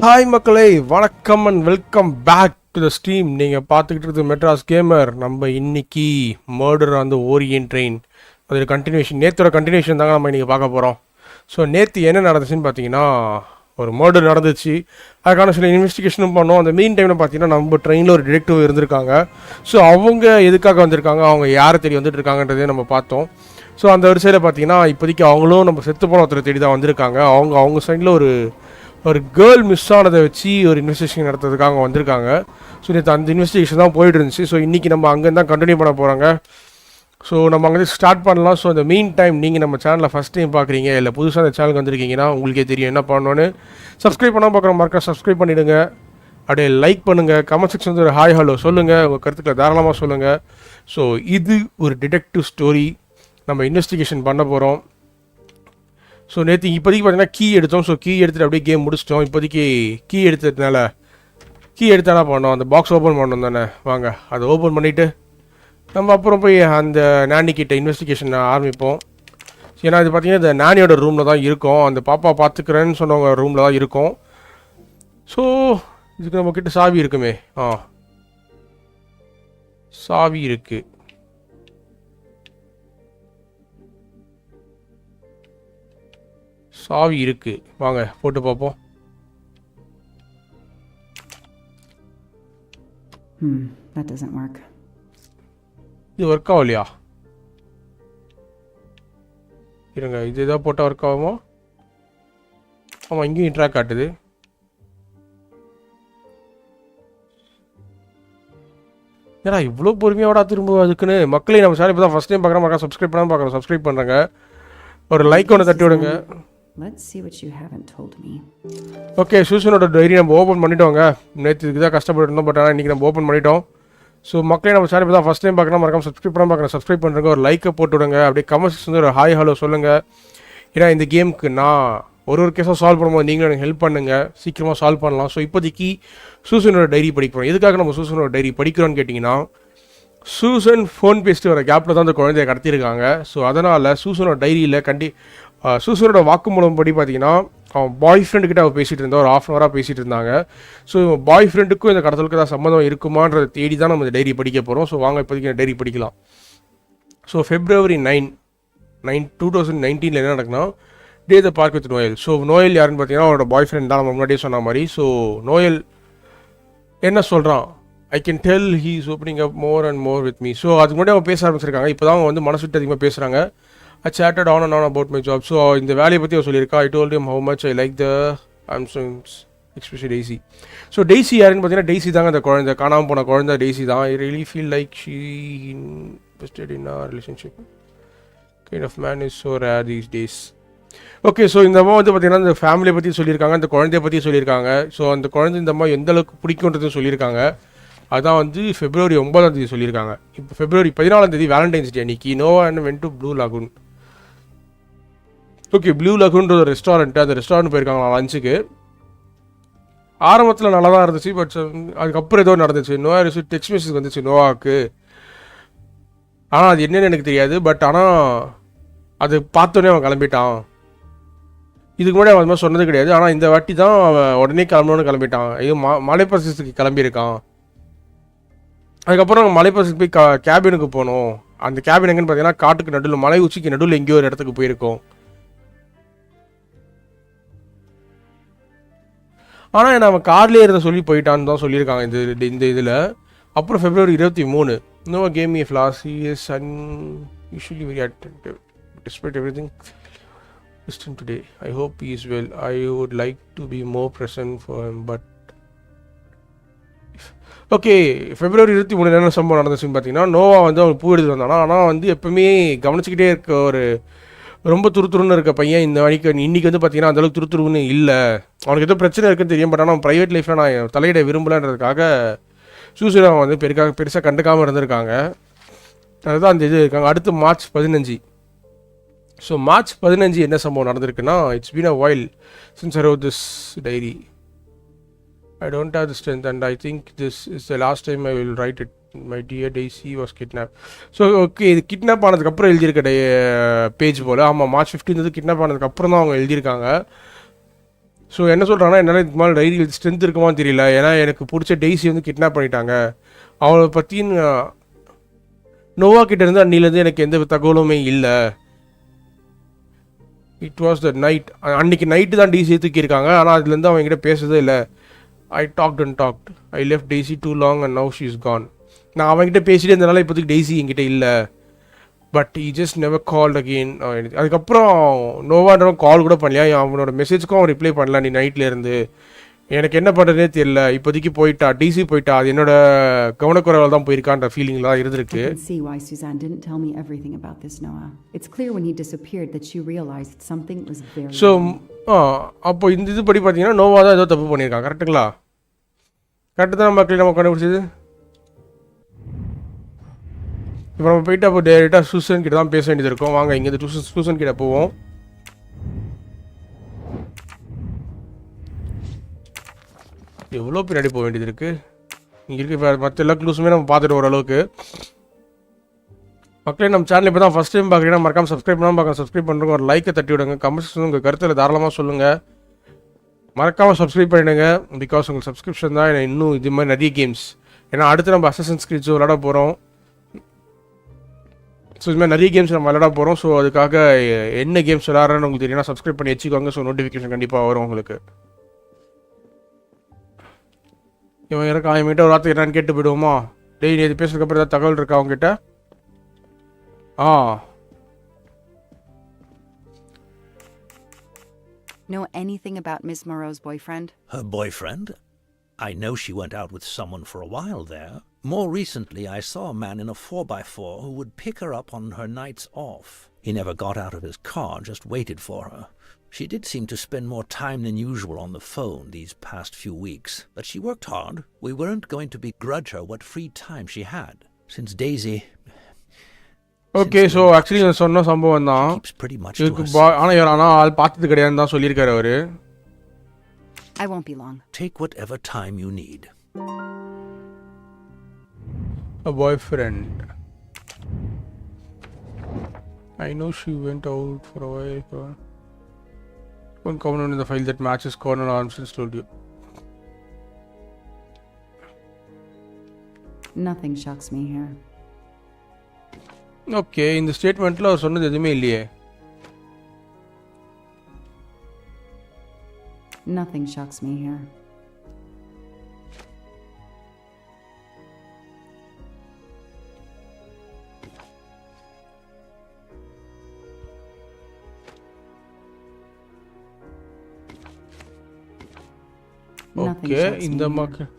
Hi மக்களே, வணக்கம் and welcome back to the stream. நீங்கள் பார்த்துக்கிட்டு இருக்குது மெட்ராஸ் கேமர். நம்ம இன்னைக்கு மர்டர் அந்த ஓரியன்ட் ட்ரெயின் அதோட கண்டினியூஷன், நேற்றோட கண்டினியூஷன் தாங்க நம்ம இன்றைக்கி பார்க்க போகிறோம். ஸோ நேற்று என்ன நடந்துச்சுன்னு பார்த்தீங்கன்னா, ஒரு மர்டர் நடந்துச்சு. அதுக்கான சில இன்வெஸ்டிகேஷனும் பண்ணோம். அந்த மீன் டைமில் பார்த்தீங்கன்னா நம்ம ட்ரெயினில் ஒரு டிடெக்டிவ் இருந்திருக்காங்க. ஸோ அவங்க எதுக்காக வந்திருக்காங்க, அவங்க யாரை தேடி வந்துட்டு இருக்காங்கன்றதே நம்ம பார்த்தோம். ஸோ அந்த வரிசையில் பார்த்தீங்கன்னா இப்போதைக்கு அவங்களும் நம்ம செத்து போன ஒருத்தரை தேடி தான் வந்திருக்காங்க. அவங்க சைடில் ஒரு கேர்ள் மிஸ் ஆனதை வச்சு ஒரு இன்வெஸ்டிகேஷன் நடத்துறதுக்காக வந்திருக்காங்க. ஸோ நேற்று அந்த இன்வெஸ்டிகேஷன் தான் போயிட்டு இருந்துச்சு. ஸோ இன்றைக்கி நம்ம அங்கே தான் கண்டினியூ பண்ண போகிறாங்க. ஸோ நம்ம அங்கே ஸ்டார்ட் பண்ணலாம். ஸோ இந்த மீன் டைம் நீங்கள் நம்ம சேனலில் ஃபஸ்ட் டைம் பார்க்குறீங்க, இல்லை புதுசாக அந்த சேனலுக்கு வந்திருக்கீங்கன்னா உங்களுக்கே தெரியும் என்ன பண்ணணும்னு. சப்ஸ்கிரைப் பண்ணால் பார்க்குற மறக்க சப்ஸ்கிரைப் பண்ணிவிடுங்க. அப்படியே லைக் பண்ணுங்கள். கமெண்ட் செக்ஷன் வந்து ஒரு ஹாய் ஹலோ சொல்லுங்கள், உங்கள் கருத்துக்களை தாராளமாக சொல்லுங்கள். ஸோ இது ஒரு டிடெக்டிவ் ஸ்டோரி, நம்ம இன்வெஸ்டிகேஷன் பண்ண போகிறோம். ஸோ நேற்று இப்போதைக்கு பார்த்தீங்கன்னா கீ எடுத்தோம். ஸோ கீ எடுத்துகிட்டு அப்படியே கேம் முடிச்சிட்டோம். இப்போதைக்கு கீ எடுத்ததுனால கீ எடுத்தானா பண்ணோம், அந்த பாக்ஸ் ஓப்பன் பண்ணோம் தானே. வாங்க அதை ஓப்பன் பண்ணிவிட்டு நம்ம அப்புறம் போய் அந்த நானி கிட்ட இன்வெஸ்டிகேஷன் ஆரம்பிப்போம். ஏன்னா இது பார்த்தீங்கன்னா இந்த நானியோட ரூமில் தான் இருக்கும், அந்த பாப்பா பார்த்துக்கிறேன்னு சொன்னவங்க ரூமில் தான் இருக்கும். ஸோ இதுக்கு நம்மக்கிட்ட சாவி இருக்குமே, சாவி இருக்குது. சாவி இருக்கு, வாங்க போட்டு பார்ப்போம். That doesn't work. இது ஒர்க் ஆகலையா? இருங்க, இது எதாவது போட்டால் ஒர்க் ஆகுமோ? ஆமாம், இங்கேயும் இன்ட்ராக்ட் காட்டுது. ஏன்னா இவ்வளோ பொறுமையோட திரும்ப அதுக்குன்னு மக்களே நம்ம சேனல் இப்போ தான் ஃபஸ்ட் டைம் பார்க்குறோம். சப்ஸ்கிரைப் பண்ணாமல் பார்க்குறோம், சப்ஸ்கிரைப் பண்ணுறாங்க. ஒரு லைக் ஒன்று தட்டி விடுங்க. Let's see what you haven't told me. Okay, சூசனோட டைரி நம்ம ஓப்பன் பண்ணிட்டோங்க. நேற்று இதுக்கு தான் கஷ்டப்பட்டு இருந்தோம், பட் ஆனால் இன்றைக்கி நம்ம ஓப்பன் பண்ணிட்டோம். ஸோ மக்களே நம்ம சேனல் இப்போ தான் ஃபஸ்ட் டைம் பார்க்குறோம், மறக்காம சப்ஸ்கிரைப் பண்ணாமல் பார்க்குறேன், சப்ஸ்கிரைப் பண்ணுறங்க. ஒரு லைக்கை போட்டு விடுங்க. அப்படியே கமெண்ட்ஸ் வந்து ஒரு ஹாய் ஹலோ சொல்லுங்கள். ஏன்னா இந்த கேமுக்கு நான் ஒரு கேஸாக சால்வ் பண்ணும்போது நீங்களும் எனக்கு ஹெல்ப் பண்ணுங்கள், சீக்கிரமாக சால்வ் பண்ணலாம். ஸோ இப்போதைக்கு சூசனோட டைரி படிக்கிறோம். எதுக்காக நம்ம சூசனோட டைரி படிக்கிறோன்னு கேட்டிங்கன்னா, சூசன் ஃபோன் பேசிட்டு வர கேப்பில் தான் அந்த குழந்தைய கடத்திருக்காங்க. ஸோ அதனால் சூசனோட டைரியில் சூசனோட வாக்குமூலம் படி பார்த்தீங்கன்னா அவன் பாய் ஃப்ரெண்டுக்கிட்ட அவள் பேசிகிட்டு இருந்தா, ஒரு ½ hour பேசிகிட்டு இருந்தாங்க. ஸோ பாய் ஃப்ரெண்டுக்கும் இந்த கடத்தலுக்கு தான் சம்மந்தம் இருக்குமான்றதை தேடி தான் நம்ம இந்த டைரி படிக்க போகிறோம். ஸோ வாங்க இப்போதைக்கு டைரி படிக்கலாம். ஸோ February 9, 2019 என்ன நடக்குன்னா, day the park with Noel. So Noel யாருன்னு பார்த்தீங்கன்னா அவனோட பாய் ஃப்ரெண்ட் தான், நம்ம முன்னாடியே சொன்ன மாதிரி. ஸோ நோயல் என்ன சொல்கிறான், I can tell he is opening up more and more with me. So அதுக்கு முன்னாடி அவங்க பேச ஆரம்பிச்சிருக்காங்க. இப்போ தான் அவங்க வந்து மனசு விட்டு அதிகமாக பேசுகிறாங்க. I chatted on and on about my job. So இந்த வேலையை பற்றி அவள் சொல்லியிருக்கா. I told him how much I like the Amsterdam's, especially Daisy. So daisy யாருன்னு பார்த்தீங்கன்னா டெய்ஸி தாங்க அந்த குழந்தை, காணாமல் போன குழந்தை டெய்ஸி தான். I really feel like she invested in our relationship. Kind of man is so rare these days. Okay, so இந்த அம்மா வந்து பார்த்தீங்கன்னா இந்த ஃபேமிலியை பற்றி சொல்லியிருக்காங்க, அந்த குழந்தைய பற்றி சொல்லியிருக்காங்க. ஸோ அந்த குழந்தை இந்த அம்மா எந்த அளவுக்கு பிடிக்குன்றதும் சொல்லியிருக்காங்க. அதான் வந்து February 9 சொல்லியிருக்காங்க. இப்போ February 14 வேலண்டைன்ஸ் டே அன்னைக்கு நோவா and went to blue lagoon. Okay, blue லகூன்ற ஒரு ரெஸ்டாரண்ட்டு, அந்த ரெஸ்டாரண்ட் போயிருக்காங்க லஞ்சுக்கு. ஆரம்பத்தில் நல்லா தான் இருந்துச்சு, பட் அதுக்கப்புறம் ஏதோ நடந்துச்சு. நோவா டெக்ஸ்ட் மெசேஜ் வந்துச்சு நோவாவுக்கு. ஆனால் அது என்னன்னு எனக்கு தெரியாது. பட் ஆனால் அது பார்த்தோன்னே அவன் கிளம்பிட்டான். இதுக்கு முன்னாடி அவன் அது மாதிரி சொன்னது கிடையாது. ஆனால் இந்த வாட்டி தான் அவன் உடனே கிளம்பணும்னு கிளம்பிட்டான். இது மலைப்பிரதேசத்துக்கு கிளம்பியிருக்கான். அதுக்கப்புறம் மலைப்பிரதேசத்துக்கு போய் கேபினுக்கு போனோம். அந்த கேபின் எங்கன்னு பார்த்தீங்கன்னா காட்டுக்கு நடுவில், மலை உச்சிக்கு நடுவில் எங்கேயோ ஒரு இடத்துக்கு போயிருக்கோம். ஆனால் என்ன அவன் கார்லேயே இருந்த சொல்லி போயிட்டான்னு தான் சொல்லியிருக்காங்க இந்த இதில். அப்புறம் February 23 Noah came me flowers, he is usually very attentive despite everything. Listen today, I hope he is well. I would like to be more present for him, but okay. February 23 என்ன சம்பவம் நடந்துச்சுன்னு பார்த்தீங்கன்னா, நோவா வந்து அவன் பூ எடுத்து வந்தானா. ஆனால் வந்து எப்பவுமே கவனிச்சுக்கிட்டே இருக்க ஒரு ரொம்ப துருத்துருன்னு இருக்க பையன் இந்த வழிக்கு இன்றைக்கி வந்து பார்த்தீங்கன்னா அந்தளவுக்கு துருத்துருன்னு இல்லை. அவனுக்கு எதோ பிரச்சனை இருக்குன்னு தெரியும். பட் ஆனால் அவன் ப்ரைவேட் லைஃப்பில் நான் தலையிட விரும்பலன்றதுக்காக சூசனை வந்து பெருசாக கண்டுக்காமல் இருந்திருக்காங்க. அதுதான் அந்த இது இருக்காங்க. அடுத்து March 15. ஸோ March 15 என்ன சம்பவம் நடந்திருக்குன்னா, it's been a while since I wrote this diary. I don't have the strength and I think this is the last time I will write it. My dear Daisy was kidnapped. So okay, இது kidnap ஆனதுக்கப்புறம் எழுதியிருக்க page போல். ஆமாம், March 15 kidnap ஆனதுக்கப்புறம் தான் அவங்க எழுதியிருக்காங்க. So என்ன சொல்கிறாங்கன்னா என்னால் இதுக்கு மேலே டைரி ஸ்ட்ரென்த் இருக்குமான்னு தெரியல. ஏன்னா எனக்கு பிடிச்ச டெய்ஸி வந்து கிட்னாப் பண்ணிட்டாங்க. அவளை பற்றின்னு நோவா கிட்ட இருந்து அன்னிலேருந்து எனக்கு எந்த தகவலுமே இல்லை. It was the night. அன்றைக்கி நைட்டு தான் டெய்ஸியை தூக்கியிருக்காங்க. ஆனால் அதுலேருந்து அவங்க என்கிட்ட பேசுறதே இல்லை. I talked. I left Daisy too long and now she is gone. நான் அவங்ககிட்ட பேசிட்டே இருந்தனால இப்போதைக்கு டெய்ஸி என்கிட்ட இல்லை. But he just never called again. அதுக்கப்புறம் நோவான்றவன் கால் கூட பண்ணலையா, அவனோட மெசேஜுக்கும் அவன் ரிப்ளை பண்ணல. நீ நைட்டில் இருந்து எனக்கு என்ன பண்ணுறதே தெரியல. இப்போதைக்கு போயிட்டா, டிசி போயிட்டா. அது என்னோட கவனக்குறைவால் தான் போயிருக்கான்ற ஃபீலிங்லாம் இருந்திருக்கு. I can see why Suzanne didn't tell me everything about this, Noah. It's clear when he disappeared that she realized something was very so அப்போ இந்த இது படி பார்த்தீங்கன்னா நோவா தான் ஏதோ தப்பு பண்ணியிருக்கான். கரெக்டுங்களா? கரெக்டு தான் நம்ம கண்டுபிடிச்சது. இப்போ நம்ம போயிட்டு அப்போ டேரெக்டாக சூசன் கிட்ட தான் பேச வேண்டியது இருக்கும். வாங்க இங்கேருந்து சூசன் கிட்ட போவோம். எவ்வளோ பின்னாடி போக வேண்டியது இருக்குது. இங்கே இருக்க மற்ற எல்லா க்ளூஸுமே நம்ம பார்த்துட்டு ஓரளவுக்கு. மக்களே நம்ம சேனல் இப்போ தான் ஃபஸ்ட் டைம் பார்க்குறீங்கன்னா மறக்காம சப்ஸ்கிரைப் பண்ணாமல் பார்க்க சப்ஸ்கிரைப் பண்ணுறோங்க. ஒரு லைக்கை தட்டி விடுங்க. கமெண்ட்ஸ் உங்கள் கருத்தில் தாராளமாக சொல்லுங்கள். மறக்காமல் சப்ஸ்கிரைப் பண்ணிடுங்க. பிகாஸ் உங்கள் சப்ஸ்கிரிப்ஷன் தான் எனக்கு இன்னும் இது மாதிரி நிறைய கேம்ஸ். ஏன்னா அடுத்து நம்ம அசசன்ஸ் கிரீட்ஸ் விளாட போகிறோம். ஸோ இது மாதிரி நிறைய கேம்ஸ் நம்ம விளாட போகிறோம். ஸோ அதுக்காக என்ன கேம்ஸ் விளாட்றேன்னு உங்களுக்கு தெரியும். சப்ஸ்கிரைப் பண்ணி வச்சுக்கோங்க. ஸோ நோட்டிஃபிகேஷன் கண்டிப்பாக வரும் உங்களுக்கு. இவன் இருக்கா, இவன்கிட்ட ஒரு வார்த்தை என்னன்னு கேட்டு போயிடுவோமா? டெய்லி இது பேசுறதுக்கப்புறம் ஏதாவது தகவல் இருக்கா அவங்ககிட்ட? Know anything about Miss Moreau's boyfriend? Her boyfriend? I know she went out with someone for a while there. More recently, I saw a man in a 4x4 who would pick her up on her nights off. He never got out of his car, just waited for her. She did seem to spend more time than usual on the phone these past few weeks, but she worked hard. We weren't going to begrudge her what free time she had. Since Daisy... okay, so actually நான் சொன்ன சம்பவம் தான். ஆனால் ஆள் பார்த்தது கிடையாதுன்னு தான் சொல்லியிருக்காரு அவரு. I won't be long. Take whatever time you need. A boyfriend. I know she went out for a while. One comment in the file that matches Corner Armstrong's told you. Nothing shocks me here. Okay, இந்த ஸ்டேட்மெண்ட்டில் அவர் சொன்னது எதுவுமே இல்லையே. Nothing shocks me here. Okay, இந்த மக்கள்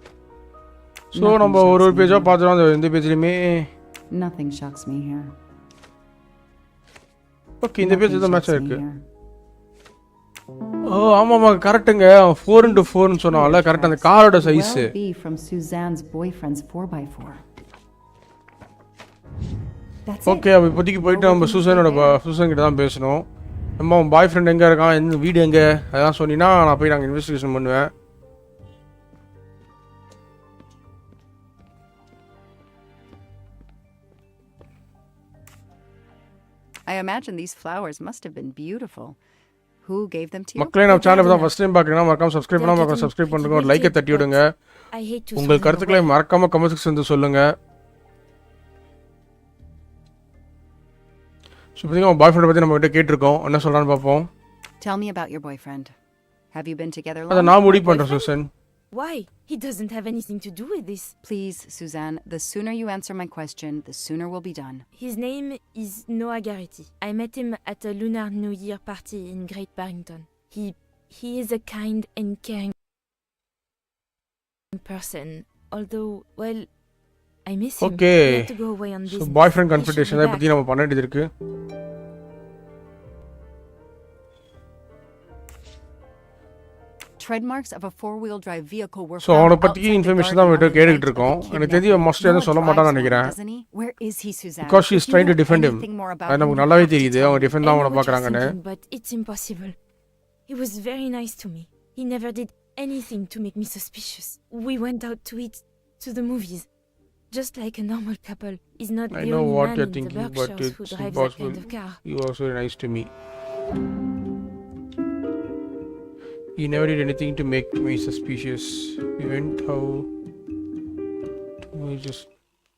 so நம்ம ஒரு பேஜாக பார்த்துருவோம். அந்த எந்த பேஜ்லையுமே Nothing shocks me here. Okay, இந்த பேஜ் தான் மேட்ச் ஆயிருக்கு. ஓ ஆமாம்மா, கரெக்டுங்க. 4x4 சொன்னால கரெக்ட். அந்த காரோட size be from Suzanne's boyfriend's 4x4. Okay, அப்போ இப்போதைக்கு போயிட்டு நம்ம சூசன் கிட்ட தான் பேசணும். நம்ம அவன் பாய் ஃப்ரெண்ட் எங்கே இருக்கான், எந்த வீடு எங்கே, அதெல்லாம் சொன்னீங்கன்னா நான் போய் நாங்கள் இன்வெஸ்டிகேஷன் பண்ணுவேன். I imagine these flowers must have been beautiful. Who gave them to you? மக்களே நம்ம சேனல் தான் ஃபர்ஸ்ட் டைம் பார்க்குறீங்கன்னா மறக்காம சப்ஸ்கிரைப் பண்ணாம பார்க்க சப்ஸ்கிரைப் பண்ணுங்க. ஒரு லைக்கை தட்டி விடுங்க. உங்கள் கருத்துக்களை மறக்காம கமெண்ட் செக்ஷன் வந்து சொல்லுங்க. ஸோ பார்த்தீங்கன்னா உங்கள் பாய் ஃப்ரெண்டை பற்றி நம்ம கிட்ட கேட்டிருக்கோம். என்ன சொல்கிறான்னு பார்ப்போம். Tell me about your boyfriend. Have you been together long? அதை நான் முடிவு பண்ணுறேன் Susan. Why? He doesn't have anything to do with this. Please, Suzanne, the sooner you answer my question, the sooner we'll be done. His name is Noah Garrity. I met him at a Lunar New Year party in Great Barrington. He is a kind and caring person. Although, well, I miss him. Okay. He had to go away on business. So boyfriend confrontation அதை பற்றி நம்ம பண்ண வேண்டியது இருக்கு. Tread marks of a four-wheel drive vehicle were so அவனை பற்றி information தான் அவன்கிட்ட கேட்டுக்கிட்டு இருக்கோம். எனக்கு தெரிஞ்சு மோஸ்ட்லி எதுவும் சொல்ல மாட்டான்னு நினைக்கிறேன். Where is he, Suzanne? Because she is trying to defend him. அது நமக்கு நல்லாவே தெரியுது அவங்க டிஃபெண்ட் தான் அவனை பார்க்குறாங்கன்னு. But it's impossible. He was very nice to me. He never did anything to make me suspicious. We went out to eat, to the movies. Just like a normal couple. He's not the only man in the Berkshires who drives that kind of car. He was very nice to me. He never did anything to make me suspicious. We went how we just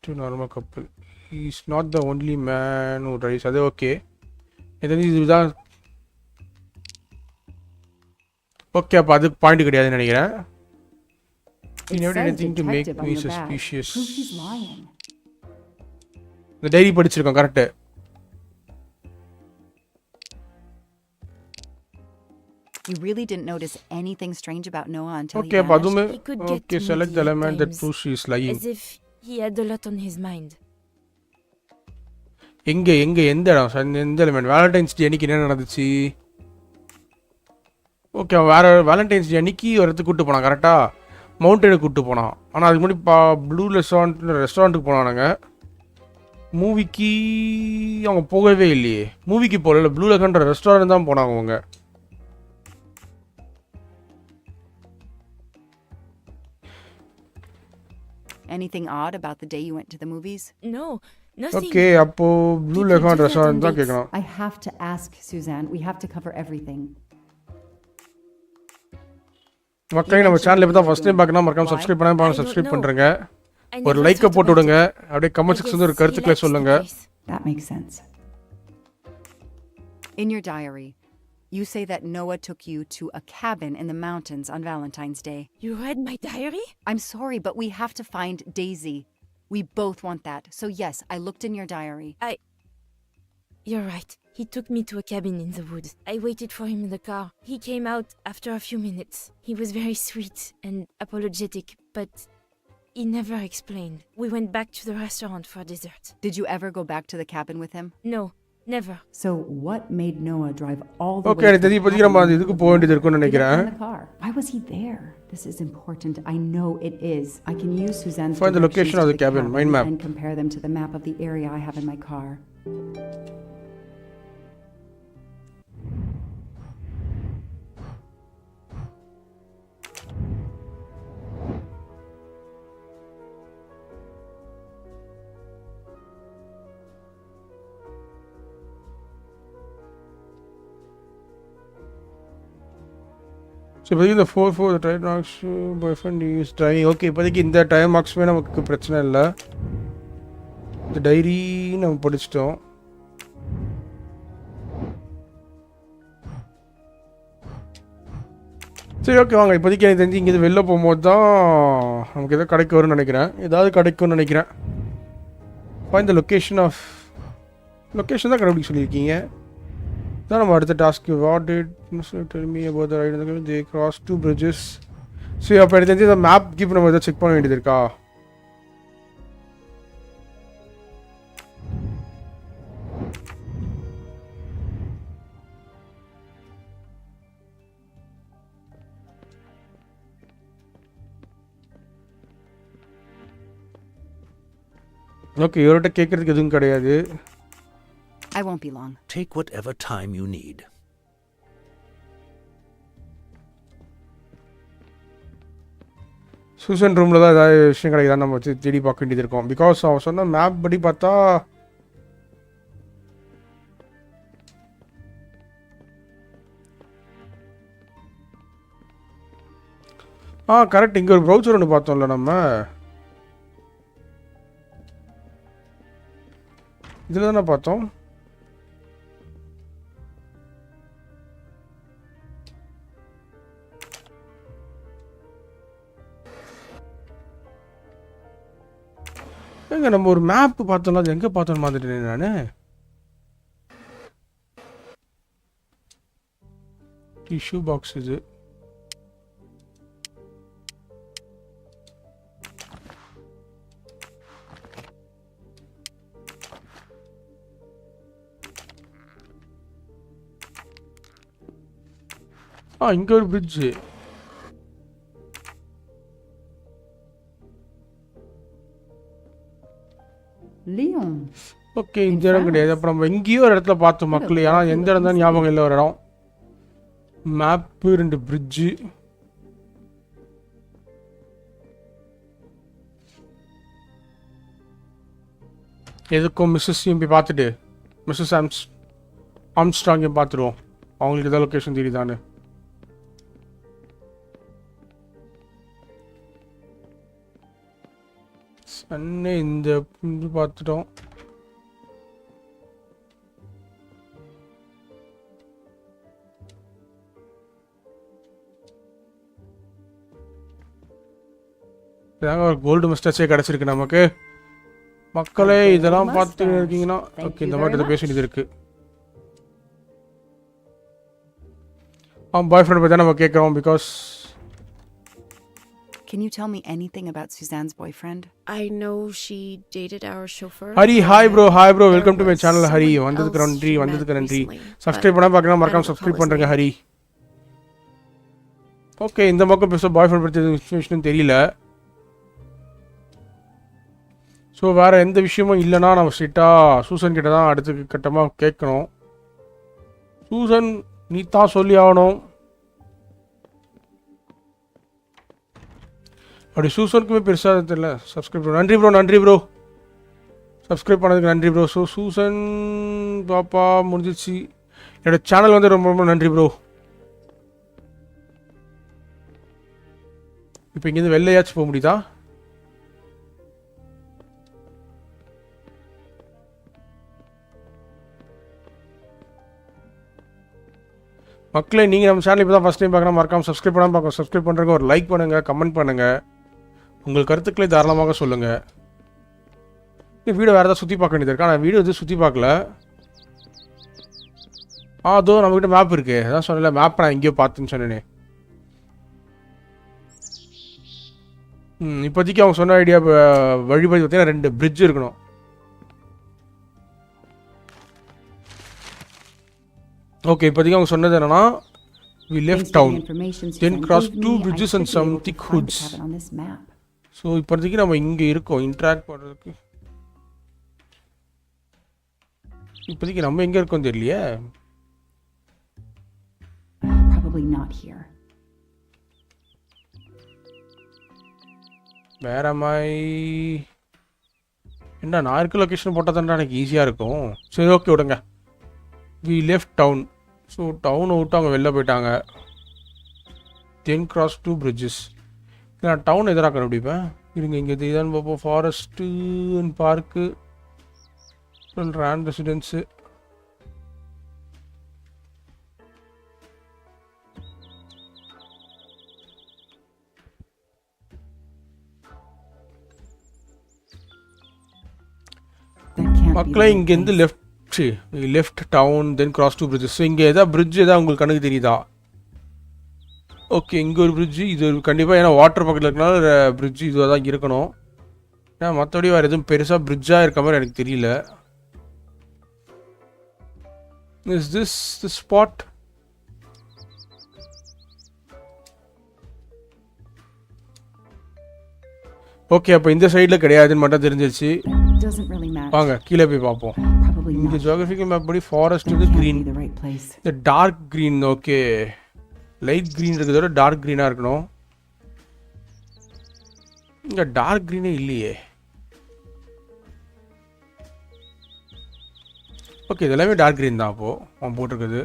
two normal couple. He's not the only man who drives. அது okay. இதுதான் okay. அப்போ அதுக்கு point கிடையாதுன்னு நினைக்கிறேன். He never did anything to make me suspicious. இந்த diary படிச்சிருக்கோம் correct. You really didn't notice anything strange about Noah until Okay, he vanished? He could get okay, select the moody at element that times, proves she is lying. as if he had a lot on his mind. எங்க எந்த இடம் எந்த element? Valentine's day அன்னைக்கு என்ன நடந்துச்சு? Okay, வேற Valentine's day அன்னைக்கு ஒரு இடத்துக்கு கூப்பிட்டு போனான் கரெக்டா? மவுண்டனுக்கு கூப்பிட்டு போனான். ஆனால் அதுக்கு முன்னாடி ப்ளூ ரெஸ்டாரண்ட்டுக்கு போனானுங்க. மூவிக்கு அவங்க போகவே இல்லையே. மூவிக்கு போகல, ப்ளூ லெகன்ற ரெஸ்டாரண்ட் தான் போனாங்க அவங்க. Anything odd about the day you went to the movies? No, nothing. Okay, அப்போ ப்ளூ லெகன் ரெஸ்டாரண்ட் தான் கேட்கணும். I have to ask, Suzanne. We have to cover everything. மக்களே, நம்ம சேனல் இப்போ தான் ஃபர்ஸ்ட் டைம் பார்க்கணும், மறக்காம சப்ஸ்கிரைப் பண்ணாம சப்ஸ்கிரைப் பண்ணுறேங்க. ஒரு லைக்கை போட்டு விடுங்க. அப்படியே கமெண்ட் செக்ஷன்ல ஒரு கருத்துக்களை சொல்லுங்க. That makes sense. In your diary, you say that Noah took you to a cabin in the mountains on Valentine's Day. You read my diary? I'm sorry, but we have to find Daisy. We both want that. So yes, I looked in your diary. You're right. He took me to a cabin in the woods. I waited for him in the car. He came out after a few minutes. He was very sweet and apologetic, but he never explained. We went back to the restaurant for dessert. Did you ever go back to the cabin with him? No, never. So what made Noah drive all the okay, way எனக்கு இப்போதைக்கு நம்ம இதுக்கு போக வேண்டியது இருக்கும்னு நினைக்கிறேன். in the car? Why was he there? This is important. I know it is. I can use Suzanne's Find the location of the cabin, mind map. and compare them to the map of the area I have in my car. So இப்போதைக்கு இந்த 4 time marks பாய் friend use time. Okay, இப்போதைக்கு இந்த time மார்க்ஸுமே நமக்கு பிரச்சனை இல்லை. இந்த diary நம்ம படிச்சிட்டோம். சரி, ஓகே வாங்க. இப்போதைக்கு எனக்கு தெரிஞ்சு இங்கேருந்து வெளில போகும்போது தான் நமக்கு எதாவது கிடைக்க வரும்னு நினைக்கிறேன். ஏதாவது கிடைக்கும்னு நினைக்கிறேன். இந்த லொக்கேஷன் தான் கண்டுபிடிக்க சொல்லியிருக்கீங்க. தான் நம்ம அடுத்த task. What did tell me about the right they cross 2 bridges. சரி, அப்போ எனக்கு தெரிஞ்சு இந்த மேப் கீப் நம்ம எதாவது செக் பண்ண வேண்டியது இருக்கா? ஓகே, இவர்கிட்ட கேட்குறதுக்கு எதுவும் கிடையாது. I won't be long. Take whatever time you need. Susan ரூமில் தான் ஏதாவது விஷயம் கிடைக்குதா நம்ம வச்சு தேடி பார்க்க வேண்டியது இருக்கும். பிகாஸ் அவன் சொன்ன மேப் படி பார்த்தா கரெக்ட். இங்கே ஒரு ப்ரௌசர் ஒன்று பார்த்தோம்ல நம்ம. இதில் தானே பார்த்தோம். எங்க நம்ம ஒரு மேப் பார்த்தோம்ல, அது எங்கே பார்த்தோன்னு பார்த்துட்டேன் நான். டிஷ்யூ பாக்ஸ் இது. இங்கே ஒரு பிரிட்ஜு. Leon. ஓகே, இந்த இடம் கிடையாது. அப்போ நம்ம எங்கேயோ ஒரு இடத்துல பார்த்தோம் மக்கள். ஆனால் எந்த இடம் தான் ஞாபகம் இல்லை. ஒரு இடம் மேப்பு, 2 பிரிட்ஜு. எதுக்கும் மிஸ்ஸஸையும் போய் பார்த்துட்டு மிஸ்ஸஸ் ஆம்ஸ்ட்ராங்கையும் பார்த்துருவோம். அவங்களுக்கு எதாவது லொக்கேஷன் தெரியுதான்னு. அண்ணே இந்த இது பார்த்துட்டோம். இதாங்க ஒரு கோல்டு மஸ்டர்ஸே கிடச்சிருக்கு நமக்கு. மக்களே இதெல்லாம் பார்த்து இருக்கீங்கன்னா ஓகே இந்த மாதிரி இதை பேச வேண்டியது இருக்கு. பாய் ஃப்ரெண்ட் பற்றி நம்ம கேட்குறோம் because Can you tell me anything about Suzanne's boyfriend? I know she dated our chauffeur. Hari hi bro welcome to my channel Hari. வந்ததுக்கு நன்றி. சப்ஸ்கிரைப் பண்ணால் பார்க்கலாம், மறக்காம சப்ஸ்கிரைப் பண்ணுறேங்க ஹரி. ஓகே இந்த பக்கம் பேச பாய் ஃப்ரெண்ட் பற்றி விஷயம் தெரியல. ஸோ வேறு எந்த விஷயமும் இல்லைன்னா நம்ம ஸ்ட்ரிக்டாக சூசன் கிட்ட தான் அடுத்த கட்டமாக கேட்கணும். சூசன் நீ தான் சொல்லி ஆகணும். அப்படி சூசனுக்குமே பெருசாக தெரியல. சப்ஸ்கிரைப் நன்றி ப்ரோ சப்ஸ்கிரைப் பண்ணதுக்கு நன்றி ப்ரோ. ஸோ சூசன் பாப்பா முடிஞ்சிச்சு. என்னோட சேனல் வந்து ரொம்ப ரொம்ப நன்றி ப்ரோ. இப்போ இங்கேருந்து வெளிலையாச்சும் போக முடியுதா? மக்களே நீங்கள் நம்ம சேனல் இப்போ தான் ஃபஸ்ட் டைம் பார்க்கலாம், மறக்காம சப்ஸ்கிரைப் பண்ணாமல் பார்க்கலாம். சப்ஸ்கிரைப் பண்ணுறங்க, ஒரு லைக் பண்ணுங்கள், கமெண்ட் பண்ணுங்கள், உங்கள் கருத்துக்களை தாராளமாக சொல்லுங்கள். இந்த வீடியோ வேறு ஏதாவது சுற்றி பார்க்க வேண்டியது இருக்கா? நான் வீடியோ வந்து சுற்றி பார்க்கல. அதோ நம்மக்கிட்ட மேப் இருக்குது. அதான் சொன்னல மேப் நான் எங்கேயோ பார்த்துன்னு சொன்னேனே. இப்போதைக்கு அவங்க சொன்ன ஐடியா வழிபடி பார்த்தீங்கன்னா 2 பிரிட்ஜ் இருக்கணும். ஓகே இப்போதைக்கு அவங்க சொன்னது என்னன்னா we left town then cross 2 bridges and some thick hoods. So இப்போதைக்கு நம்ம இங்கே இருக்கோம் இன்ட்ராக்ட் பண்ணுறதுக்கு. இப்போதைக்கு நம்ம எங்கே இருக்கோம் தெரியலையே. Probably not here. வேற மாதிரி என்ன நான் இருக்க லொக்கேஷன் போட்டால் தானே எனக்கு ஈஸியாக இருக்கும். சரி ஓகே விடுங்க. we left town. ஸோ டவுனை விட்டு அவங்க வெளில போயிட்டாங்க. Then cross 2 bridges. நான் டவுன் எதிராக கண்டுபிடிப்பேன் இருங்க. இங்கே இதுதான் பார்ப்போம். Forest and park Rand residence. மக்களே இங்கேருந்து left town then cross 2 bridges. So இங்கே எதாவது பிரிட்ஜ் எதாவது உங்களுக்கு கணக்கு தெரியுதா? ஓகே இங்கே ஒரு பிரிட்ஜு, இது ஒரு கண்டிப்பாக ஏன்னா வாட்டர் பக்கத்தில் இருக்கனால பிரிட்ஜு இதுவாக தான் இருக்கணும். ஏன்னா மற்றபடி வேறு எதுவும் பெருசாக பிரிட்ஜாக இருக்க மாதிரி எனக்கு தெரியல. Is this spot? ஓகே அப்போ இந்த சைடில் கிடையாதுன்னு மட்டும் தெரிஞ்சிருச்சு. வாங்க கீழே போய் பார்ப்போம். இந்த ஜியோகிராஃபிக்கல் மேப் படி ஃபாரஸ்ட் வந்து க்ரீன், இந்த dark green. Okay light green இருக்கிறதோட டார்க் க்ரீனாக இருக்கணும். இங்கே டார்க் க்ரீனே இல்லையே. ஓகே இதெல்லாமே டார்க் க்ரீன் தான் அப்போது அவன் போட்டிருக்குது.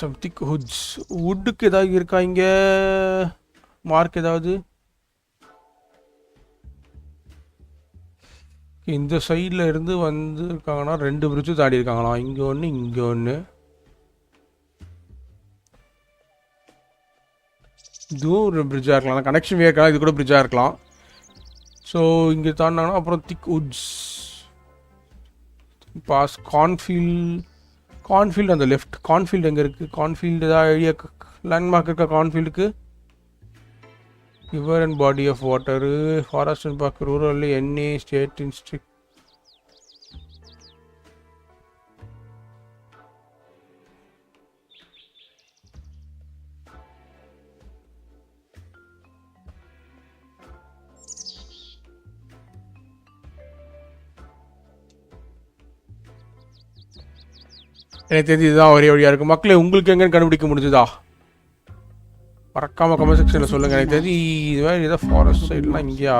சம் திக் ஹுட்ஸ். வுட்டுக்கு ஏதாவது இருக்கா இங்கே மார்க் ஏதாவது? இந்த சைடில் இருந்து வந்து இருக்காங்கன்னா 2 பிரிட்ஜு தாடி இருக்காங்களாம். இங்கே ஒன்று இங்கே ஒன்று. இதுவும் ஒரு பிரிட்ஜாக இருக்கலாம், கனெக்ஷன் வே இருக்கலாம், இது கூட பிரிட்ஜாக இருக்கலாம். ஸோ இங்கே தாண்டாங்கன்னா அப்புறம் திக் உட்ஸ் பாஸ் கார்ன்ஃபீல்டு அந்த லெஃப்ட். கார்ன்ஃபீல்டு எங்கே இருக்குது? கார்ன்ஃபீல்டு ஏதாவது ஐடியா லேண்ட்மார்க் இருக்கா கார்ன்ஃபீல்டுக்கு? river and body of water, forest and park, rural, NA, state, district. எனக்கு தெரிஞ்சு இதுதான் ஒரே வழியாக இருக்குது. மக்களே உங்களுக்கு எங்கன்னு கண்டுபிடிக்க முடிஞ்சுதா? மறக்காம கமெண்ட் செக்ஷனில் சொல்லுங்கள். எனக்கு தெரிஞ்சு இது மாதிரி ஏதாவது ஃபாரஸ்ட் சைட்லாம் இங்கேயா?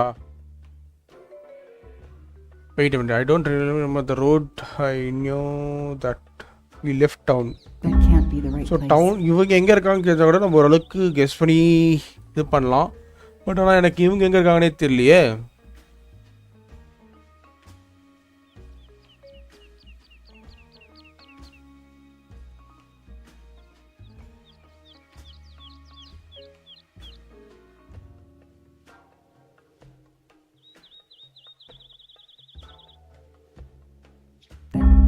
Wait minute, I don't remember the road. I knew that we left town. So town இவங்க எங்கே இருக்காங்கன்னு கேட்டால் கூட நம்ம ஓரளவுக்கு கெஸ் பண்ணி இது பண்ணலாம். பட் ஆனால் எனக்கு இவங்க எங்கே இருக்காங்கன்னே தெரியலையே.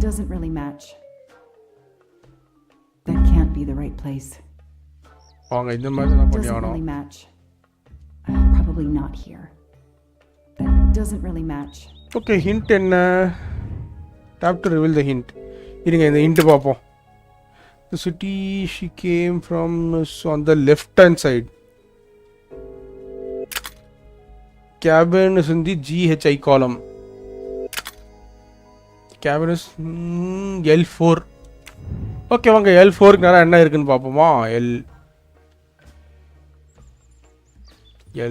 doesn't really match. That can't be the right place. வாங்க இந்த மாதிரி தான் பண்ணி Doesn't ஆகணும். really match. Probably not here. That doesn't really match. Okay hint என்ன? Tap to reveal the hint. இருங்க இந்த ஹிண்ட் பார்ப்போம். The city she came from is on the left hand side. Cabin is in the GHI column. Cabin is L4. Okay வாங்க L4க்கு நேரம் என்ன இருக்குன்னு பார்ப்போமா?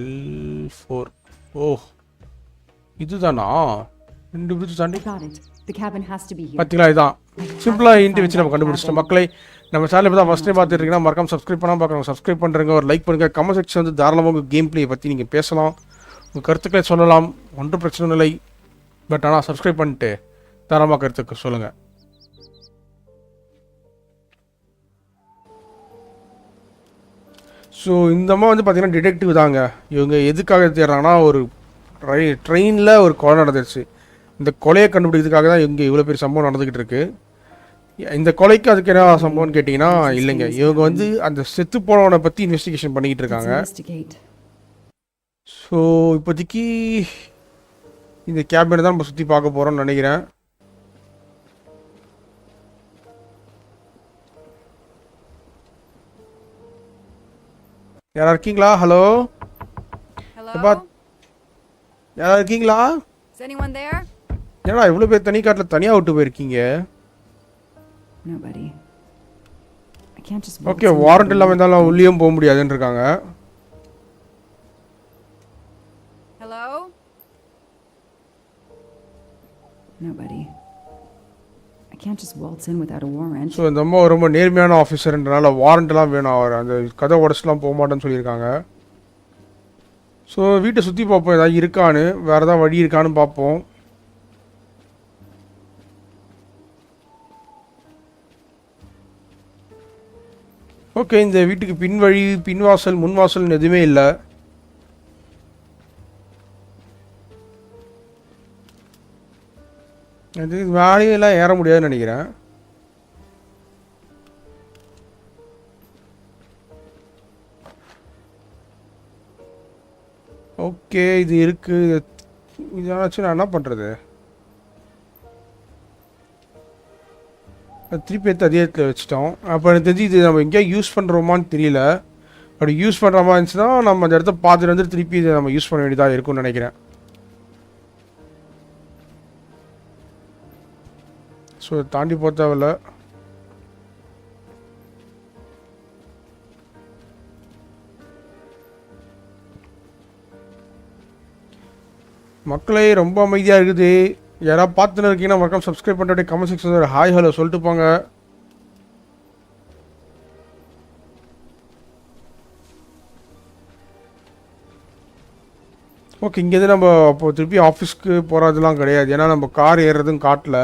L4. ஓ இதுதானா? ரெண்டு பிரிட்ஜ் தாண்டி I got it. The cabin has to be here. பார்த்தீங்களா இதான் சிம்பிளாக ஹிண்ட் வச்சு நம்ம கண்டுபிடிச்சிட்டோம். மக்களை நம்ம சேனல் இப்போ தான் ஃபஸ்ட் டைம் பார்த்துட்டு இருக்கீங்கன்னா மறக்காம சப்ஸ்கிரைப் பண்ணாமல் பார்க்குறோம். சப்ஸ்கிரைப் பண்ணுறங்க, ஒரு லைக் பண்ணுங்கள். கமெண்ட் செக்ஷன் வந்து தாராளமாக உங்கள் கேம் பிளே பற்றி நீங்கள் பேசலாம், உங்கள் கருத்துக்களை சொல்லலாம், ஒன்றும் பிரச்சனை இல்லை. பட் ஆனால் சப்ஸ்கிரைப் பண்ணிட்டு தாராளமாக கருத்துக்கு சொல்லுங்கள். ஸோ இந்த அம்மா வந்து பார்த்தீங்கன்னா டிடெக்டிவ் தாங்க. இவங்க எதுக்காக தேடுறாங்கன்னா ஒரு ட்ரெயினில் ஒரு கொலை நடந்துருச்சு. இந்த கொலையை கண்டுபிடிக்கிறதுக்காக தான் இங்கே இவ்வளோ பெரிய சம்பவம் நடந்துக்கிட்டு இருக்கு. இந்த கொலைக்கு அதுக்கு என்ன சம்பவம்னு கேட்டிங்கன்னா இல்லைங்க, இவங்க வந்து அந்த செத்து போனவனை பற்றி இன்வெஸ்டிகேஷன் பண்ணிக்கிட்டு இருக்காங்க. ஸோ இப்போதைக்கு இந்த கேபினை தான் நம்ம சுற்றி பார்க்க போகிறோம்னு நினைக்கிறேன். யாரா இருக்கீங்களா? ஹலோ யாரா இருக்கீங்களா? Is anyone there? ஏன்னா இவ்வளோ பேர் தனி காட்டில் தனியாக விட்டு போயிருக்கீங்க. Nobody. I can't just. Okay warrant இல்லாமல் இருந்தாலும் உள்ளேயும் போக முடியாதுன்னு இருக்காங்க. Hello? Nobody. I can't just waltz in without a warrant. So இந்த அம்மா ரொம்ப நேர்மையான ஆஃபீஸர்ன்றனால வாரண்ட்லாம் வேணும். அவர் அந்த கதை உடச்சுலாம் போக மாட்டேன்னு சொல்லியிருக்காங்க. ஸோ வீட்டை சுற்றி பார்ப்போம், ஏதாவது இருக்கான்னு, வேறு ஏதாவது வழி இருக்கான்னு பார்ப்போம். ஓகே இந்த வீட்டுக்கு பின் வழி, பின்வாசல், முன்வாசல்னு எதுவுமே இல்லை. அது வேலையெல்லாம் ஏற முடியாதுன்னு நினைக்கிறேன். ஓகே இது இருக்கு. இதாச்சும் நான் என்ன பண்ணுறது? திருப்பி எடுத்து அதே இடத்துல வச்சுட்டோம். அப்போ எனக்கு தெரிஞ்சு இது நம்ம எங்கேயா யூஸ் பண்ணுறோமான்னு தெரியல. அப்படி யூஸ் பண்ணுற மாதிரி இருந்துச்சுன்னா நம்ம அந்த இடத்த பார்த்துட்டு வந்து திருப்பி இதை நம்ம யூஸ் பண்ண வேண்டியதாக இருக்கும்னு நினைக்கிறேன். ஸோ தாண்டி போக தேவையில்ல. மக்களே ரொம்ப அமைதியாக இருக்குது. யாராவது பார்த்துன்னு இருக்கீங்கன்னா மறக்காம சப்ஸ்கிரைப் பண்ணிட்டு கமெண்ட் செக்ஷன் ஒரு ஹாய் ஹலோ சொல்லிட்டு போங்க. ஓகே இங்கேருந்து நம்ம அப்போ திருப்பி ஆஃபீஸ்க்கு போகிறதுலாம் கிடையாது, ஏன்னா நம்ம கார் ஏறுறதும் காட்டல.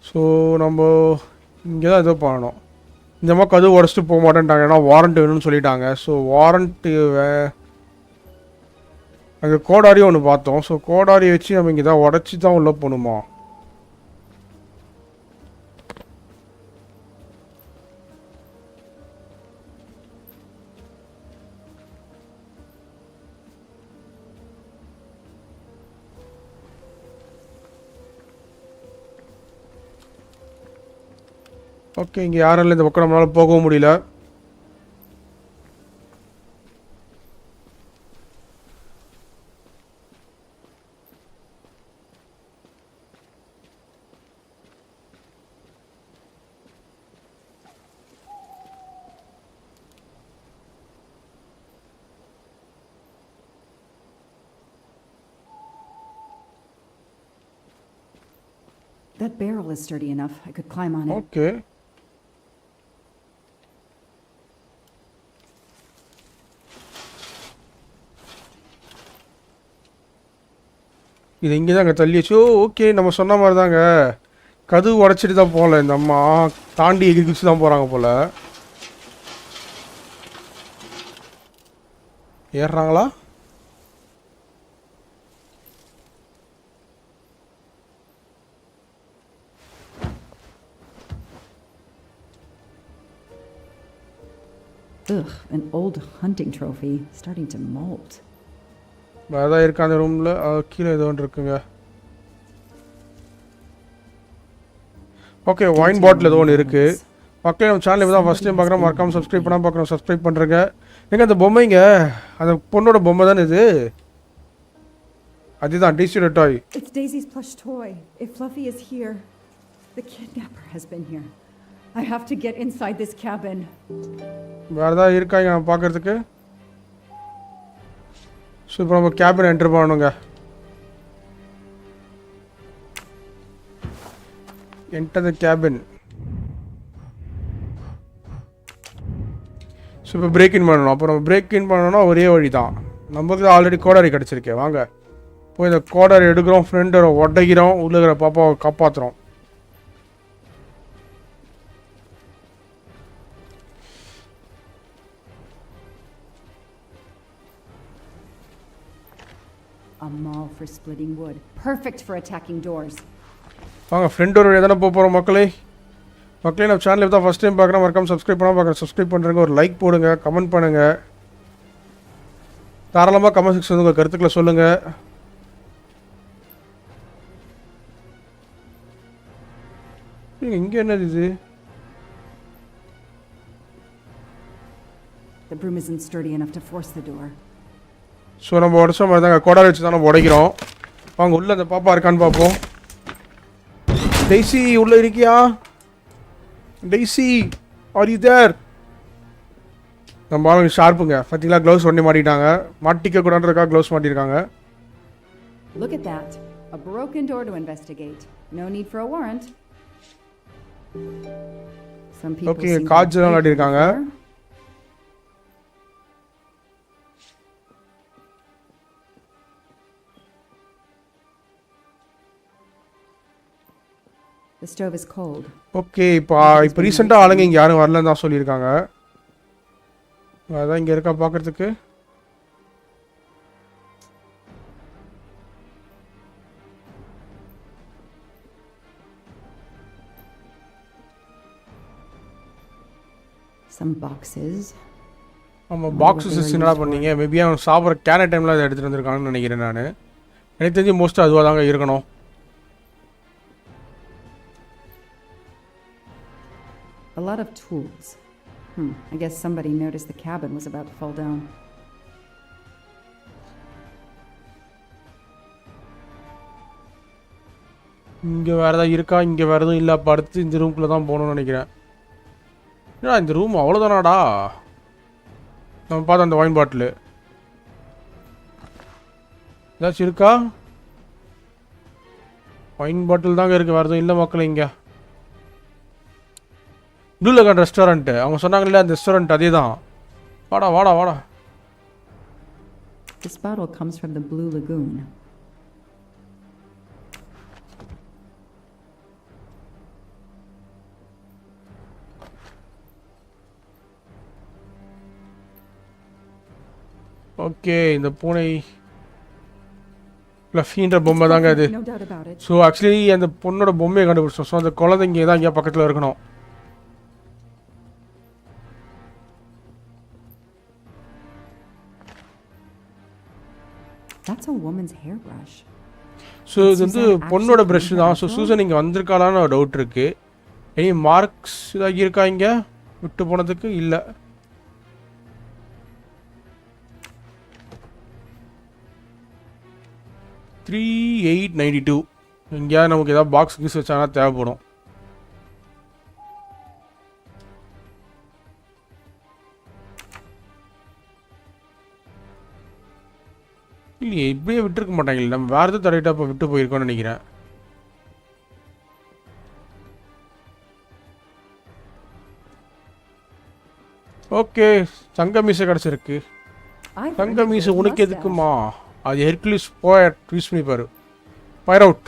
ஸோ நம்ம இங்கே தான் ஏதோ பண்ணணும். இந்த மாதிரி கதவு உடச்சிட்டு போக மாட்டேன்ட்டாங்க, ஏன்னா வாரண்ட் வேணும்னு சொல்லிட்டாங்க. ஸோ வாரண்ட்டு அங்கே கோடாரியும் ஒன்று பார்த்தோம். ஸோ கோடாரியை வச்சு நம்ம இங்கே தான் உடச்சி தான் உள்ளே போகணுமா? ஓகே இங்கே யாரும் இல்லை, இந்த பக்கம் நம்மளால் போகவும் முடியல. That barrel is sturdy enough. I could climb on it. Okay இது இங்கே தாங்க தள்ளி வச்சு. ஓகே நம்ம சொன்ன மாதிரி தாங்க, கதவு உடச்சிட்டு தான் போகல. இந்த அம்மா தாண்டி எகிரி குச்சி தான் போகிறாங்க போல். ஏறுறாங்களா? Ugh, an old hunting trophy starting to mold. அதான் இருக்கா அந்த ரூமில் கீழே ஏதோ ஒன்று இருக்குங்க. ஓகே, ஒயின் பாட்டில் ஏதோ ஒன்று இருக்குது. மக்களே நம்ம சேனல் தான் ஃபஸ்ட் டைம் பார்க்குறோம், மறக்காமல் சப்ஸ்கிரைப் பண்ணால் பார்க்குறோம், சப்ஸ்கிரைப் பண்ணுறேங்க. எங்கே அந்த பொம்மைங்க, அந்த பொண்ணோட பொம்மை தானே இது? அதுதான் டேசியோட டாய். It's Daisy's plush toy. If Fluffy is here, the kidnapper has been here. I have to get inside this cabin. வேறு ஏதாவது இருக்காங்க நம்ம பார்க்குறதுக்கு? ஸோ இப்போ நம்ம கேபின் என்ட்ரு பண்ணணுங்க. என்டர் த கேபின். ஸோ இப்போ பிரேக் இன் பண்ணணும். அப்போ நம்ம பிரேக் இன் பண்ணணும்னா ஒரே வழி தான். நம்மளுக்கு ஆல்ரெடி கோடாரி கிடச்சிருக்கேன். வாங்க போய் இந்த கோடாரி எடுக்கிறோம், ஃப்ரெண்டை உடைக்கிறோம், உள்ள இருக்கிற பாப்பாவை காப்பாற்றுறோம். A maul for splitting wood. Perfect for attacking doors. வாங்க ஃப்ரெண்டோட வழியாக தானே போகிறோம் மக்களே. நம்ம சேனலில் தான் ஃபஸ்ட் டைம் பார்க்குறோம், மறக்காம சப்ஸ்கிரைப் பண்ணால் பார்க்குறேன், சப்ஸ்கிரைப் பண்ணுறேங்க. ஒரு லைக் போடுங்க, கமெண்ட் பண்ணுங்கள். தாராளமாக கமெண்ட் செக்ஷன் உங்கள் கருத்துக்களை சொல்லுங்கள். இங்கே என்னது இது? The broom isn't sturdy enough to force the door. So நம்ம உடச்ச மாதிரி தாங்க கோடாரி வச்சு தான் நம்ம உடைக்கிறோம். வாங்க உள்ளே அந்த பாப்பா இருக்கான்னு பார்ப்போம். டெய்ஸி உள்ளே இருக்கியா? Daisy are you there? நம்ம ஆளுங்க ஷார்ப்புங்க. பார்த்தீங்களா, க்ளவுஸ் ஒன்றே மாட்டிட்டாங்க. மாட்டிக்க கூடாதுக்கா க்ளவுஸ் மாட்டியிருக்காங்க. Look at that. A broken door to investigate. No need for a warrant. Some people Okay, seem to cards எல்லாம் have விளையாடிருக்காங்க. before. The stove is cold. Okay, இப்போ ரீசெண்டாக ஆளுங்க இங்கே யாரும் வரலன்னு தான் சொல்லியிருக்காங்க. அதான் இங்கே இருக்கா பார்க்குறதுக்கு. Some boxes. ஆமாம், பாக்ஸஸ் என்னடா பண்ணீங்க? மேபி அவன் சாப்பிட்ற கேன டைமில் அதை எடுத்துகிட்டு வந்திருக்காங்கன்னு நினைக்கிறேன் நான். எனக்கு தெரிஞ்சு மோஸ்ட்டாக அதுவாக தாங்க இருக்கணும். A lot of tools. I guess somebody noticed the cabin was about to fall down. இங்கே வேறு ஏதாவது இருக்கா? இங்கே வேறு எதுவும் இல்லை. அப்போ அடுத்து இந்த ரூம்குள்ளே தான் போகணும்னு நினைக்கிறேன். ஏன்னா இந்த ரூம் அவ்வளோதானாடா? நம்ம பார்த்தோம் அந்த ஒயின் பாட்டிலு ஏதாச்சும் இருக்கா? ஒயின் பாட்டில் தாங்க இருக்குது, வேறு எதுவும் இல்லை மக்கள். இங்கே ப்ளூ லகான் ரெஸ்டாரண்ட்டு அவங்க சொன்னாங்கல்ல, அந்த ரெஸ்டாரண்ட் அதே தான். வாடா வாடா வாடா. This bottle comes from the Blue Lagoon. Okay, இந்த பூனை ஃப்ளஃபின்ற பொம்மை தாங்க அது. No doubt about it. So actually அந்த பொண்ணோட பொம்மையை கண்டுபிடிச்சோம். ஸோ அந்த குழந்தைங்க தான் இங்கே பக்கத்தில் இருக்கணும். That's a woman's hairbrush. So இது வந்து பொண்ணோட ப்ரஷ் தான். ஸோ சூசன் இங்கே வந்திருக்காளான்னு ஒரு டவுட் இருக்குது. எனி மார்க்ஸ் இதாக இருக்கா இங்கே விட்டு போனதுக்கு? இல்லை. $3,892. எங்கேயாவது நமக்கு ஏதாவது பாக்ஸ் கீஸ் வச்சானா தேவைப்படும். இல்லையே, இப்படியே விட்டுருக்க மாட்டாங்களே. நம்ம வேறு எதாவது தடையிட்டா இப்போ விட்டு போயிருக்கோம்னு நினைக்கிறேன். ஓகே, தங்க மீசை கிடச்சிருக்கு. தங்க மீசை உனக்கு எதுக்குமா? அது ஹெர்குலிஸ் போய் யூஸ் பண்ணி பாரு. பைரவுட்.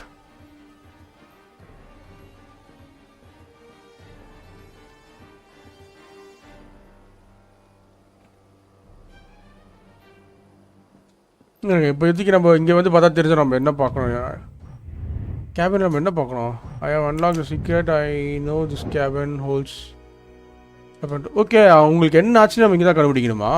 இப்போ எதுக்கு நம்ம இங்கே வந்து பார்த்தா தெரிஞ்சோம் நம்ம என்ன பார்க்கணும். கேபின் நம்ம என்ன பார்க்கணும்? I have unlock the secret. I know this cabin holds okay, உங்களுக்கு என்ன ஆச்சுன்னு நம்ம இங்கே தான் கண்டுபிடிக்கணுமா?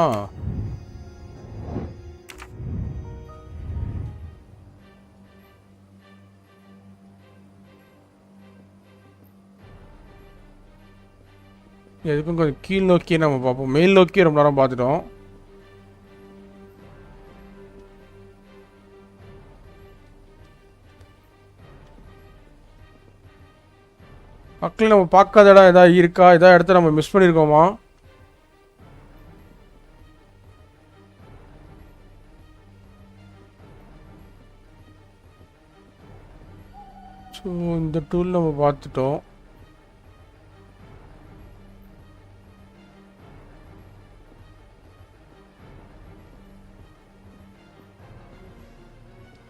எதுக்கும் கொஞ்சம் கீழ் நோக்கியே நம்ம பார்ப்போம். மேல் நோக்கியே ரொம்ப நேரம் பார்த்துட்டோம். மக்கள் நம்ம பார்க்காத இடம் எதாவது இருக்கா? எதாவது இடத்த நம்ம மிஸ் பண்ணியிருக்கோமா? ஸோ இந்த டூல் நம்ம பார்த்துட்டோம்.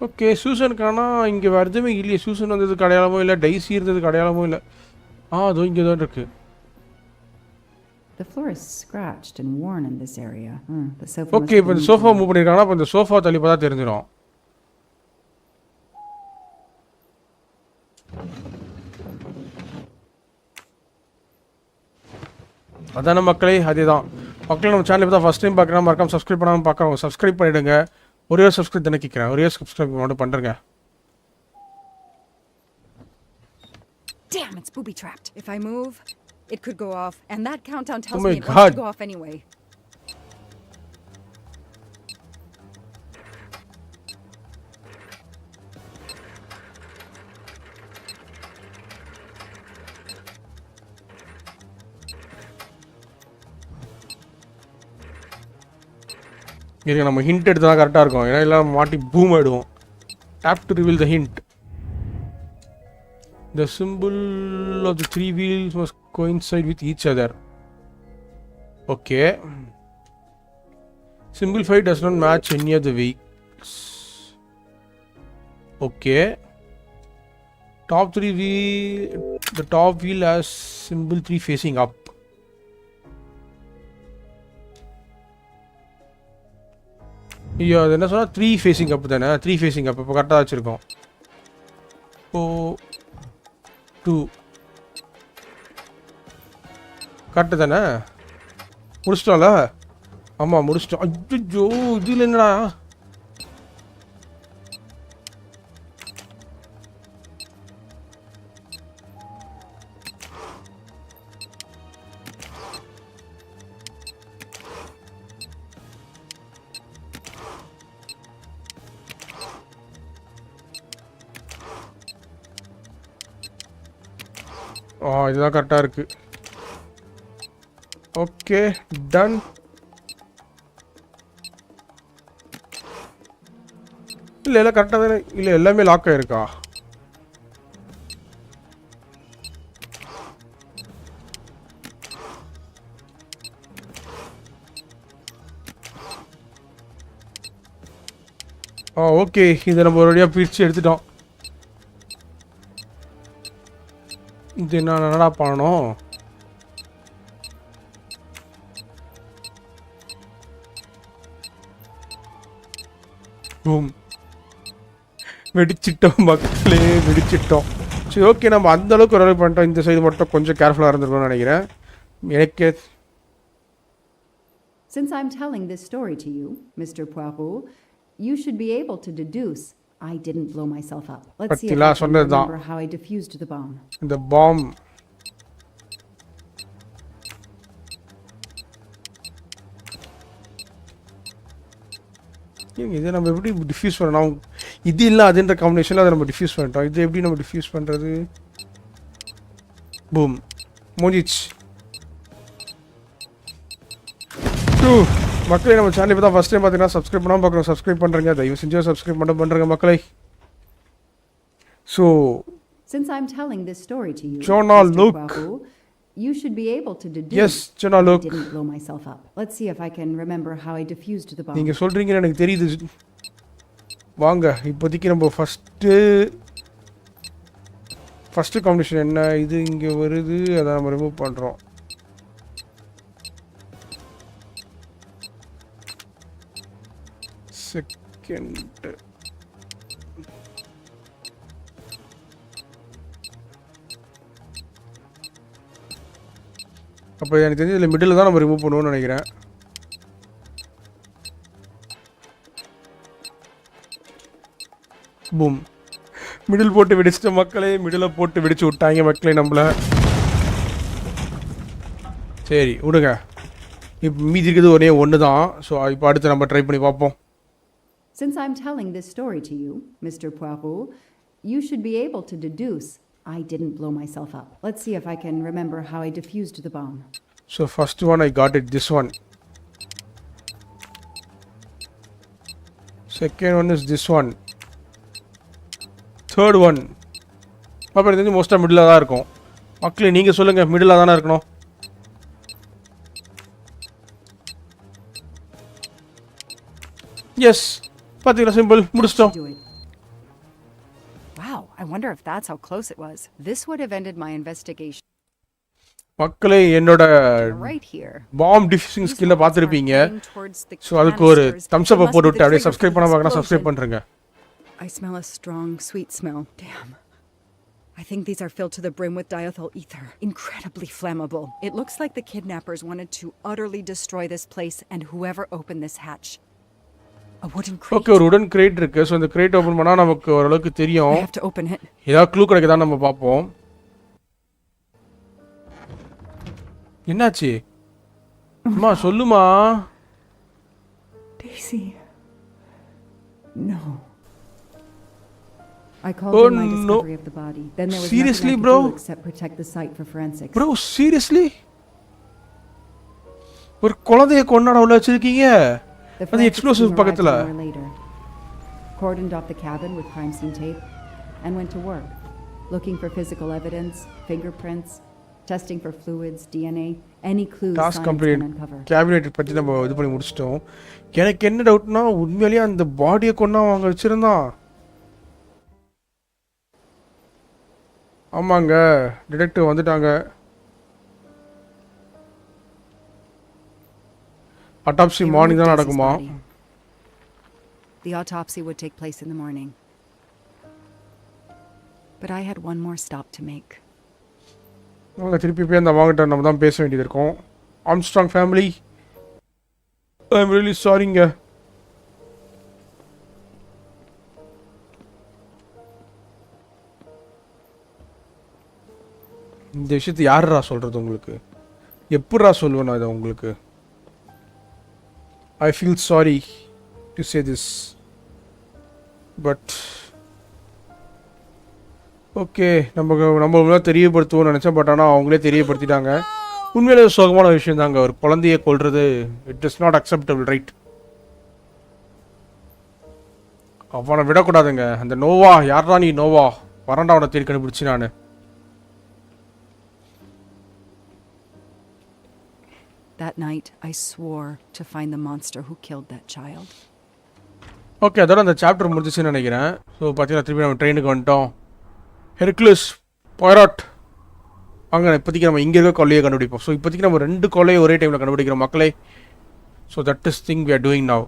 ஓகே, சூசனுக்கானா இங்கே வேறு எதுவுமே இல்லையே. சூசன் வந்ததுக்கு அடையாளமோ இல்லை, டைசி இருந்ததுக்கு அடையாளமோ இல்லை. அதோ இங்கே தான் இருக்கு. The floor is scratched and worn in this area. The sofa. Okay, இப்போ இந்த சோஃபா மூவ் பண்ணியிருக்காங்கன்னா இப்போ இந்த சோஃபா தள்ளி பார்த்தா தெரிஞ்சிடும். அதான மக்களே, அதே தான் மக்களே. நம்ம சேனல் இப்போ தான் ஃபஸ்ட் டைம் பார்க்குறேன், மறக்காம சப்ஸ்கிரைப் பண்ணாமல் பார்க்குறவங்க சப்ஸ்கிரைப் பண்ணிவிடுங்க. ஒரே ஒரு சப்ஸ்கிரைப் தானே கேட்குறேன், ஒரே சப்ஸ்கிரைப் மட்டும் பண்ணுறேங்க. Damn, it's booby trapped. If I move, it could go off, and that countdown tells my me it God. wants to go off anyway. இதுக்கு நம்ம ஹிண்ட் எடுத்து தான் கரெக்டாக இருக்கும், ஏன்னா எல்லாம் மாட்டி பூம் ஆகிடுவோம். Tap to reveal the hint. The symbol of the three wheels must coincide with each other. Okay. Symbol 5 does not match any of the wheels. Okay. Top 3 wheel, the top wheel has symbol 3 facing up. ஐயோ, அது என்ன சொன்னால் 3 facing அப் தானே? 3 facing அப் இப்போ கரெக்டாக வச்சுருக்கோம். ஓ 2 correct தானே? முடிச்சிட்டோம்ல? ஆமாம் முடிச்சிட்டோம். ஐயோ, இதில் என்னடா? இதுதான் கரெக்டாக இருக்குது. Okay, done. இல்லை எல்லாம் கரெக்டாக தானே? இல்லை எல்லாமே லாக் ஆகிருக்கா? ஓகே, இதை நம்ம ஒரு வழியாக பிரித்து எடுத்துட்டோம். இது என்னடா பண்ணணும்? வெடிச்சிட்டோம் மக்களே, வெடிச்சிட்டோம். சரி, ஓகே, நம்ம அந்த அளவுக்கு ஒரு பண்ணிட்டோம். இந்த சைடு மட்டும் கொஞ்சம் கேர்ஃபுல்லாக இருந்திருக்கணும்னு நினைக்கிறேன். எனக்கு Since I'm telling this story to you, Mr. Poirot, you should be able to deduce I didn't blow myself up. Let's see if I can remember how I defused the bomb. The bomb. இதை நம்ம எப்படி diffuse பண்ணணும்? இது இல்லை அதுன்ற காம்பினேஷனில் அதை நம்ம diffuse பண்ணிட்டோம். இது எப்படி நம்ம டிஃப்யூஸ் பண்ணுறது? பூம், முடிஞ்சிச்சு. மக்களே, நம்ம சேனல் இப்போ தான் ஃபஸ்ட் டைம் பார்த்தீங்கன்னா சப்ஸ்கிரைப் பண்ணாமல் பார்க்குறோம், சப்ஸ்கிரைப் பண்ணுறேங்க. தயவு செஞ்சு சப்ஸ்கிரைப் பண்ணுறேங்க மக்களே. So since I'm telling this story to you, Joanna, Locke, you should be able to deduce. Yes, Joanna, Locke. I didn't blow myself up. Let's see if I can remember how I defused the bomb. நீங்கள் சொல்கிறீங்கன்னு எனக்கு தெரியுது. வாங்க, இப்போதைக்கு நம்ம first combination என்ன? இது இங்கே வருது, அதை நம்ம ரிமூவ் பண்ணுறோம். செகண்ட் அப்போ எனக்கு தெரிஞ்சு இதில் மிடில் தான் நம்ம ரிமூவ் பண்ணுவோம்னு நினைக்கிறேன். பூம், மிடில் போட்டு வெடிச்சிட்ட மக்களே, மிடில் போட்டு வெடிச்சு விட்டாங்க மக்களே நம்மள. சரி விடுங்க, இப்போ மீதி இருக்கிறது ஒரே ஒன்று தான். ஸோ இப்போ அடுத்து நம்ம ட்ரை பண்ணி பார்ப்போம். Since I'm telling this story to you, Mr. Poirot, you should be able to deduce I didn't blow myself up. Let's see if I can remember how I defused the bomb. So first one I got it, this one. Second one is this one. Third one. அப்புறம் இது மோஸ்ட்டாக middle தான் இருக்கும். மக்களே நீங்கள் சொல்லுங்கள், middle தானே இருக்கணும். எஸ், பார்த்தீங்களா, சிம்பிள், முடிச்சிட்டோம். Wow, I wonder if that's how close it was. This would have ended my investigation. மக்களே என்னோட Right here. பாம் டிஃப்யூசிங் ஸ்கில்லை பார்த்துருப்பீங்க. ஸோ அதுக்கு ஒரு தம்ஸ் அப் போட்டு விட்டு அப்படியே சப்ஸ்கிரைப் பண்ண பார்க்கலாம், சப்ஸ்கிரைப் பண்ணுறேங்க. I smell a strong, sweet smell. Damn. I think these are filled to the brim with diethyl ether. Incredibly flammable. It looks like the kidnappers wanted to utterly destroy this place and whoever opened this hatch. A wooden crate. Okay, ஒரு உடன் great இருக்கு. So இந்த great open பண்ணால் நமக்கு ஓரளவுக்கு தெரியும். I have to open it. ஏதாவது clue கிடைக்குதா நம்ம பார்ப்போம். என்னாச்சு அம்மா, சொல்லுமா. Daisy. No. I called Oh, in my no. discovery of the body. Then there was Seriously, nothing I bro? could do except protect the site for forensics. Bro seriously ஒரு குழந்தைய கொண்டாட உள்ள வச்சிருக்கீங்க? The அது forensics எக்ஸ்ப்ளோசிவ் team பக்கத்துல. arrived an hour later. Cordoned off the cabin with crime scene tape and went to work, looking for physical evidence, fingerprints, testing for fluids, DNA, any clues task science complete. can uncover. Cabinet பற்றி நம்ம இது பண்ணி முடிச்சிட்டோம். எனக்கு என்ன டவுட்னா, உண்மையிலேயே அந்த பாடியை கொண்டா அவங்க வச்சிருந்தான். ஆமாங்க, டிடெக்டிவ் வந்துட்டாங்க. அட்டாப்சி They மார்னிங் தான் removed நடக்குமா? Daisy's body. The autopsy would take place in the morning. But I had one more stop to make. அவங்க திருப்பி போய் அந்த அம்மாங்கிட்ட நம்ம தான் பேச வேண்டியது இருக்கும். Armstrong family, I am really சாரிங்க. இந்த விஷயத்தை யாருடா சொல்கிறது உங்களுக்கு? எப்படா சொல்லுவேன் நான் இதை உங்களுக்கு? I feel sorry to say this, but okay, நம்ம தெரியப்படுத்துவோம்னு நினச்சேன். பட் ஆனால் அவங்களே தெரியப்படுத்திட்டாங்க. உண்மையிலே சோகமான விஷயம் தாங்க, ஒரு குழந்தைய கொல்றது it is not acceptable, right? அவனை விடக்கூடாதுங்க. அந்த நோவா யாரா நீ? நோவா வரண்டா, அவனை தேடி கண்டுபிடிச்சி நான். That night, I swore to find the monster who killed that child. Okay, அதோட அந்த சாப்டர் முடிஞ்சிச்சுன்னு நினைக்கிறேன். ஸோ பார்த்தீங்கன்னா திருப்பி நம்ம ட்ரெயினுக்கு வந்துட்டோம். ஹெர்குலஸ், பாய்ராட், வாங்க இப்போதைக்கு நம்ம இங்கே இருக்க கொள்ளையை கண்டுபிடிப்போம். ஸோ இப்போதைக்கு நம்ம 2 கொள்ளையை ஒரே டைமில் கண்டுபிடிக்கிறோம் மக்களே. So that is thing we are doing now.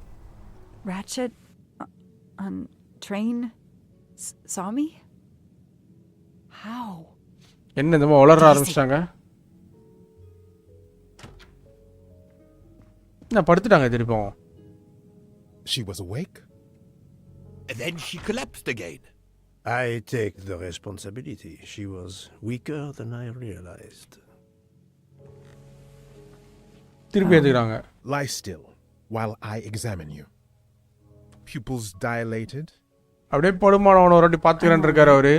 Ratchet on train saw me? How? என்ன இந்த மாதிரி வளர ஆரம்பிச்சிட்டாங்க? நான் படுத்துட்டாங்க திருப்போம். She was awake? And then she collapsed again. I take the responsibility. She was weaker than I realized. திருப்பி எடுத்துக்கிறாங்க. Lie still while I examine you. Pupils dilated? அப்படியே படுமான அவனை ஒரு வாட்டி பார்த்துக்கிறேன் இருக்காரு அவரு.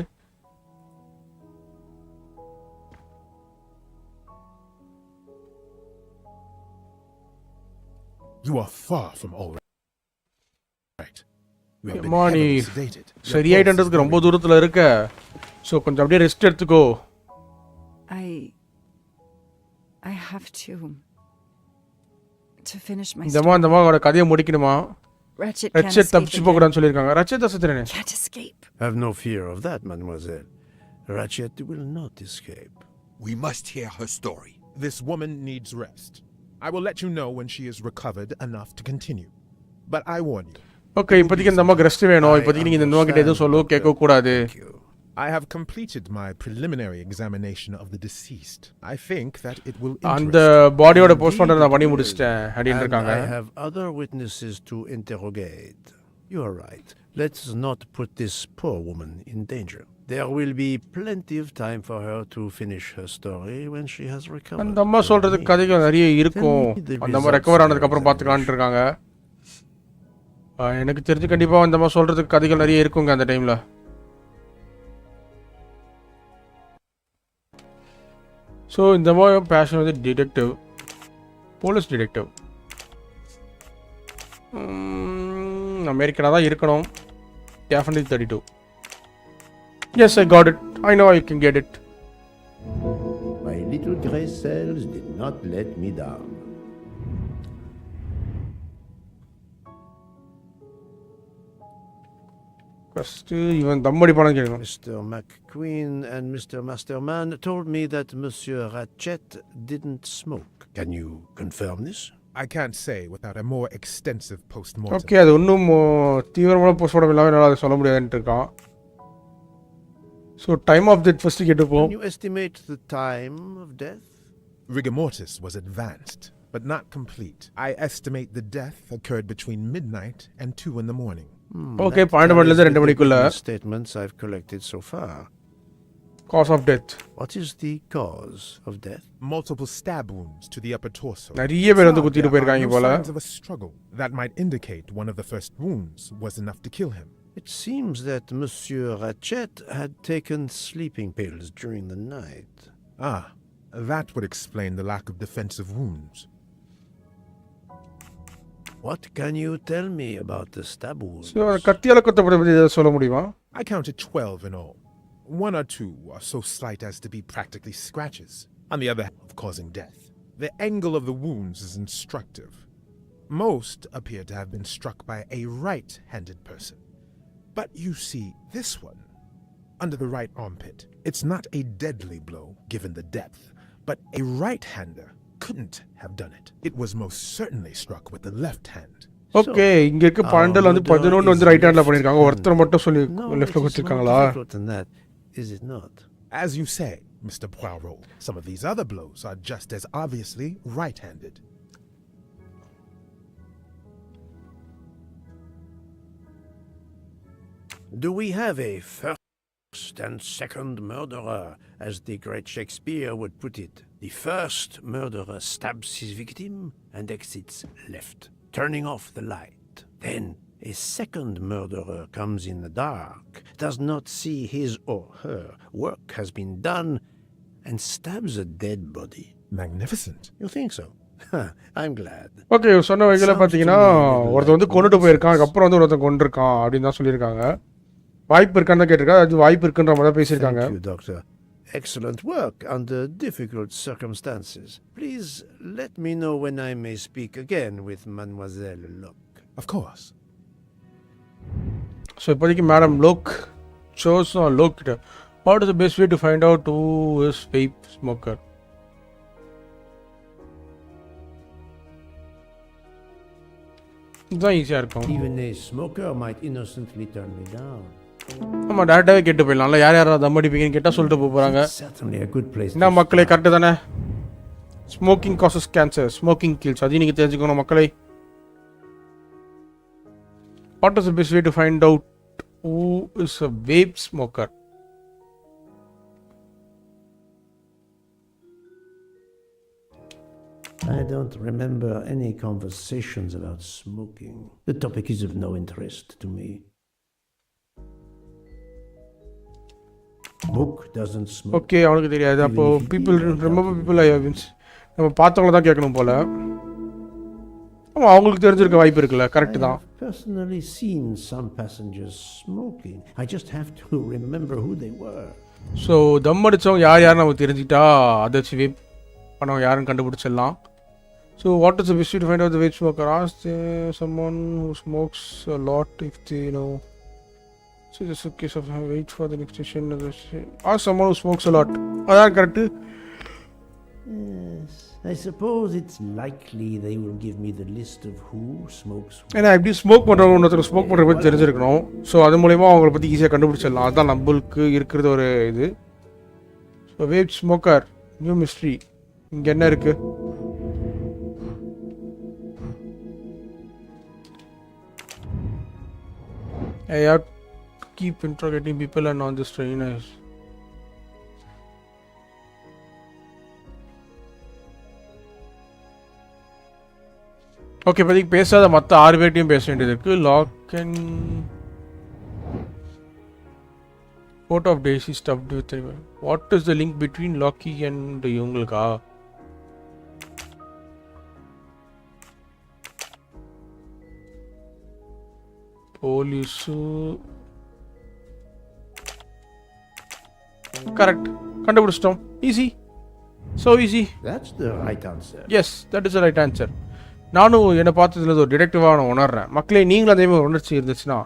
You are far from all right. You have been Mani heavily sedated. Your சரியாயிட்டன்றதுக்கு pulse is ரொம்ப தூரத்தில் இருக்க. ஸோ கொஞ்சம் அப்படியே ரெஸ்ட் எடுத்துக்கோ. I have to finish my இந்த story. அவரோட கதையை முடிக்கணுமா? Ratchet can't ரச்சத் escape தப்பிச்சு போக again. கூடாதுன்னு சொல்லியிருக்காங்க. ரச்சத் தப்பிச்சுறேனே. Can't escape. Have no fear of that, mademoiselle. Ratchet will not escape. We must hear her story. This woman needs rest. I will let you know when she is recovered enough to continue. But I warn you. Okay, இப்போதைக்கு இந்த அம்மாக்கு rest வேணும். இப்போதைக்கு நீங்கள் இந்த அம்மா கிட்ட எதுவும் சொல்லவும் கேட்க கூடாது. Thank you. I have completed my preliminary examination of the deceased. I think that it will அந்த interest பாடியோட Indeed, போஸ்ட்மார்ட்டம் நான் பண்ணி it முடிச்சிட்டேன் will. அப்படின்னு And இருக்காங்க. I have other witnesses to interrogate. You are right. Let's not put this poor woman in danger. There will be plenty of time for her to finish her story when she has recovered. அந்த அம்மா சொல்றதுக்கு கதைகள் நிறைய இருக்கும். அந்த அம்மா recover ஆனதுக்கு அப்புறம் பார்த்துக்கலான்ட்டு இருக்காங்க. எனக்கு தெரிஞ்சு கண்டிப்பா அந்த அம்மா சொல்றதுக்கு கதைகள் நிறைய இருக்குங்க அந்த டைம்ல. ஸோ இந்த மாதிரி பேஷன் வந்து டிடெக்டிவ், போலீஸ் டிடெக்டிவ். அமெரிக்கனாக தான் இருக்கணும். Definitely 32. Yes, I got it. I know I can get it. My little gray cells did not let me down. First, even தம்மடி பணம் கேட்கணும். Mr. McQueen and Mr. Masterman told me that Monsieur Ratchet didn't smoke. Can you confirm this? I can't say without a more extensive post-mortem. Okay, அது இன்னும் தீவிரமான postmortem இல்லாமல் என்னால் அதை சொல்ல முடியாதுன்ட்டு இருக்கான். So time of death first கேட்டுப்போம். Can you estimate the time of death? Rigor mortis was advanced, but not complete. I estimate the death occurred between midnight and 2 in the morning. Okay, 12 மணிலேருந்து 2 மணிக்குள்ள. Statements I've collected so far. Cause of death. What is the cause of death? Multiple stab wounds to the upper torso. நிறைய பேர் வந்து குத்திட்டு There are போயிருக்காங்க no போல. signs of a struggle that might indicate one of the first wounds was enough to kill him. It seems that Monsieur Ratchet had taken sleeping pills during the night. Ah, that would explain the lack of defensive wounds. What can you tell me about the stab wounds? So கத்தியால் குத்தப்பட்ட பற்றி ஏதாவது சொல்ல முடியுமா? I counted 12 in all. 1 or 2 are so slight as to be practically scratches, on the other hand of causing death. The angle of the wounds is instructive. Most appear to have been struck by a right-handed person. But you see this one, under the right armpit. It's not a deadly blow, given the depth, but a right-hander couldn't have done it. It was most certainly struck with the left hand. Okay, இங்க இருக்க 12 வந்து 11 வந்து right ஹேண்ட்ல பண்ணிருக்காங்க. ஒருத்தர் மட்டும் சொல்லி லெஃப்ட்ல கொடுத்திருக்காங்களா? Is it not? As you say, Mr. Poirot, some of these other blows are just as obviously right-handed. Do we have a first and second murderer, as the great Shakespeare would put it? The first murderer stabs his victim and exits left, turning off the light. Then a second murderer comes in the dark, does not see his or her work has been done, and stabs a dead body. Magnificent. You think so? I'm glad. Okay, சொன்ன வகையில் பார்த்தீங்கன்னா ஒருத்தர் வந்து கொண்டுட்டு போயிருக்கான், அதுக்கப்புறம் வந்து ஒருத்தன் கொண்டிருக்கான் அப்படின்னு தான் சொல்லியிருக்காங்க. வாய்ப்பு இருக்கான்னு தான் கேட்டிருக்காங்க. அது வாய்ப்பு இருக்குன்ற மாதிரி தான் பேசியிருக்காங்க. Thank you, Doctor. Excellent work under difficult circumstances. Please let me know when I may speak again with Mademoiselle Locke. Of course. So இப்போதைக்கு மேடம் லோக் ஷோஸ் லோக் கிட்ட what is the best way to find out who is vape smoker. இதுதான் ஈஸியாக இருக்கும். Even a smoker might innocently turn me down. ஆமாம், டேரெக்டாகவே கேட்டு போயிடலாம்ல. யார் யாராவது தம் அடிப்பீங்கன்னு கேட்டால் சொல்லிட்டு போகிறாங்க. Certainly a good place. என்ன மக்களே, கரெக்டு தானே? Smoking causes cancer, smoking kills. அதையும் நீங்கள் தெரிஞ்சுக்கணும் மக்களே. What is the best way to find out who is a vape smoker? I don't remember any conversations about smoking. The topic is of no interest to me. Book doesn't smoke. Okay, அவனுக்கு தெரியாது. அப்போ people remember people I have நம்ம பார்த்தவங்கள தான் கேட்கணும் போல. ஆமாம், அவங்களுக்கு தெரிஞ்சிருக்க வாய்ப்பு இருக்குல்ல. கரெக்டு தான். I've personally seen some passengers smoking. I just have to remember who they were. So தம் அடித்தவங்க யார் யார் நம்ம தெரிஞ்சுக்கிட்டா அதை வச்சு வேப் பண்ணவங்க யாருன்னு கண்டுபிடிச்சிடலாம். So what is the best to find out the vape smoker? Ask someone who smokes a lot if they know. So just a case of wait for the next station. Ask someone who smokes a lot. அதான் correct. Yes, I suppose it's likely they will give me the list of who smokes. ஏன்னா எப்படி smoke பண்ணுறவங்க ஒருத்தர் smoke பண்ணுற பற்றி தெரிஞ்சிருக்கணும். So அது மூலயமா அவங்கள பற்றி ஈஸியாக கண்டுபிடிச்சிடலாம். அதுதான் நம்மளுக்கு இருக்கிறது ஒரு இது. So vape smoker new mystery. இங்கே என்ன இருக்கு? I have to keep interrogating people and on this train. Okay, இப்போதைக்கு பேசாத மற்ற 6 பேர்ட்டையும் பேச வேண்டியது இருக்கு. Locke and photo of Daisy stuffed with what is the link between லாக்கி அண்ட் இவங்களுக்கா? போலீஸு கரெக்ட், கண்டுபிடிச்சிட்டோம். Easy, so easy. That's the right answer. Yes, that is the right answer. நானும் என்னை பார்த்ததுல ஒரு டிடெக்டிவாக நான் உணர்றேன். மக்களே, நீங்களும் அதே மாதிரி உணர்ச்சி இருந்துச்சுன்னா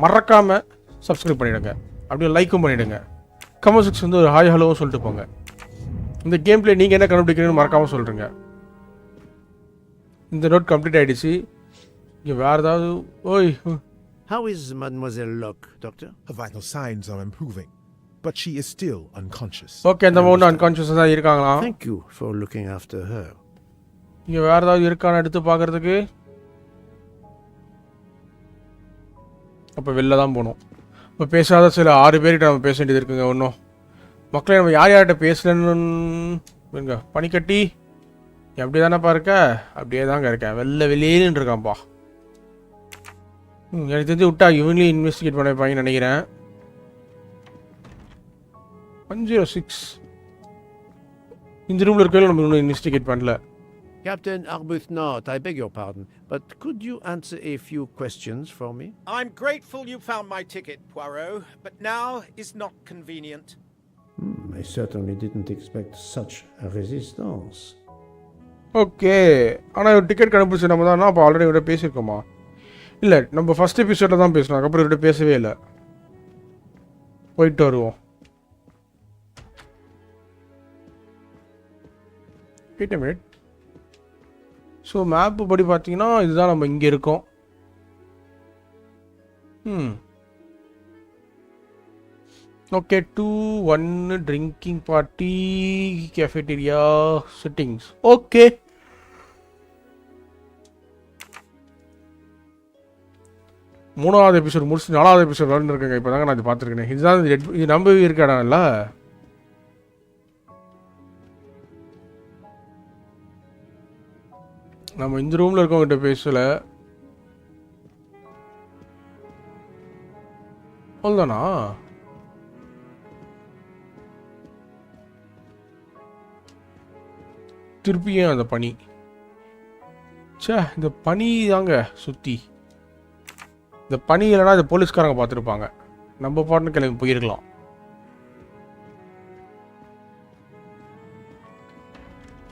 மறக்காமல் சப்ஸ்கிரைப் பண்ணிவிடுங்க, அப்படியே லைக்கும் பண்ணிவிடுங்க. கமெண்ட் செக்ஷன் வந்து ஒரு ஹாய் ஹலோவும் சொல்லிட்டு போங்க. இந்த கேம் பிளே நீங்கள் என்ன கண்டுபிடிக்கிறீங்கன்னு மறக்காமல் சொல்கிறீங்க. இந்த நோட் கம்ப்ளீட் ஆகிடுச்சு. இங்கே வேறு ஏதாவது? ஓய், How is Mademoiselle Locke, Doctor? Her vital signs are improving, but she is still unconscious. Okay, அந்த ஒன்று அன்கான்ஷியஸாக தான் இருக்காங்களா? Thank you for looking after her. இங்கே வேறு ஏதாவது இருக்கான்னு எடுத்து பார்க்குறதுக்கு? அப்போ வெளில தான் போகணும். இப்போ பேசாத சில 6 பேர்கிட்ட நம்ம பேச வேண்டியது இருக்குங்க. ஒன்றும் மக்களே, நம்ம யார் யார்கிட்ட பேசலன்னு பனிக்கட்டி எப்படி தானேப்பா இருக்க? அப்படியே தாங்க இருக்கேன். வெளியேன்னு இருக்கான்ப்பா. எனக்கு தெரிஞ்சு விட்டா இவங்களையும் இன்வெஸ்டிகேட் பண்ண வைப்பாங்கன்னு நினைக்கிறேன். 106 இந்த ரூமில் இருக்கவே நம்ம இன்னும் இன்வெஸ்டிகேட் பண்ணல. Captain Arbuthnot, I beg your pardon, but could you answer a few questions for me? I'm grateful you found my ticket, Poirot, but now is not convenient. I certainly didn't expect such a resistance. Okay, ஆனால் ஒரு ticket கண்டுபிடிச்சி நம்ம தான். அப்போ already இவர்கிட்ட பேசியிருக்கோமா? இல்லை, நம்ம first எபிசோடில் தான் பேசணும். அதுக்கப்புறம் இவர்கிட்ட பேசவே இல்லை. போயிட்டு வருவோம். Wait a minute. So map படி பார்த்தீங்கன்னா இதுதான் நம்ம இங்கே இருக்கோம். Okay, 2-1 drinking party, cafeteria, sittings. Okay, மூணாவது எபிசோட் முடிச்சு 4வது எபிசோட் வரணும் இருக்குங்க. இப்போ தாங்க நான் இது பார்த்துருக்கேன். இதுதான் இது நம்பவே இருக்காடான்ல. நம்ம இந்த ரூமில் இருக்கவங்கிட்ட பேசல. அவ்வளோதானா? திருப்பியும் அந்த பனி. சே, இந்த பனி தாங்க சுற்றி. இந்த பனி இல்லைனா இந்த போலீஸ்காரங்க பார்த்துருப்பாங்க. நம்ம பாட்டுன்னு கிளம்பி போயிருக்கலாம்.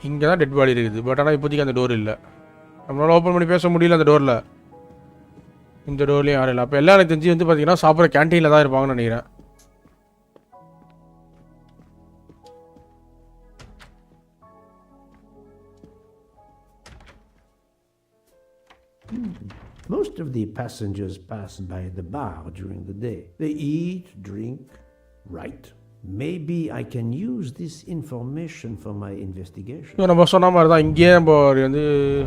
இங்கே தான் டெட் பாடி இருக்குது. பட் ஆனால் இப்போதைக்கு அந்த டோர் இல்லை. நம்மளால் ஓப்பன் பண்ணி பேச முடியல அந்த டோரில். இந்த டோர்லேயும் யாரும் இல்லை. அப்போ எல்லாம் எனக்கு தெரிஞ்சு வந்து பார்த்தீங்கன்னா சாப்பிட்ற கேன்டீனில் தான் இருப்பாங்கன்னு நினைக்கிறேன். Most of the passengers pass by the bar during the day. They eat, drink, write. Maybe I can use this information for my investigation. நம்ம சொன்ன மாதிரி தான் இங்கேயே நம்ம வந்து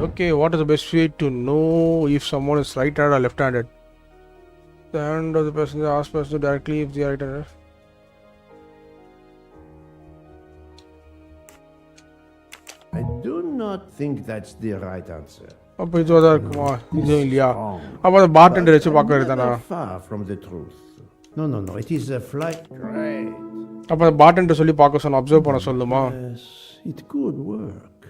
okay, what is the best way to know if someone is right handed or left handed? The hand of the person asked person directly if they are right handed. I do not think that's the right answer. அப்போ இதுவாக தான் இருக்குமா? இதுவும் இல்லையா? அப்போ அந்த bartender வச்சு பார்க்க வேண்டியதானா? Far from the truth. No. It is a flight. Right. அப்போ அந்த பார்டெண்டர் சொல்லி பார்க்க சொன்ன, அப்சர்வ் பண்ண சொல்லுமா? Yes, it could work.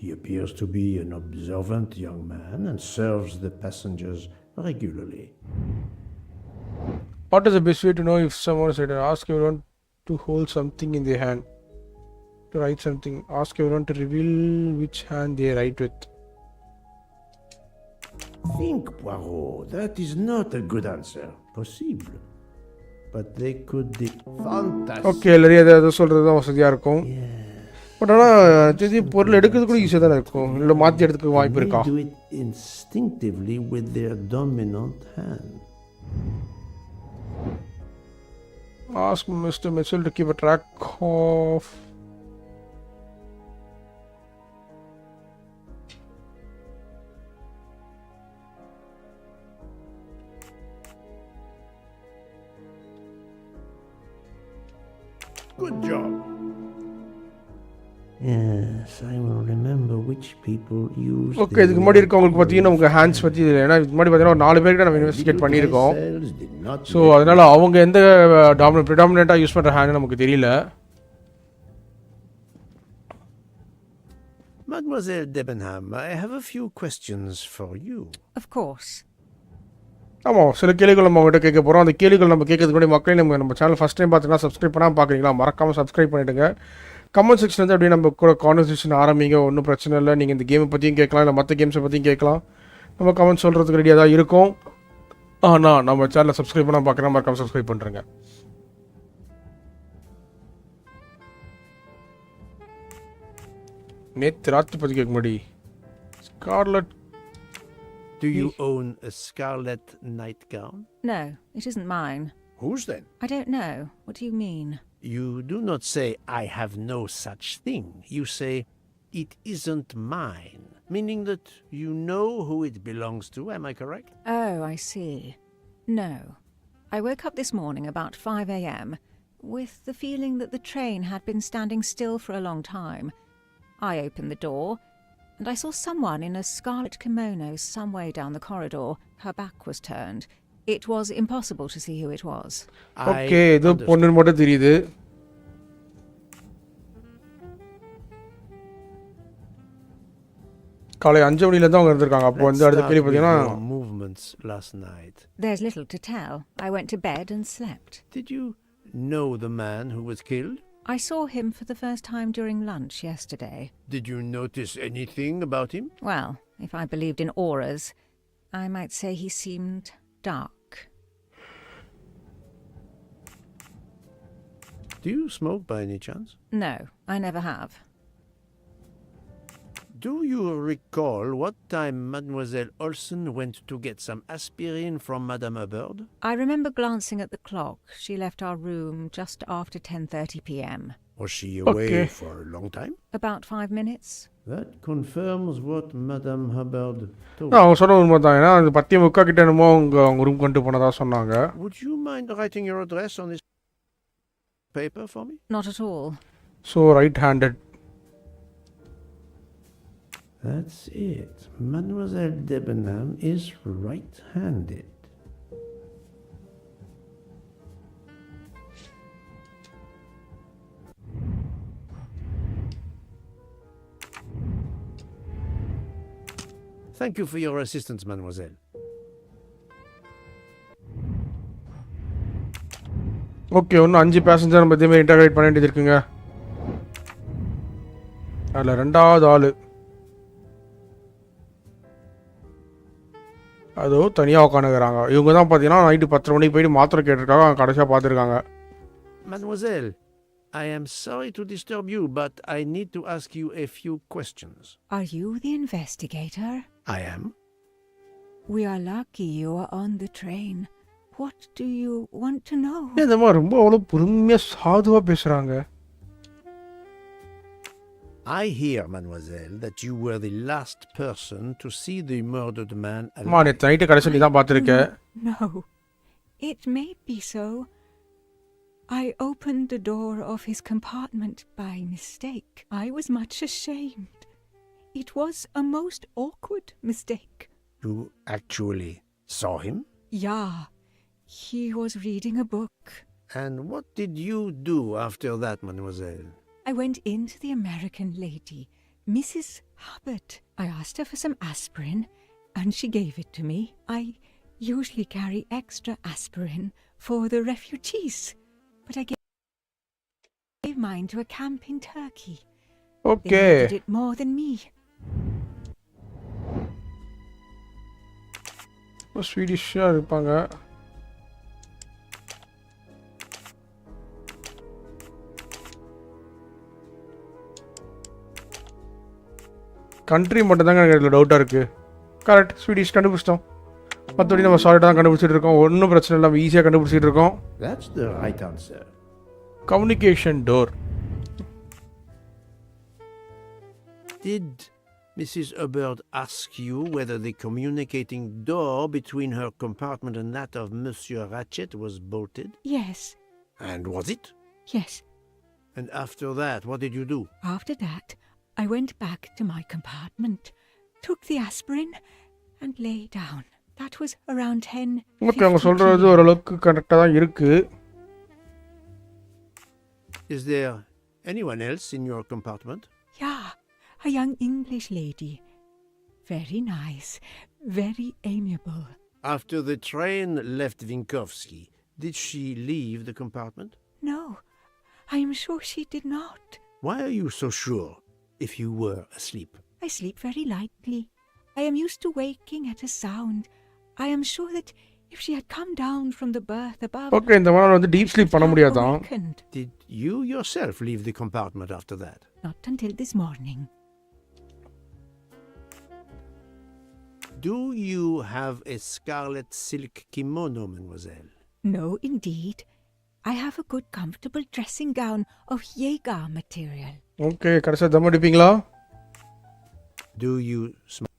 He appears to be an observant young man and serves the passengers regularly. What is the best way to know if someone is right? Ask everyone to hold something in their hand. To write something. Ask everyone to reveal which hand they write with. Think, Poirot. That is not a good answer. Possible. But they could be fantastic. Okay, எல்லாரும் ஏதாவது சொல்கிறது தான் வசதியாக இருக்கும். Yes. But ஆனால் தெரிஞ்சு பொருள் எடுக்கிறது கூட ஈஸியாக தானே இருக்கும், இல்லை மாற்றி எடுத்துக்க வாய்ப்பு இருக்கா? They do it instinctively with their dominant hand. Ask Mr. Mitchell to keep a track of. Good job. Yes, I will remember which people use. Okay, இதுக்கு முன்னாடி இருக்கவங்களுக்கு பார்த்தீங்கன்னா நமக்கு ஹேண்ட்ஸ் பற்றி இது, ஏன்னா இதுக்கு முன்னாடி பார்த்தீங்கன்னா ஒரு 4 பேருக்கு நம்ம இன்வெஸ்டிகேட் பண்ணியிருக்கோம். ஸோ அதனால் அவங்க எந்த ப்ரிடாமினண்ட்டாக யூஸ் பண்ணுற ஹேண்ட் நமக்கு தெரியல. Mademoiselle Debenham, I have a few questions for you. Of course. ஆமாம், சில கேள்விகள் நம்ம அவங்ககிட்ட கேட்க போகிறோம். அந்த கேள்விகள் நம்ம கேட்கறதுக்கு முன்னாடி மக்களே நம்ம சேனல் ஃபஸ்ட் டைம் பார்த்தீங்கன்னா சப்ஸ்கிரைப் பண்ணால் பார்க்குறீங்களா, மறக்காமல் சப்ஸ்கிரைப் பண்ணிவிடுங்க. கமெண்ட் செக்ஷன் வந்து அப்படியே நம்ம கூட கான்வர்சேஷன் ஆரம்பிங்க, ஒன்றும் பிரச்சனை இல்லை. நீங்கள் இந்த கேமை பற்றியும் கேட்கலாம், இல்லை மற்ற கேம்ஸை பற்றியும் கேட்கலாம். நம்ம கமெண்ட் சொல்கிறதுக்கு ரெடியாக தான் இருக்கும். ஆனால் நம்ம சேனலை சப்ஸ்கிரைப் பண்ணால் பார்க்குறேன், மறக்காமல் சப்ஸ்கிரைப் பண்ணுறேங்க. நேற்று ராத்திரி பற்றி கேட்க முன்னாடி scarlet. Do you own a scarlet nightgown? No, it isn't mine. Whose then? I don't know. What do you mean? You do not say, I have no such thing. You say, it isn't mine, meaning that you know who it belongs to. Am I correct? Oh, I see. No. I woke up this morning about 5 a.m. with the feeling that the train had been standing still for a long time. I opened the door, and I saw someone in a scarlet kimono some way down the corridor. Her back was turned. It was impossible to see who it was. Okay, இது பொண்ணு மட்டும் தெரியுது. காலை 5 மணில இருந்து அவங்க இருந்திருக்காங்க. அப்போ வந்து அடுத்த கேள்வி பார்த்தீங்கன்னா movements last night. There's little to tell. I went to bed and slept. Did you know the man who was killed? I saw him for the first time during lunch yesterday. Did you notice anything about him? Well, if I believed in auras, I might say he seemed dark. Do you smoke by any chance? No, I never have. Do you recall what time Mademoiselle Olsen went to get some aspirin from Madame Hubbard? I remember glancing at the clock. She left our room just after 10:30 p.m. Was she away for a long time? About 5 minutes. That confirms what Madame Hubbard told. அவங்க சொன்ன உண்மை தான். ஏன்னா அந்த 10:30 கிட்ட என்னமோ அவங்க room கொண்டு போனதா சொன்னாங்க. Would you mind writing your address on this paper for me? Not at all. So right-handed. That's it. Mademoiselle Debenham is right-handed. Thank you for your assistance, mademoiselle. Okay, இன்னும் 5 பேசஞ்சர் நம்ம இதே மாதிரி integrate பண்ண வேண்டியது இருக்குங்க. அதில் 2வது ஆள் அதோ தனியாக உட்காந்துக்கிறாங்க. இவங்க தான் பார்த்தீங்கன்னா நைட்டு 10 மணிக்கு போயிட்டு மாத்திரை கேட்டிருக்காங்க, கடைசியாக பார்த்துருக்காங்க. Mademoiselle, I am sorry to disturb you, but I need to ask you a few questions. Are you the investigator? I am. We are lucky you are on the train. What do you want to know? இந்த மாதிரி ரொம்ப அவ்வளோ பொறுமையாக சாதுவாக பேசுகிறாங்க. I hear, mademoiselle, that you were the last person to see the murdered man alive. அம்மா, நேற்று night கடைசி நீ தான் பார்த்துருக்க. No, it may be so. I opened the door of his compartment by mistake. I was much ashamed. It was a most awkward mistake. You actually saw him? Yeah, he was reading a book. And what did you do after that, mademoiselle? I went in to the American lady, Mrs. Hubbard. I asked her for some aspirin, and she gave it to me. I usually carry extra aspirin for the refugees, but I gave mine to a camp in Turkey. Okay. They needed it more than me. ஸ்வீடிஷாக இருப்பாங்க. Country மட்டும் தாங்க எனக்கு இதில் டவுட்டாக இருக்குது. Correct, Swedish கண்டுபிடிச்சிட்டோம். மற்றபடி நம்ம சாலிடாக தான் கண்டுபிடிச்சிட்டு இருக்கோம். ஒன்றும் பிரச்சனை இல்லை, நம்ம ஈஸியாக கண்டுபிடிச்சிட்டு இருக்கோம். That's the right answer. Communication door. Did Mrs. Hubbard ask you whether the communicating door between her compartment and that of Monsieur Ratchet was bolted? Yes, And was it? yes. And after that, what did you do? After that, I went back to my compartment, took the aspirin, and lay down. That was around 10. Okay, அவங்க சொல்கிறது ஓரளவுக்கு கரெக்டாக தான் இருக்குது. Is there anyone else in your compartment? Yeah, a young English lady. Very nice, very amiable. After the train left Vinkovsky, did she leave the compartment? No, I am sure she did not. Why are you so sure if you were asleep? I sleep very lightly. I am used to waking at a sound. I am sure that if she had come down from the berth above... okay, இந்த மாதிரி வந்து deep sleep பண்ண முடியாதான். Did you yourself leave the compartment after that? Not until this morning. Do you have a scarlet silk kimono, mademoiselle? No, indeed. I have a good comfortable dressing gown of Jaeger material. Okay, கடைசியாக தம் அடிப்பீங்களா? Do you smoke,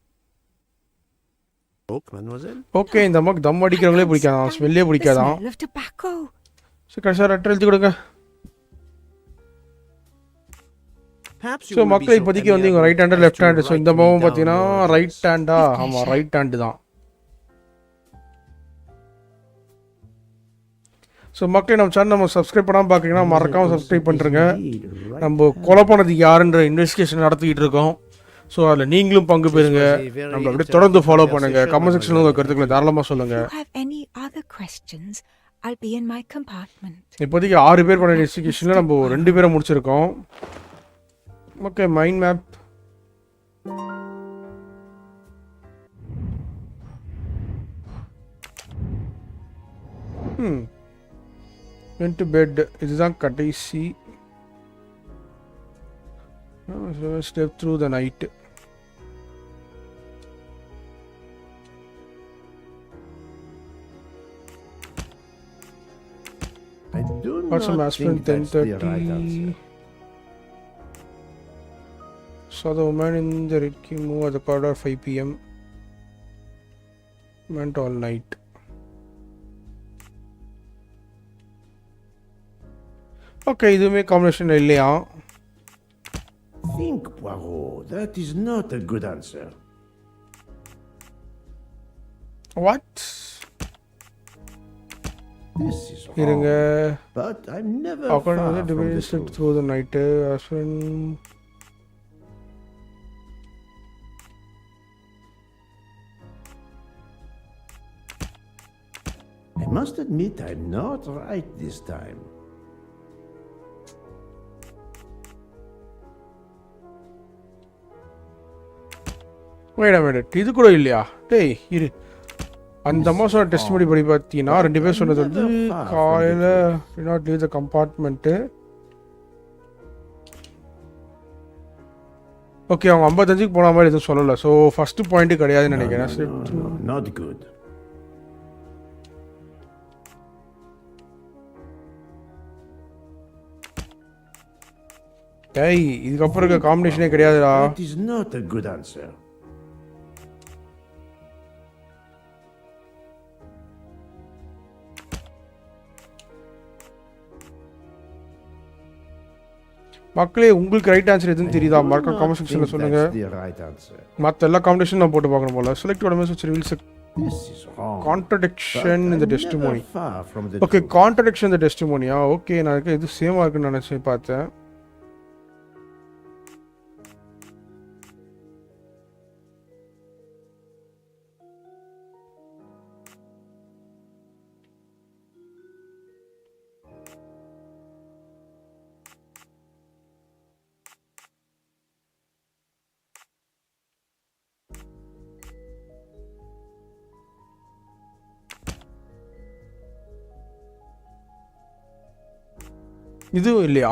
mademoiselle? Okay, இந்த அம்மாவுக்கு தம் அடிக்கிறவங்களே பிடிக்காதான், ஸ்மெல்லே பிடிக்காதான். The smell of tobacco. சரி, கடைசியாக ரெட்டர் எழுதி கொடுங்க. Perhaps you so will மக்கள் be so இப்போதைக்கு வந்து இவங்க right hand amiable as left to hand. So இந்த write me அம்மாவும் down பார்த்தீங்கன்னா your ரைட் ஹேண்டா? With ஆமாம், pleasure. ரைட் ஹேண்டு தான். ஸோ மக்களே, நம்ம சேனல் நம்ம சப்ஸ்கிரைப் பண்ணாமல் பார்க்குறீங்கன்னா மறக்காமல் சப்ஸ்கிரைப் பண்ணுறேங்க. நம்ம கொலை பண்ணதுக்கு யாருன்ற இன்வெஸ்டிகேஷன் நடத்திக்கிட்டு இருக்கோம். ஸோ அதில் நீங்களும் பங்கு பெறுங்க. நம்ம அப்படியே தொடர்ந்து ஃபாலோ பண்ணுங்கள். கமெண்ட் செக்ஷனில் உங்கள் கருத்துக்களை தாராளமாக If சொல்லுங்கள். you have any other questions, I'll be in my compartment. இப்போதைக்கு 6 பேர் பண்ண இன்வெஸ்டிகேஷனில் நம்ம 2 பேரை முடிச்சிருக்கோம். Okay, mind map. went to bed. இதுதான் கடைசி. Step through the night. I do Also, not aspirin think that's the right 10:30. answer. Saw the woman in the red key move at the corridor 5 p.m. Went all night. Okay, இதுமே combination இல்லையா? Think, Poirot. That is not a good answer. What? This is இருங்க. wrong. But I'm never far According to the from the device truth. through the night, aspirin. I must admit I'm not right this time. Wait a minute. இது கூட இல்லையா? டேய் இரு. அந்த மாதம் test பண்ணி படி பார்த்தீங்கன்னா 2 பேர் சொன்னது வந்து காலையில் did not leave the compartment. Okay, அவங்க 55க்கு போன மாதிரி எதுவும் சொல்லலை. ஸோ ஃபஸ்ட்டு பாயிண்ட்டு கிடையாதுன்னு நினைக்கிறேன். No, not good. டேய், இதுக்கப்புறம் இருக்க காம்பினேஷனே கிடையாதுடா. That is not a good answer. மக்களே, உங்களுக்கு ரைட் ஆன்சர் எதுன்னு தெரியுதா? மறக்காம கமெண்ட் செக்ஷனில் சொல்லுங்கள். That's the right answer. மற்ற எல்லா காம்பினேஷன் நான் போட்டு பார்க்கணும் போல. Select what message reveals a This is wrong. contradiction in the But I'm testimony. never far from the okay, truth. Contradiction இந்த டெஸ்டிமோனியா? ஓகே, நான் இருக்க இது சேமாக இருக்குன்னு நினச்சி பார்த்தேன். இதுவும் இல்லையா?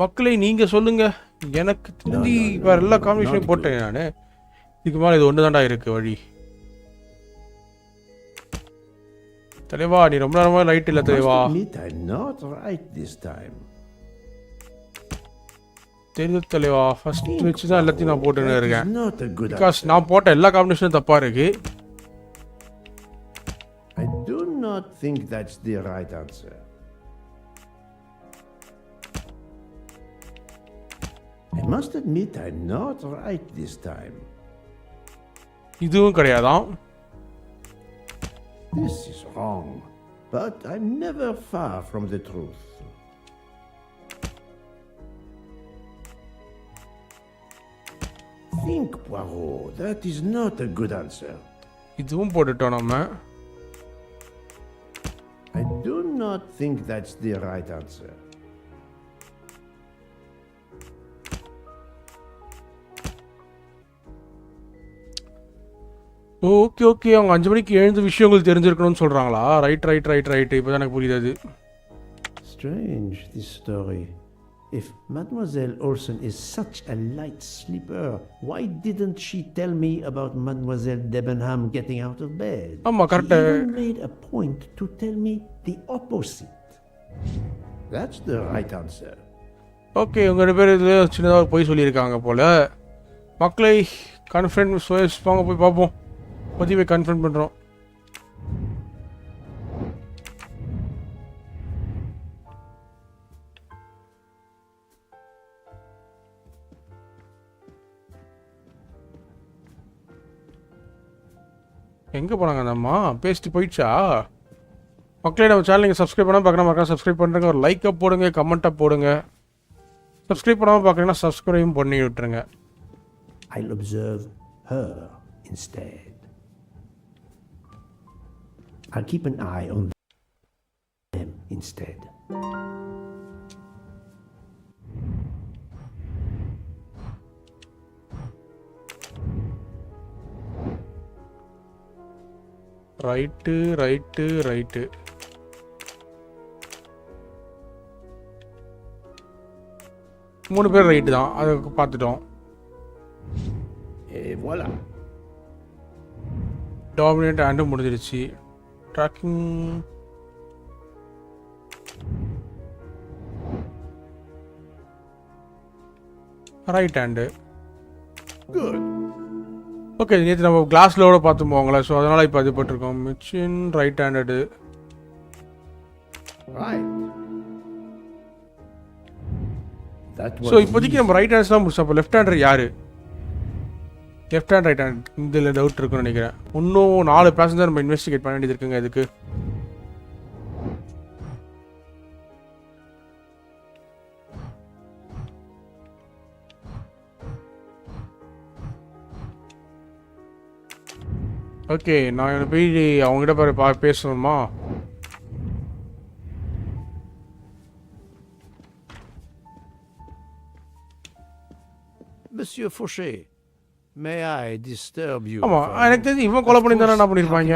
மக்களை நீங்கள் சொல்லுங்கள், எனக்கு தெரிஞ்சு வேற எல்லா காம்பினேஷனையும் போட்டேன் நான். இதுக்கு மேலே இது ஒன்று தான்டா இருக்கு வழி. தலைவா நீ ரொம்ப நேரமாக லைட் இல்லை தலைவா. தெரியுது தலைவா. ஃபர்ஸ்ட் வச்சு தான் எல்லாத்தையும் நான் போட்டுன்னு இருக்கேன். பிகாஸ் நான் போட்ட எல்லா காம்பினேஷனும் தப்பா இருக்கு. I do not think that's the right answer. I must admit I'm not right this time. இதுவும் கிடையாதான். This is wrong, but I'm never far from the truth. Think, Poirot. That is not a good answer. இதுவும் போட்டுட்டோம் நம்ம. I do not think that's the right answer. Okay okay அவங்க 5 மணிக்கு எழுந்து விஷயங்கள் தெரிஞ்சிருக்கணும்னு சொல்கிறாங்களா? Right right right right இப்போ தான் எனக்கு புரியுது அது. Strange, this story. If Mademoiselle Olsen is such a light sleeper, why didn't she tell me about Mademoiselle Debenham getting out of bed? She even made a point to tell me the opposite. That's the right answer. Okay உங்கள் 2 பேர் இதில் சின்னதாக போய் சொல்லியிருக்காங்க போல். மக்களை confidence வாங்க போய் பார்ப்போம். பதிவை கன்ஃபர்ம் பண்ணுறோம். எங்கே போனாங்க அந்த அம்மா? பேசிட்டு போயிடுச்சா? மக்களே நம்ம சேனல் நீங்கள் சப்ஸ்கிரைப் பண்ணால் பார்க்கணும் சப்ஸ்கிரைப் பண்ணுறங்க. ஒரு லைக்கை போடுங்க, கமெண்ட்டை போடுங்க. சப்ஸ்கிரைப் பண்ணாமல் பார்க்குறீங்கன்னா சப்ஸ்கிரைபும் பண்ணி விட்டுருங்க. I'll observe her instead. I'll keep an eye on them instead. Right right right. மூணு பேர் ரைட்டு தான், அதை பார்த்துட்டோம். Voilà. டாமினேட் ஹேண்டும் முடிஞ்சிருச்சு. Tracking right hand. Good. Okay நேற்று நம்ம கிளாஸ்லோட பார்த்து போவாங்களே, ஸோ அதனால் இப்போ அது போட்டிருக்கோம். மிச்சின் ரைட் ஹேண்டடு. ஸோ இப்போதைக்கு நம்ம ரைட் ஹேண்ட்ஸ்லாம் முடிச்சோம். அப்போ லெஃப்ட் ஹேண்டர் யார்? லெஃப்ட் ஹேண்ட் ரைட் ஹேண்ட் இதில் டவுட் இருக்குன்னு நினைக்கிறேன். இன்னும் 4 பேசஞ்சர் நம்ம இன்வெஸ்டிகேட் பண்ண வேண்டியது இருக்குங்க இதுக்கு. ஓகே நான் போய் அவங்ககிட்ட பேசணுமா? Monsieur Fauché, may I disturb you? ஆமா எனக்கு தெரிஞ்சு இவன் கொலை பண்ணியிருந்தானே என்ன பண்ணியிருப்பாங்க?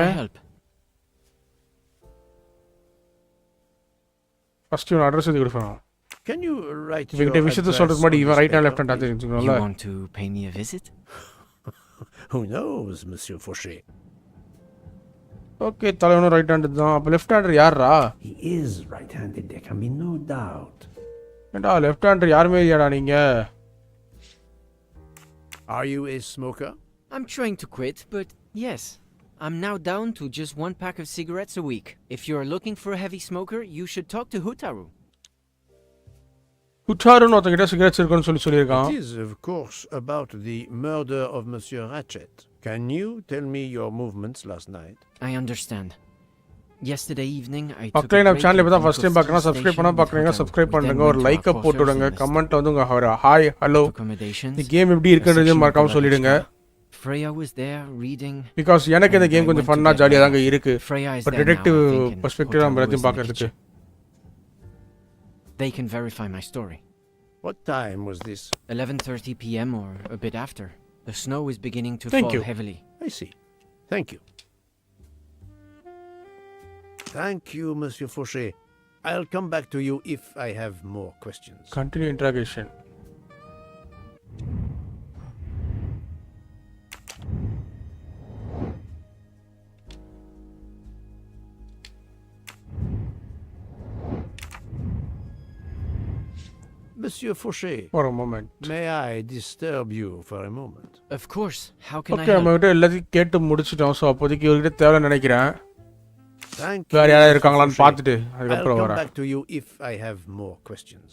ஃபர்ஸ்ட் இவன் அட்ரஸ் எழுதி கொடுக்கணும். Can you write your இவங்கிட்ட விஷயத்தை சொல்றதுக்கு முன்னாடி இவன் ரைட் ஹேண்ட் லெஃப்ட் ஹேண்ட் தெரிஞ்சுக்கணும்ல. You want to pay me a visit? Who knows, Monsieur Fauché? Okay தலைவனும் ரைட் ஹேண்ட் தான். அப்போ லெஃப்ட் ஹேண்டர் யாரா? He is right-handed, there can be no doubt. ஏண்டா லெஃப்ட் ஹேண்டர் யாருமே இல்லையாடா நீங்க? Are you a smoker? I'm trying to quit, but yes. I'm now down to just 1 pack of cigarettes a week. If you're looking for a heavy smoker, you should talk to Hutaru. Hutaruன்னு ஒருத்தங்கிட்ட cigarettes இருக்குன்னு சொல்லியிருக்கான். It is, of course, about the murder of Monsieur Ratchet. Can you tell me your movements last night? I understand. Yesterday evening, I took மக்களே நம்ம channel இப்போ தான் first time பார்க்கறேன். Subscribe பண்ணா பார்க்குறீங்க சப்ஸ்கிரைப் பண்ணுங்க. ஒரு லைக்கை போட்டுடுங்க. கமெண்ட் வந்து உங்க ஹாய் ஹலோ இந்த கேம் எப்படி இருக்குன்றது மறக்காம சொல்லிடுங்க. Freya was there reading. Because எனக்கு இந்த கேம் கொஞ்சம் ஃபன்னா ஜாலியா தாங்க இருக்கு. பட் டிடெக்டிவ் பெர்ஸ்பெக்டிவ் நம்ம எல்லாத்தையும் பார்க்கிறதுக்கு. They can verify my story. What time was this? 11:30 p.m. or a bit after. The snow is beginning to Thank fall you. heavily. I see. Thank you. Thank you, Monsieur Monsieur Fauché. For a moment. May I disturb you for a moment? Of course. How can I okay நம்ம help? கிட்ட எல்லாத்தையும் கேட்டு முடிச்சிட்டோம். So அப்போதைக்கு இவர்கிட்ட தேவைன்னு நினைக்கிறேன். Thank you. வேற யாராவது Monsieur இருக்காங்களான்னு Fauché. பார்த்துட்டு I'll அதுக்கப்புறம் come வரேன். back to you if I have more questions.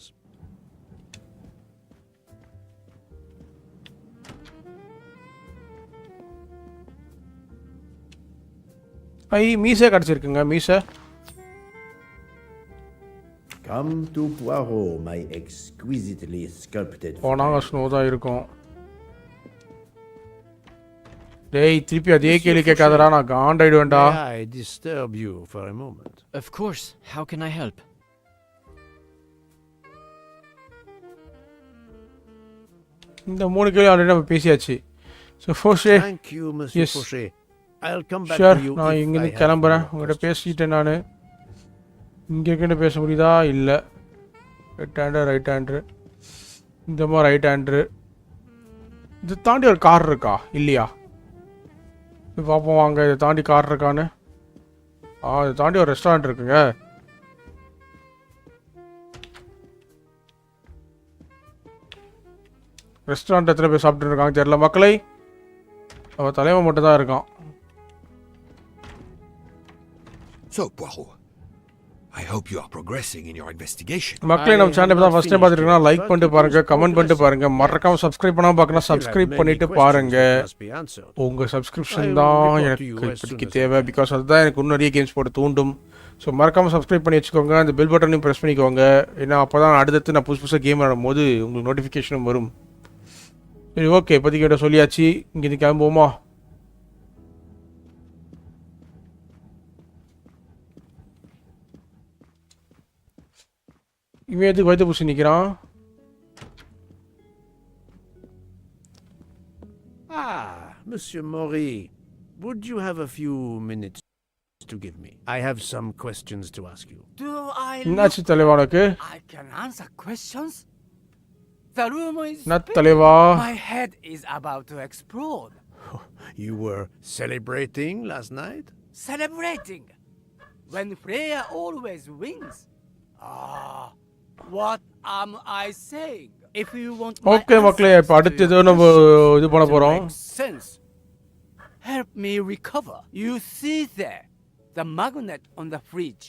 மீசை கிடச்சிருக்குங்க மீசை. Come to Poirot, my exquisitely sculpted போனாங்க ஸ்னோதான் இருக்கும். டேய் திருப்பி அதே கேள்வி கேட்காதடா, நான் காண்டாயிடுவேன்டா. May I disturb you for a moment? Of course. How can I help? இந்த 3 கேள்வி ஆல்ரெடி நம்ம பேசியாச்சு. So Fauché Thank you, Monsieur Yes. Fauché. I'll come back sure to you நான் if I இங்கேருந்து have கிளம்புறேன். more உங்கள்கிட்ட questions. பேசிட்டேன் நான். இங்கே இருக்கிட்ட பேச முடியுதா? இல்லை. லெஃப்ட் ஹேண்டு ரைட் ஹேண்டு இந்த மாதிரி ரைட் ஹேண்டு. இது தாண்டி ஒரு கார் இருக்கா இல்லையா? இது பார்ப்போம் வாங்க. இதை தாண்டி கார் இருக்கான்னு. இதை தாண்டி ஒரு ரெஸ்டாரண்ட் இருக்குங்க. ரெஸ்டாரண்ட் எத்தனை பேர் சாப்பிட்டு இருக்காங்க தெரியல மக்களை. அவன் தலைவன் மட்டும் தான் இருக்கான். So, Poirot, I hope you are progressing in your investigation. மக்களே நம்ம சேனல் தான் ஃபர்ஸ்ட் டைம் பார்த்துருக்கீங்கன்னா லைக் பண்ணிட்டு பாருங்க, கமெண்ட் பண்ணிட்டு பாருங்க, மறக்காம சப்ஸ்கிரைப் பண்ணாம பார்க்கணும் சப்ஸ்கிரைப் பண்ணிட்டு பாருங்க. உங்க சப்ஸ்கிரிப்ஷன் தான் எனக்கு இப்போதைக்கு தேவை. பிகாஸ் அதுதான் எனக்கு இன்னும் நிறைய கேம்ஸ் போட்டு தூண்டும். ஸோ மறக்காம சப்ஸ்கிரைப் பண்ணி வச்சுக்கோங்க. அந்த பெல் பட்டனையும் ப்ரெஸ் பண்ணிக்கோங்க. ஏன்னா அப்போ தான் அடுத்தடுத்து நான் புதுசாக கேம் ஆடும்போது உங்களுக்கு நோட்டிஃபிகேஷனும் வரும். சரி ஓகே, இப்போதைக்கு கிட்ட சொல்லியாச்சு. இங்கேருந்து கிளம்புவோமா? இவன் எதுக்கு வயிற்று பூசி நிற்கிறான்? Monsieur Maury, would you have a few minutes to give me? I have some questions to ask you. Do I என்னாச்சு தலைவா உனக்கு? I can answer questions? The room is என்ன big. தலைவா? My head is about to explode. You were celebrating last night? Celebrating when Freya always wins. What am I saying? If you want my okay மக்களே, answers இப்போ அடுத்து to ஏதோ your நம்ம questions இது பண்ண to போகிறோம். make sense, help me recover. You see there, the magnet on the fridge.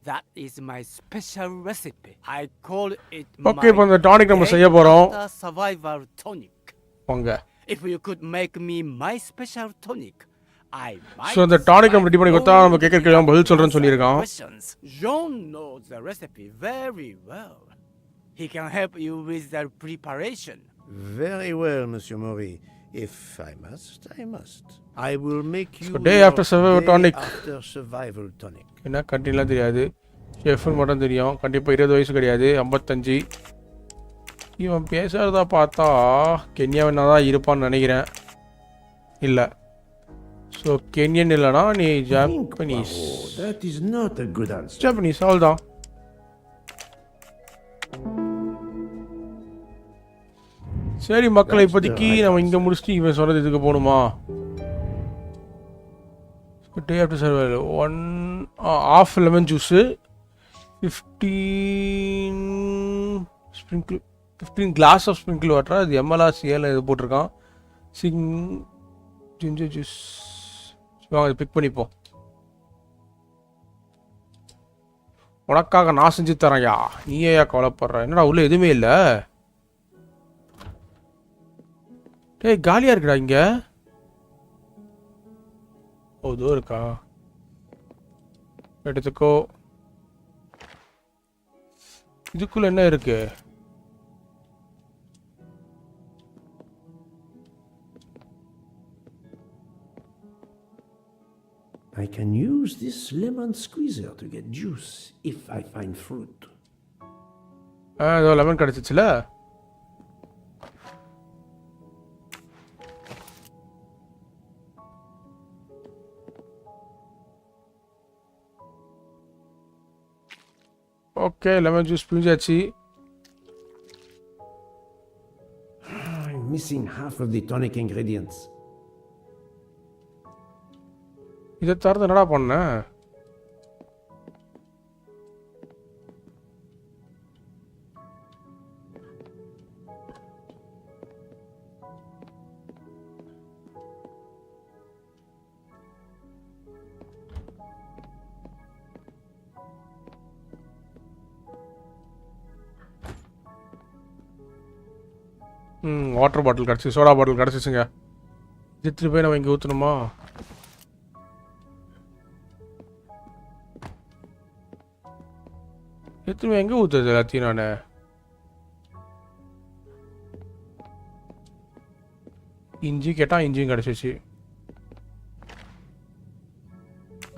That is my special recipe. I call it okay, இப்போ இந்த டானிக் நம்ம செய்ய போகிறோம். survival tonic. வாங்க. If you could make me my special tonic, I might. So இந்த tonic நம்ம ready பண்ணி கொடுத்தா நம்ம கேட்குற கேள்வி பதில் சொல்கிறேன்னு சொல்லியிருக்கான். John knows the recipe very well. He can help you with the preparation. Very well, Monsieur Maury. If I must, I must. I will make you So day your after survival day tonic. after survival tonic. என்ன கண்டிலாம் தெரியாது, ஷெஃப்னு மட்டும் தெரியும். கண்டிப்பாக 20 வயசு கிடையாது, 55. இவன் பேசுகிறதா பார்த்தா கென்யாவனா தான் இருப்பான்னு நினைக்கிறேன். இல்லை, ஸோ கென்யன் இல்லைனா நீ Japanese. That is not a good answer. Japanese அவ்வளோதான். சரி மக்களை, இப்போதைக்கு நம்ம இங்கே முடிச்சுட்டு இவன் சொன்னது இதுக்கு போகணுமா? Day after survival 1 of lemon juice, 15 glass of sprinkle water. அது எம்எல்ஆர் சிஎல் இது போட்டிருக்கான். ஜிஞ்சர் ஜூஸ் வாங்க, அதை பிக் பண்ணிப்போம். உனக்காக நான் செஞ்சு தரேன்யா, நீயே கவலைப்படுற. என்னடா உள்ள எதுவுமே இல்லை. டேய் காலியாக இருக்குடா இங்கே. ஓ இதோ இருக்கா, எடுத்துக்கோ. இதுக்குள்ள என்ன இருக்கு? I can use this lemon squeezer to get juice if I find fruit. ஏதோ லெமன் கிடச்சிச்சுல. ஓகே, லெமன் ஜூஸ் பிழிஞ்சாச்சு. I'm missing half of the tonic ingredients. இதை தரது என்னடா பண்ண? வாட்டர் பாட்டில் கிடச்சி, சோடா பாட்டில் கிடச்சிச்சுங்க. எடுத்துகிட்டு போய் நம்ம இங்கே ஊற்றணுமா? எடுத்துகிட்டு போய் எங்கே ஊற்றுறது எல்லாத்தையும் நான்? இஞ்சி கேட்டால் இஞ்சியும் கிடச்சிச்சு.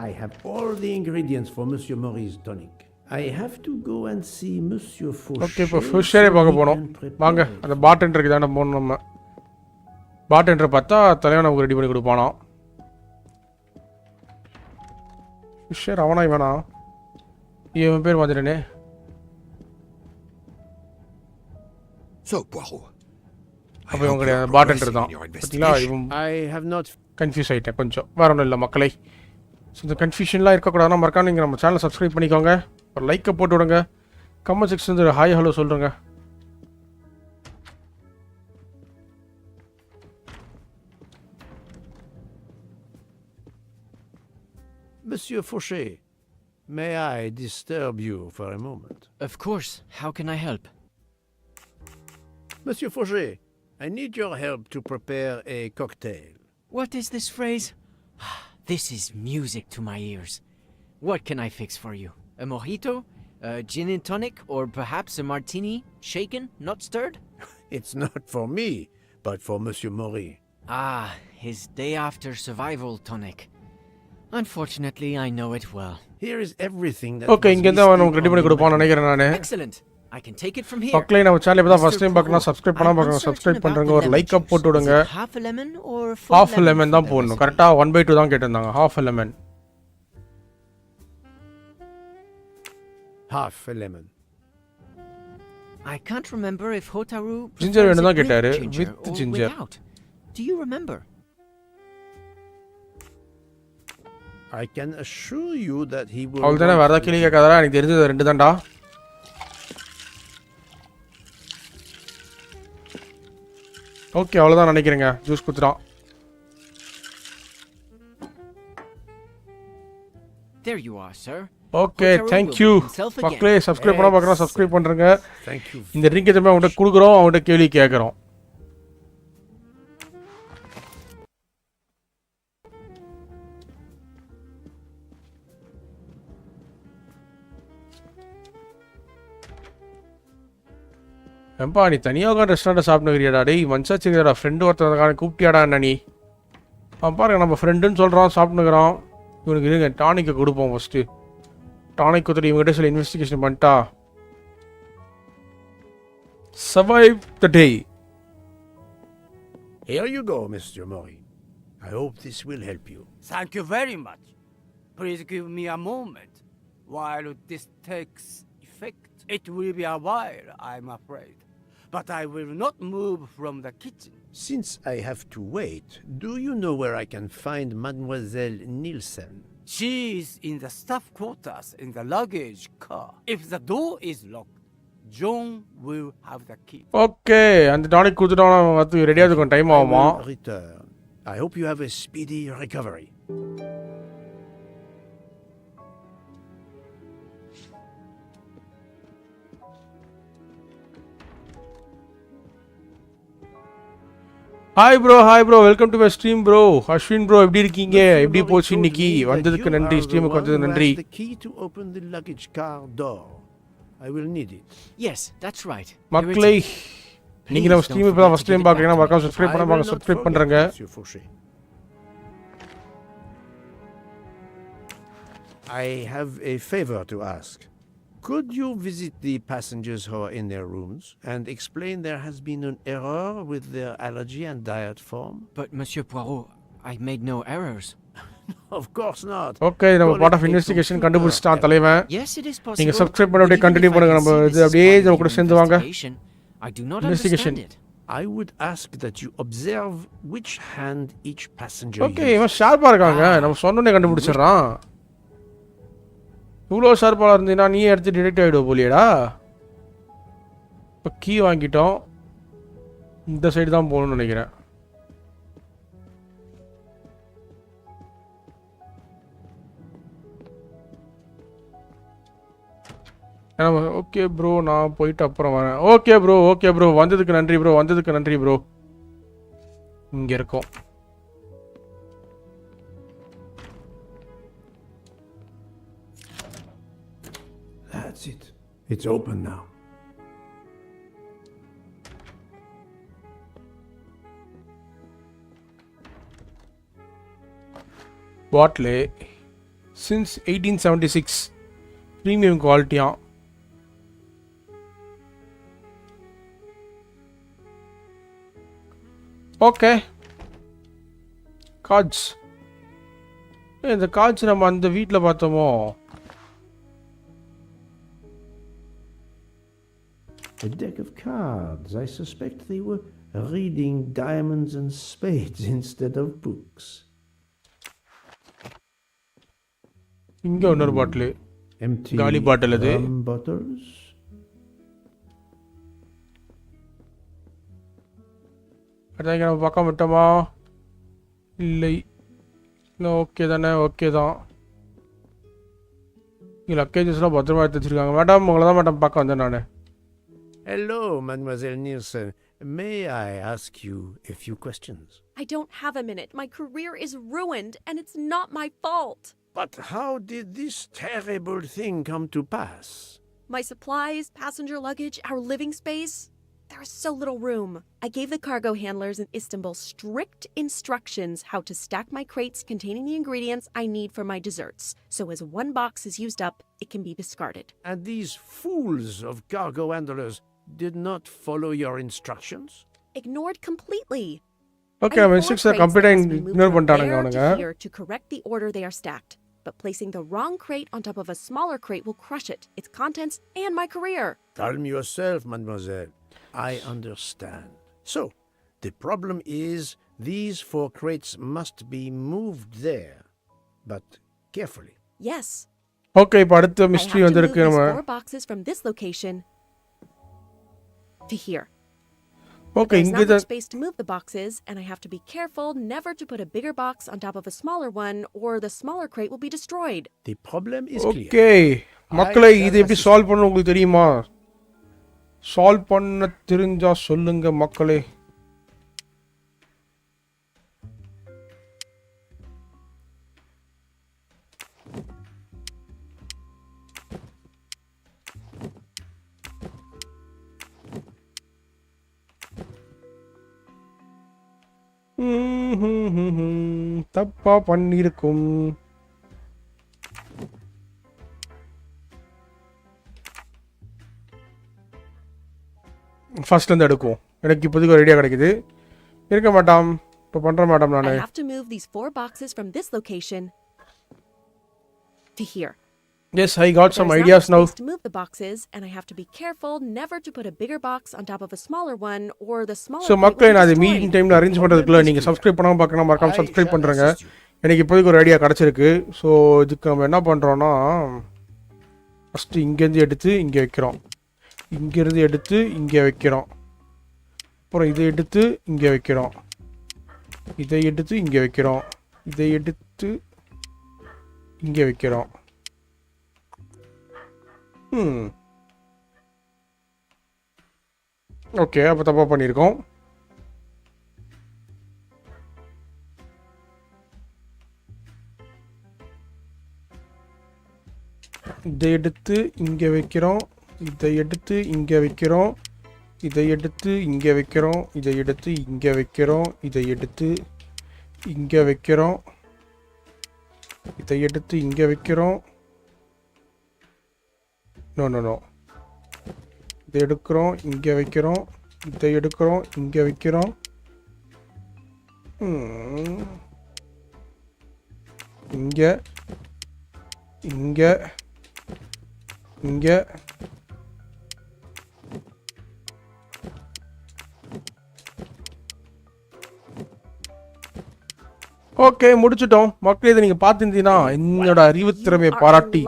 I have all the ingredients for Monsieur Maurice's tonic. I have to go and see Monsieur Fauchet. Okay, இப்போ ஃபிஷ்ஷரே பார்க்க போனோம். வாங்க, அந்த பார்டெண்டருக்கு தானே போகணும் நம்ம. பார்டெண்டரை பார்த்தா தலைவன் நமக்கு ரெடி பண்ணி கொடுப்பானா? ஃபிஷ்ஷர் அவனா இவனா? இவன் பேர் வந்துட்டேனே. So, Poirot. அப்போ இவங்க கிடையாது, பார்டெண்டர் தான். பார்த்தீங்களா, இவன் I have not. கன்ஃபியூஸ் ஆகிட்டேன் கொஞ்சம். வேற ஒன்றும் இல்லை மக்களை. ஸோ இந்த கன்ஃபியூஷன்லாம் இருக்கக்கூடாதுன்னா மறக்காம நீங்கள் நம்ம சேனலை சப்ஸ்கிரைப் பண்ணிக்கோங்க. ஒரு லைக்கை போட்டு விடுங்க. கமெண்ட் செக்ஷன் வந்து ஹாய் ஹலோ சொல்கிறேங்க. Monsieur Fauchet, may I disturb you for a moment? Of course. How can I help? Monsieur Fauchet, I need your help to prepare a cocktail. What is this phrase? This is music to my ears. What can I fix for you? A mojito? A gin and tonic? Or perhaps a martini? Shaken, not stirred? It's not for me, but for Monsieur Maurice. Ah, his day after survival tonic. Unfortunately, I know it well. Here is everything that okay, இங்கேருந்து அவன் நமக்கு ready பண்ணி கொடுப்பான்னு நினைக்கிறேன் நான். Excellent. I can take it from here. மக்களே, நம்ம channel இப்போ தான் ஃபர்ஸ்ட் டைம் பார்க்கணும், சப்ஸ்கிரைப் பண்ணால் பார்க்கணும், சப்ஸ்கிரைப் பண்ணுறங்க. ஒரு லைக்கை போட்டு விடுங்க. Half a lemon or full half lemon? Lemon தான் போடணும். கரெக்டாக 1/2 தான் கேட்டிருந்தாங்க. half a lemon. Half a lemon. I can't remember if Hotaru Ginger prefers வேணும் தான் it with கேட்டாரு. ginger With or ginger. without. Do you remember? I can assure you that he will. அவள் தானே வேறு ஏதாவது கேள்வி கேட்காதா? எனக்கு தெரிஞ்சது 2 தான்டா. ஓகே, அவ்வளோதான் நினைக்கிறேங்க. ஜூஸ் குத்துறான். There you are, sir. Okay, thank you மக்களே. சப்ஸ்கிரைப் பண்ணால் பார்க்குறோம், சப்ஸ்கிரைப் பண்ணுறேங்க. Thank you. இந்த ட்ரிங்க் எதுவுமே அவங்கள்ட்ட கொடுக்குறோம், அவங்கள்ட்ட கேள்வி கேட்குறோம். ஏன்பா நீ தனியாக உட்காந்து ரெஸ்டாரண்ட்டை சாப்பிட்டுக்கிறியாடா? டேய் மனுஷாச்சிங்கடா, ஃப்ரெண்டு ஒருத்தர் கூப்பிட்டியாடா என்ன நீ? பாருங்க, நம்ம ஃப்ரெண்டுன்னு சொல்கிறோம், சாப்பிட்டுக்கிறோம். இவனுக்கு இருங்க டானிக்கை கொடுப்போம் ஃபஸ்ட்டு. டானிக் கொடுத்துட்டு இவங்ககிட்ட சில இன்வெஸ்டிகேஷன் பண்ணிட்டா. Survive the day. Here you go, Mr. Maurice. I hope this will help you. Thank you very much. Please give me a moment while this takes effect. It will be a while, I'm afraid. But I will not move from the kitchen. Since I have to wait, do you know where I can find Mademoiselle Nielsen? She is in the staff quarters in the luggage car. If the door is locked, John will have the key. Okay, அந்த tonic கொடுத்துட்டோம். அது ரெடியாக இருக்கும், time ஆகுமா? I will return. I hope you have a speedy recovery. Hi bro, welcome to my stream bro. Ashwin bro, எப்படி இருக்கீங்க? எப்படி போச்சு இன்னைக்கு? வந்ததுக்கு நன்றி, ஸ்ட்ரீமுக்கு வந்தது நன்றி. The key to open the luggage car door. I will need it. Yes, that's right. மக்களே, நீங்க நம்ம ஸ்ட்ரீம் இப்போ தான் ஃபர்ஸ்ட் டைம் பார்க்குறீங்கன்னா மறக்காம சப்ஸ்கிரைப் பண்ண பாருங்க. சப்ஸ்கிரைப் பண்ணுறேங்க. I have a favor to ask. Could you visit the passengers who are in their rooms and explain there has been an error with their allergy and diet form? But Monsieur Poirot, I made no errors. Of course not. Okay, நம்ம part of investigation கண்டுபிடிச்சிட்டான் தலைவன். Yes, it is possible. நீங்க subscribe பண்ண அப்படியே continue பண்ணுங்க. நம்ம இது அப்படியே நம்ம கூட சேர்ந்து வாங்க. I do not understand it. I would ask that you observe which hand each passenger okay, இவன் ஷார்ப்பா இருக்காங்க. நம்ம சொன்னோனே கண்டுபிடிச்சிடறான். இவ்வளோ ஷார்ப்பாக இருந்தீங்கன்னா நீயே எடுத்து டிடெக்ட் ஆகிடுவோம் போலியடா. இப்போ கீ வாங்கிட்டோம். இந்த சைடு தான் போகணும்னு நினைக்கிறேன். ஓகே ப்ரோ, நான் போயிட்டு அப்புறம் வரேன். ஓகே ப்ரோ, வந்ததுக்கு நன்றி ப்ரோ. இங்கே இருக்கோம். That's it. It's open now. Bottle since 1876 premium குவாலிட்டியா. Okay, cards. இந்த கார்ட்ஸ் நம்ம அந்த வீட்டில் பார்த்தோமோ? A deck of cards. I suspect they were reading diamonds and spades instead of books. இங்க இன்னொரு பாட்டில். Empty காலி பாட்டில் அது. rum bottles. அதான் நம்ம பக்கம் விட்டோமா? இல்லை. இல்லை, ஓகே தானே? ஓகே தான். இங்கே லக்கேஜஸ்லாம் பத்திரமா எடுத்து வச்சுருக்காங்க. மேடம், உங்களை தான் மேடம் பார்க்க வந்தேன் நான். Hello, Mademoiselle Nielsen. May I ask you a few questions? I don't have a minute. My career is ruined, and it's not my fault. But how did this terrible thing come to pass? My supplies, passenger luggage, our living space. There is so little room. I gave the cargo handlers in Istanbul strict instructions how to stack my crates containing the ingredients I need for my desserts. So as one box is used up, it can be discarded. And these fools of cargo handlers did not follow your instructions? Ignored completely. Okay, நம்ம instruction கம்ப்ளீட்டாக ignore பண்ணிட்டானுங்க அவனுங்க. Here to correct the order they are stacked. But placing the wrong crate on top of a smaller crate will crush it, its contents, and my career. Calm yourself, mademoiselle. I understand. So, the problem is these 4 crates must be moved there, but carefully. Yes. Okay, இப்போ அடுத்த mystery வந்திருக்கு. நம்ம 4 boxes from this location to here. Okay, There's இங்க not தான் much space to move the boxes, and I have to be careful never to put a bigger box on top of a smaller one, or the smaller crate will be destroyed. The problem is clear. Okay மக்களே, இது எப்படி solve பண்ண உங்களுக்கு தெரியுமா? Solve பண்ண தெரிஞ்சா சொல்லுங்க மக்களே. தப்பா பண்ணிருக்கும். ஃபர்ஸ்ட்லேருந்து எடுக்கும். எனக்கு இப்போதைக்கு ஒரு ஐடியா கிடைக்குது. இருக்க மாட்டாம், இப்போ பண்ணுற மேடம் நான். I have to move these 4 boxes from this location to here. Yes, I got some There's ideas not now. much space to move the boxes, and I have to be careful never to put a bigger box on top of a smaller one, or the smaller so crate மக்களே, will be நான் அது destroyed. Meeting டைமில் arrange பண்ணுறதுக்குள்ள நீங்கள் subscribe பண்ணாமல் பார்க்கணும், மறக்காம subscribe பண்ணுறேங்க. எனக்கு இப்போதைக்கு ஒரு ஐடியா கிடச்சிருக்கு. ஸோ இதுக்கு நம்ம என்ன பண்ணுறோன்னா, ஃபஸ்ட்டு இங்கேருந்து எடுத்து இங்கே வைக்கிறோம், இங்கேருந்து எடுத்து இங்கே வைக்கிறோம், அப்புறம் இதை எடுத்து இங்கே வைக்கிறோம், இதை எடுத்து இங்கே வைக்கிறோம், இதை எடுத்து இங்கே வைக்கிறோம். ஓகே, அப்போ தப்பாக பண்ணியிருக்கோம். இதை எடுத்து இங்கே வைக்கிறோம், இதை எடுத்து இங்கே வைக்கிறோம், இதை எடுத்து இங்கே வைக்கிறோம், இதை எடுத்து இங்கே வைக்கிறோம், இதை எடுத்து இங்கே வைக்கிறோம், இதை எடுத்து இங்கே வைக்கிறோம். நோ இதை எடுக்கிறோம், இங்கே வைக்கிறோம், இதை எடுக்கிறோம், இங்கே வைக்கிறோம். இங்கே இங்கே இங்கே ஓகே, முடிச்சிட்டோம் மக்களே. இதை நீங்கள் பார்த்துருந்தீங்கன்னா என்னோட அறிவுத்திறமையை பாராட்டி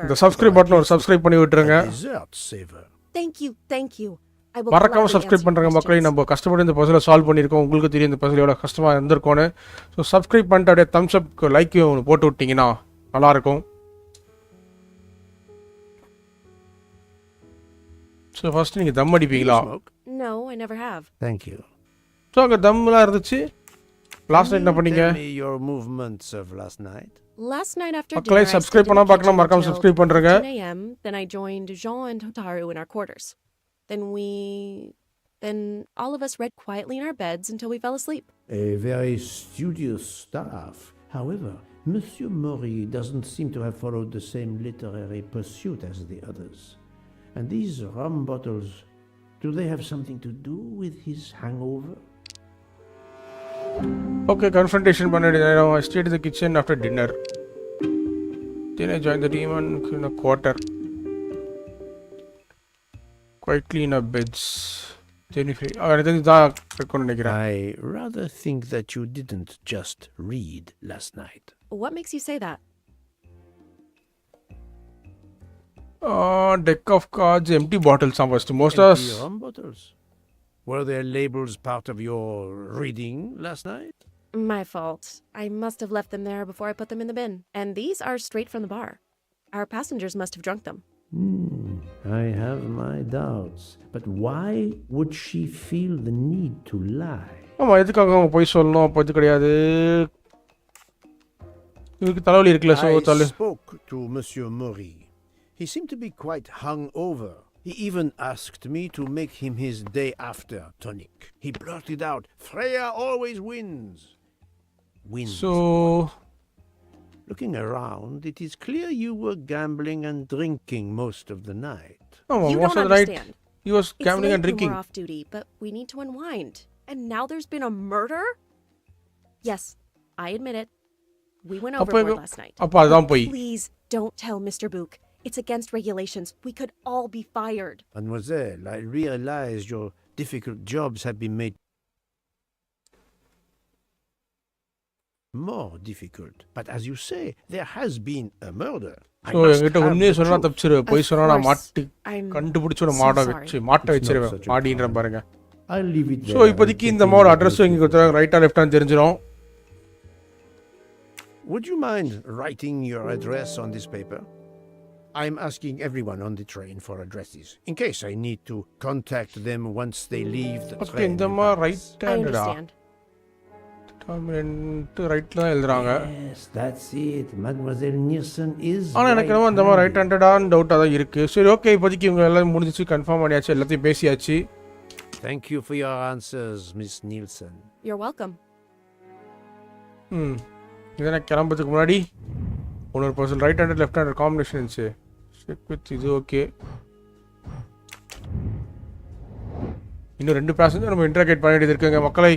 இந்த சப்ஸ்கிரைப் பட்டன் ஒரு சப்ஸ்கிரைப் பண்ணி விட்டுருங்க. Thank you, thank you. I will மறக்காம gladly சப்ஸ்கிரைப் answer பண்ணுறங்க மக்களே. questions. நம்ம கஷ்டப்பட்டு இந்த பசிலை சால்வ் பண்ணியிருக்கோம். உங்களுக்கு தெரியும் இந்த பசில் எவ்வளோ கஷ்டமாக இருந்திருக்கோன்னு. ஸோ சப்ஸ்கிரைப் பண்ணிட்டு அப்படியே தம்ஸ் அப் லைக் ஒன்று போட்டு விட்டிங்கன்னா நல்லாயிருக்கும். ஸோ ஃபர்ஸ்ட் நீங்கள் தம் அடிப்பீங்களா? No, I never have. Thank you. So அங்கே தம்லாம் இருந்துச்சு. லாஸ்ட் நைட் என்ன பண்ணீங்க? Tell me your movements of last night. Last night after மக்களை dinner, I subscribe stayed in பண்ணா the பார்க்கலாம், kitchen மறக்காம until சப்ஸ்கிரைப் பண்ணுறேங்க. 10 a.m. Then I joined Jean and Hotaru in our quarters. Then all of us read quietly in our beds until we fell asleep. A very studious staff. However, Monsieur Maury doesn't seem to have followed the same literary pursuit as the others. And these rum bottles, do they have something to do with his hangover? Okay, confrontation பண்ணிட்டு I stayed in the kitchen after dinner. Then I joined the team in a quarter. Quietly in our beds. Then I rather think that you didn't just read last night. What makes you say that? Deck of cards, empty bottles. Most of us. Empty rum bottles. Were their labels part of your reading last night? My fault. I must have left them there before I put them in the bin. And these are straight from the bar. Our passengers must have drunk them. I have my doubts. But why would she feel the need to lie? எதுக்காக அவங்க போய் சொல்லணும்? அப்போ இது கிடையாது. இவருக்கு தலைவலி இருக்குல்ல, சோ தலை. I spoke to Monsieur Maury. He seemed to be quite hung over. He even asked me to make him his day after tonic. He blurted out, "Freya always wins." Wins. So, looking around, it is clear you were gambling and drinking most of the night. You don't understand. He was gambling and drinking. We're off duty, but we need to unwind. And now there's been a murder? Yes, I admit it. We went overboard last night. Please don't tell Mr. Book. It's against regulations. We could all be fired. Mademoiselle, I realize your difficult jobs have been made more difficult. But as you say, there has been a murder. So, என்கிட்ட உண்மையை சொன்னா தப்பிச்சிரு. போய் சொன்னா நான் மாட்டி கண்டுபிடிச்சு ஒரு மாட்ட வச்சிருவேன். மாடின்ற பாருங்க. I'll leave it there. So, இப்போதைக்கு இந்த மாட் அட்ரஸ் எங்க கொடுத்தாங்க, ரைட்டா லெஃப்டான்னு தெரிஞ்சிரும். Would you mind writing your address on this paper? I'm asking everyone on the train for addresses, in case I need to contact them once they leave the train. Okay, இந்தமா right I ஹேண்டடா. understand. ரைட்ல தான் எழுதுறாங்க. Yes, that's it. Mademoiselle Nielsen is. ஆனா எனக்கு நம்ம இந்த மாதிரி ரைட் ஹேண்டடான்னு டவுட்டா தான் இருக்கு. சரி, ஓகே, இப்போதைக்கு இவங்க எல்லாம் முடிஞ்சிச்சு, கன்ஃபார்ம் பண்ணியாச்சு, எல்லாத்தையும் பேசியாச்சு. Thank you for your answers, Miss Nielsen. You're welcome. இதெல்லாம் கிளம்புறதுக்கு முன்னாடி இன்னொரு person right handed left handed combination இருந்துச்சு. செக் வித் இது ஓகே. இன்னும் 2 பேசஞ்சர் நம்ம இன்டராக்ட் பண்ண வேண்டியது இருக்குங்க மக்களை.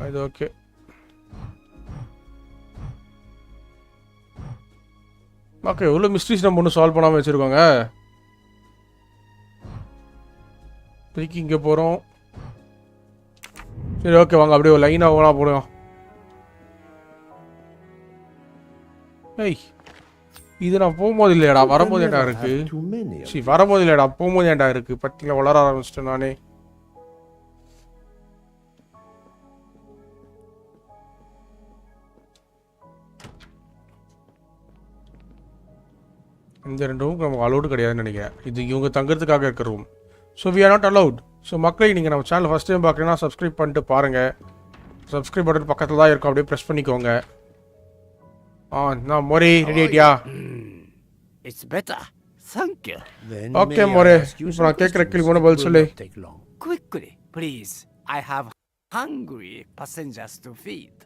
இது ஓகே. ஓகே, எவ்வளோ மிஸ்ட்ரிஸ் நம்ம ஒன்றும் சால்வ் பண்ணாமல் வச்சுருக்கோங்க. இப்போதைக்கு இங்கே போகிறோம். சரி, ஓகே, வாங்க அப்படியே லைனாக ஓனா போடுவோம். ஏய், இது நான் போகும்போது இல்லையாடா, வரும்போது ஏன்டா இருக்கு? சரி, வரும்போது இல்லையாடா, போகும்போது ஏன்டா இருக்கு? பட்டியில் வளர ஆரம்பிச்சிட்டேன் நானே. இந்த 2 ரூமுக்கு நமக்கு அலௌடு கிடையாதுன்னு நினைக்கிறேன். இது இவங்க தங்குறதுக்காக இருக்கிற room. So we are not allowed. So மக்களை நீங்கள் நம்ம சேனல் ஃபஸ்ட் டைம் பார்க்குறீங்கன்னா சப்ஸ்கிரைப் பண்ணிட்டு பாருங்கள். சப்ஸ்கிரைப் பட்டன் பக்கத்தில் தான் இருக்கும், அப்படியே ப்ரெஸ் பண்ணிக்கோங்க. நான் மோரி ரெடி ஆயிட்டியா? It's better. Thank you. Okay, மோரே, இப்போ நான் கேட்குற கேள்வி ஒன்று பதில் சொல்லு. Quickly, please. I have hungry passengers to feed.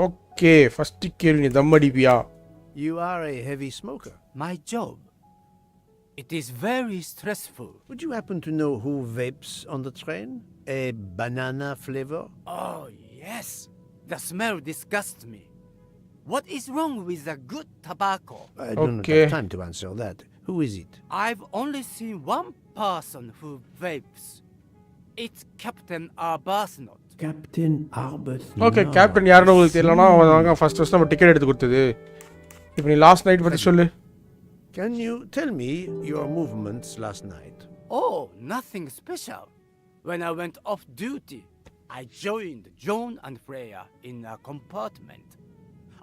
Okay, first கேள்வி, நீ தம் அடிப்பியா? You are a heavy smoker. My job. It is very stressful. Would you happen to know who vapes on the train? A banana flavor? Oh, yes. The smell disgusts me. What is wrong with the good tobacco? I do not have time to answer that. Who is it? I've only seen one person who vapes. It's Captain Arbuthnot. Captain Arbuthnot. Okay, captain யாருன்னு உங்களுக்கு தெரியலனா அவங்க first நம்ம ticket எடுத்து கொடுத்தது. இப்போ நீ last night பத்தி சொல்லு. Can you tell me your movements last night? Oh, nothing special. When I went off duty, I joined John and Freya in a compartment.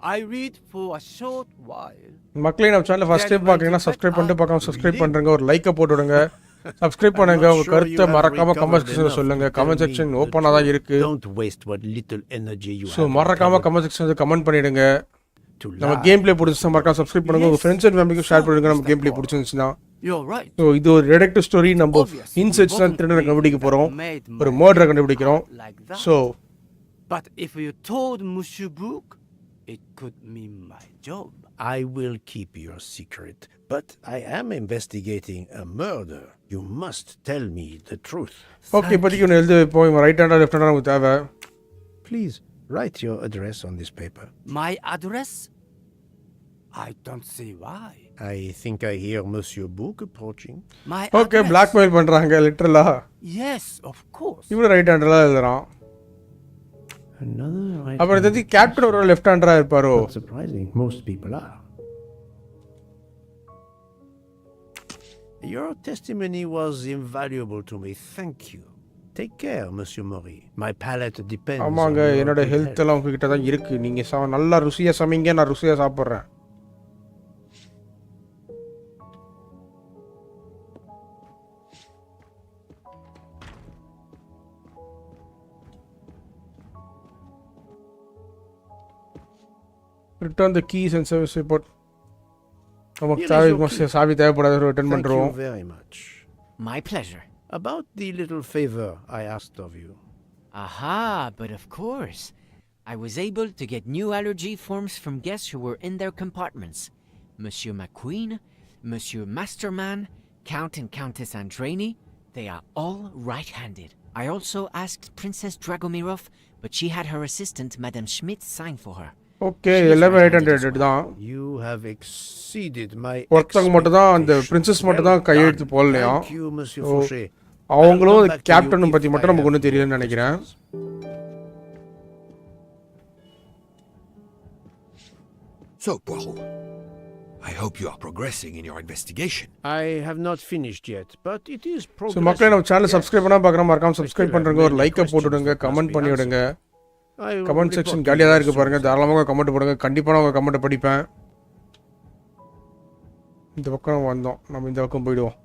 I read for a short while. மக்களே நம்ம சேனலை first time பார்க்குறீங்கன்னா subscribe பண்ணிட்டு பார்க்காம subscribe பண்ணுறங்க, ஒரு லைக்கை போட்டு விடுங்க, சப்ஸ்கிரைப் பண்ணுங்க, உங்கள் கருத்தை மறக்காம கமெண்ட் செக்ஷனில் சொல்லுங்க. கமெண்ட் செக்ஷன் ஓப்பனாக தான் இருக்கு. ஸோ மறக்காம கமெண்ட் செக்ஷனில் கமெண்ட் பண்ணிடுங்க. நம்ம கேம் பிளே பிடிச்சா மறக்காம சப்ஸ்கிரைப் பண்ணுங்க, உங்கள் ஃப்ரெண்ட்ஸ் அண்ட் ஃபேமிலிக்கும் ஷேர் பண்ணுங்க. நம்ம கேம் பிளே பிடிச்சிருந்துச்சுன்னா ஸோ இது ஒரு டிடெக்டிவ் ஸ்டோரி. நம்ம இன்சைட்ஸ் தான் திருடனை கண்டுபிடிக்க போகிறோம், ஒரு மர்டரை கண்டுபிடிக்கிறோம். So But if you told Monsieur Book, it could mean my job. I will keep your secret, but I am investigating a murder. You must tell me the truth. Okay, இப்போதைக்கு ஒன்று எழுதி வைப்போம். ரைட் ஹேண்டா லெஃப்ட் ஹேண்டா நமக்கு தேவை. Please write your address on this paper. My address? I don't see why. I think I hear Monsieur Book approaching. My okay, address? Blackmail பண்ணுறாங்க லிட்டரலா. Yes, of course. இவரு right ஹேண்டரா எழுதுறான். Another right. அப்புறம் இது captain ஒரு left ஹேண்டரா இருப்பாரோ? Not surprising. Most people are. Your testimony was invaluable to me. Thank you. Take care, Monsieur Mori. My palate depends ஆமாங்க, on your என்னோட good health health. எல்லாம் உங்ககிட்ட தான் இருக்கு. நீங்க நல்லா ருசியா சமைங்க, நான் ருசியா சாப்பிட்றேன். Return the keys and service report. நமக்கு Here is your key. சாவி தேவைப்படாத ரிட்டர்ன் Thank you பண்றோம். very much. My pleasure. About the little favor I asked of you. Aha, but of course. I was able to get new allergy forms from guests who were in their compartments. Monsieur McQueen, Monsieur Masterman, Count and Countess Andreni, they are all right-handed. I also asked Princess Dragomirov, but she had her assistant, Madame Schmidt, sign for her. Okay, எல்லாமே 800 தான். You have exceeded my ஒருத்தங்க மட்டும் தான், அந்த princess மட்டும் தான் கையெழுத்து போடலையா. Thank you, Monsieur Fauché. அவங்களும் I'll come back to captain you பத்தி if மட்டும் I நமக்கு have ஒன்றும் தெரியலன்னு more நினைக்கிறேன். So, Poirot, I hope you are progressing in your investigation. I have not finished yet, but it is so progressing. மக்களே நம்ம channel subscribe பண்ணால் பார்க்குறோம், மறக்காம சப்ஸ்கிரைப் பண்ணுறங்க, ஒரு லைக்கை போட்டுவிடுங்க, கமெண்ட் பண்ணி விடுங்க. I will comment report section to காலியாக தான் you இருக்குது soon. பாருங்கள், தாராளமாக கமெண்ட் போடுங்க. கண்டிப்பாக நான் உங்கள் கமெண்ட்டை படிப்பேன். இந்த பக்கம் நம்ம வந்தோம், நம்ம இந்த பக்கம் போயிடுவோம்.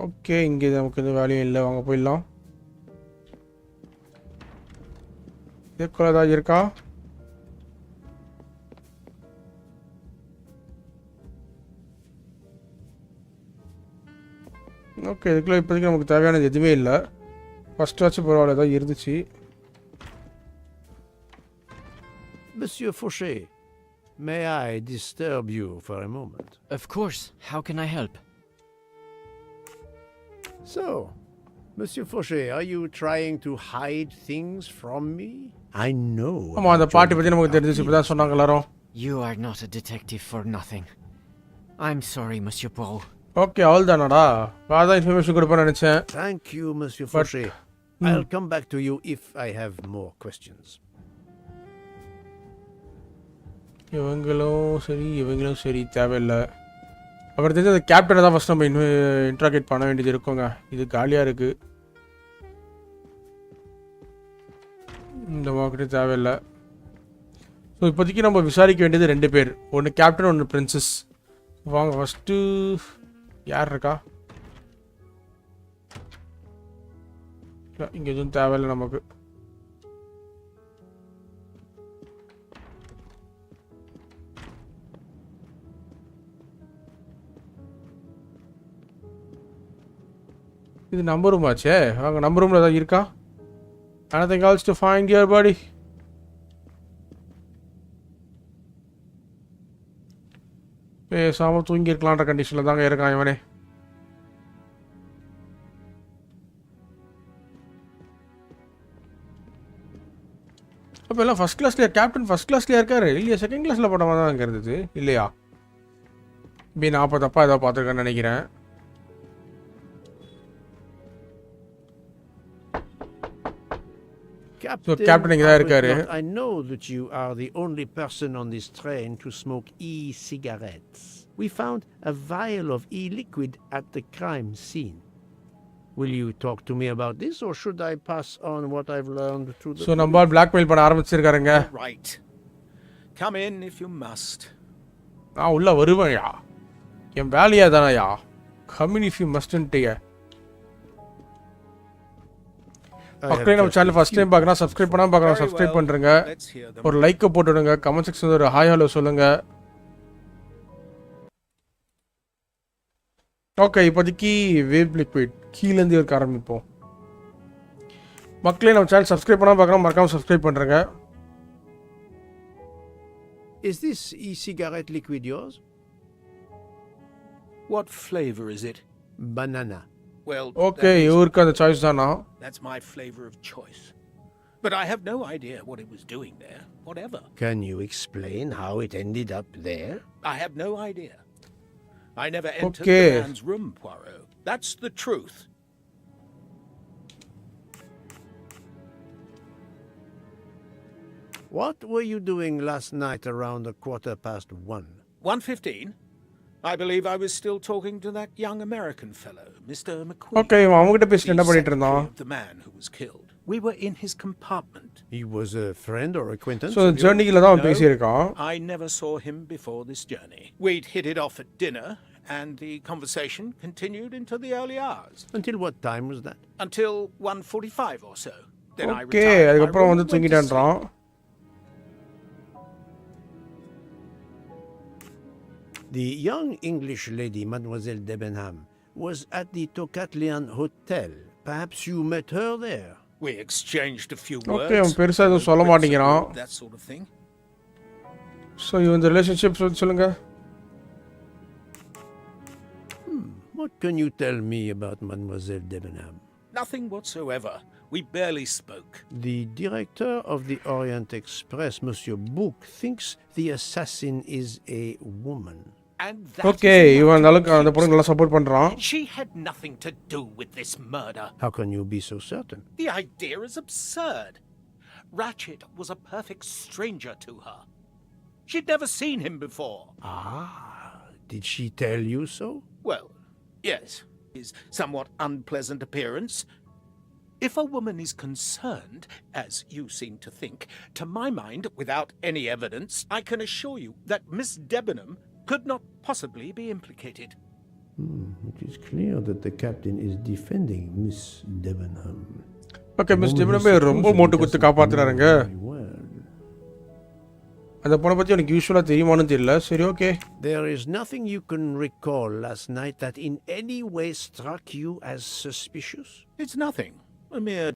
ஓகே, இங்கே நமக்கு எதுவும் வேலையும் இல்லை, வாங்க போயிடலாம். இதுக்குள்ள ஏதாவது இருக்கா? ஓகே, இதுக்குள்ள இப்போதைக்கு நமக்கு தேவையானது எதுவுமே இல்லை. ஃபர்ஸ்ட் வாட்ச் பரவாயில்ல, ஏதாவது இருந்துச்சு. Monsieur Fauché, may I disturb you for a moment? Of course. How can I help? So, Monsieur Fauché, are you trying to hide things from me? I know. ஆமாம், அந்த பாட்டி பற்றி நமக்கு தெரிஞ்சிச்சு, இப்போ தான் சொன்னாங்க எல்லாரும். You are not a detective for nothing. I'm sorry, Monsieur Poirot. Okay, அவள் தானடா, நான் தான் இன்ஃபர்மேஷன் கொடுப்பேன்னு நினச்சேன். Thank you, Monsieur Fauché. I'll come back to you if I have more questions. இவங்களும் சரி தேவையில்லை. அப்புறம் தெரிஞ்சு அந்த கேப்டனை தான் ஃபஸ்ட் நம்ம இன்ட்ராகேட் பண்ண வேண்டியது இருக்குங்க. இது காலியாக இருக்குது, இந்த மார்க்கெட்டு தேவையில்லை. ஸோ இப்போதைக்கு நம்ம விசாரிக்க வேண்டியது 2 பேர், ஒன்று கேப்டன், ஒன்று பிரின்சஸ். வாங்க ஃபஸ்ட்டு யார் இருக்கா? இல்லை, இங்கே எதுவும் தேவையில்லை நமக்கு. இது நம்ம ரூம் ஆச்சே, வாங்க நம்ம ரூமில் ஏதாவது இருக்கா? anything else to find here buddy? பேசாமல் தூங்கி இருக்கலான்ற கண்டிஷனில் தாங்க இருக்கான் இவனே. அப்போ எல்லாம் ஃபஸ்ட் கிளாஸ்லையா? கேப்டன் ஃபஸ்ட் கிளாஸ்லையா இருக்காரு இல்லையா? செகண்ட் கிளாஸில் போட்ட மாதிரி தான் அங்கே இருந்தது இல்லையா? நான் அப்போ தப்பா ஏதோ பார்த்துருக்கேன்னு நினைக்கிறேன். Captain இங்க தான் இருக்காரு. I know that you are the only person on this train to smoke e-cigarettes. We found a vial of e-liquid at the crime scene. Will you talk to me about this, or should I pass on what I've learned to the... So நம்ம blackmail பண்ண ஆரம்பிச்சிருக்காருங்க. Right. Come in if you must. நான் உள்ள வருவேன்யா. என் வேலையா தானயா. Come in if you mustn't. மக்களே நம்ம channel first time பார்க்கறா subscribe பண்ணாம பார்க்கறா சப்ஸ்கிரைப் பண்ணுங்க. ஒரு லைக் போட்டு விடுங்க. கமெண்ட் செக்ஷன்ல ஒரு ஹாய் ஹலோ சொல்லுங்க. ஓகே இப்போதைக்கு வேவ் லிக்விட் கீழ இருந்து இருக்க ஆரம்பிப்போம். மக்களே நம்ம சேனல் சப்ஸ்கிரைப் பண்ணாம பார்க்கறா மறக்காம சப்ஸ்கிரைப் பண்ணுங்க. Is this e-cigarette liquid yours? What flavor is it? Banana. Well, okay, இவருக்கு அந்த சாய்ஸ் தானா? That's my flavor of choice. But I have no idea what it was doing there, whatever. Can you explain how it ended up there? I have no idea. I never entered Okay. the man's room, Poirot. That's the truth. What were you doing last night around 1:15? 1:15? I believe I was still talking to that young American fellow, Mr. McQueen. Okay, அவன் கிட்ட பேசி என்ன பண்ணிட்டு இருந்தான்? The man who was killed. We were in his compartment. He was a friend or acquaintance? So journeyல தான் பேசி இருக்கான். I never saw him before this journey. We'd hit it off at dinner and the conversation continued into the early hours. Until what time was that? Until 1:45 or so. Then I Okay, retired. அதுக்கு அப்புறம் வந்து தூங்கிட்டான்றான். The young English lady, Mademoiselle Debenham, was at the Tocatlian Hotel. Perhaps you met her there? We exchanged a few words. Okay, அவன் பெருசா எதுவும் சொல்ல மாட்டேங்கிறான். That sort of thing. So you in the relationship சொல்லுங்க. What can you tell me about Mademoiselle Debenham? Nothing whatsoever. We barely spoke. The director of the Orient Express, Monsieur Bouc, thinks the assassin is a woman. And that Okay, இவன் அந்த பொண்ணு நல்லா support பண்றான். She had nothing to do with this murder. How can you be so certain? The idea is absurd. Ratchet was a perfect stranger to her. She'd never seen him before. Did she tell you so? Well, yes. His somewhat unpleasant appearance. If a woman is concerned, as you seem to think, to my mind, without any evidence, I can assure you that Miss Debenham could not possibly be implicated. It is clear that the captain is defending Miss Debenham. Okay, Miss Debenham ரொம்ப மோட்டு குத்து காப்பாத்துறாருங்க. அந்த பொண்ணை பத்தி எனக்கு யூசுவலா தெரியுமான்னு தெரியல. சரி okay. There is nothing you can recall last night that in any way struck you as suspicious? It's nothing. A mere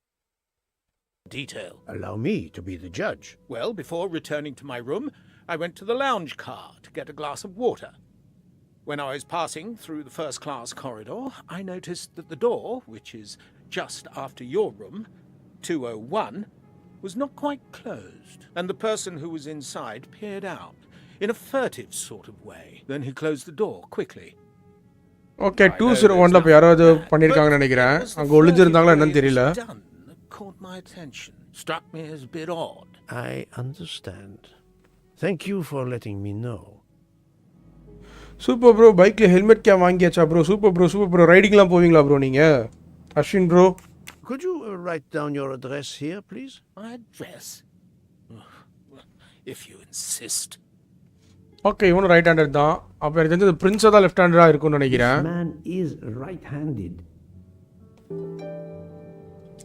detail. Allow me to be the judge. Well, before returning to my room, I went to the lounge car to get a glass of water. When I was passing through the first-class corridor, I noticed that the door, which is just after your room, 201, was not quite closed, and the person who was inside peered out in a furtive sort of way. Then he closed the door quickly. Okay, 201ல போய் யாராவது பண்ணிருக்காங்கன்னு நினைக்கிறேன். அங்க ஒளிஞ்சிருந்தாங்களா என்னன்னு தெரியல. Caught my attention. Struck me as a bit odd. I understand. Thank you for letting me know. Super bro, பைக்ல helmet cam வாங்கியாச்சா bro? Super bro, ரைடிங்லாம் போவீங்களா ப்ரோ நீங்க? Ashwin bro. Could you write down your address here, please? My address? If you insist. Okay, இவனும் right handed தான். அப்ப எனக்கு தெரிஞ்சது பிரின்ஸா தான் லெஃப்ட் ஹேண்டரா இருக்கும்னு நினைக்கிறேன். This man is right-handed.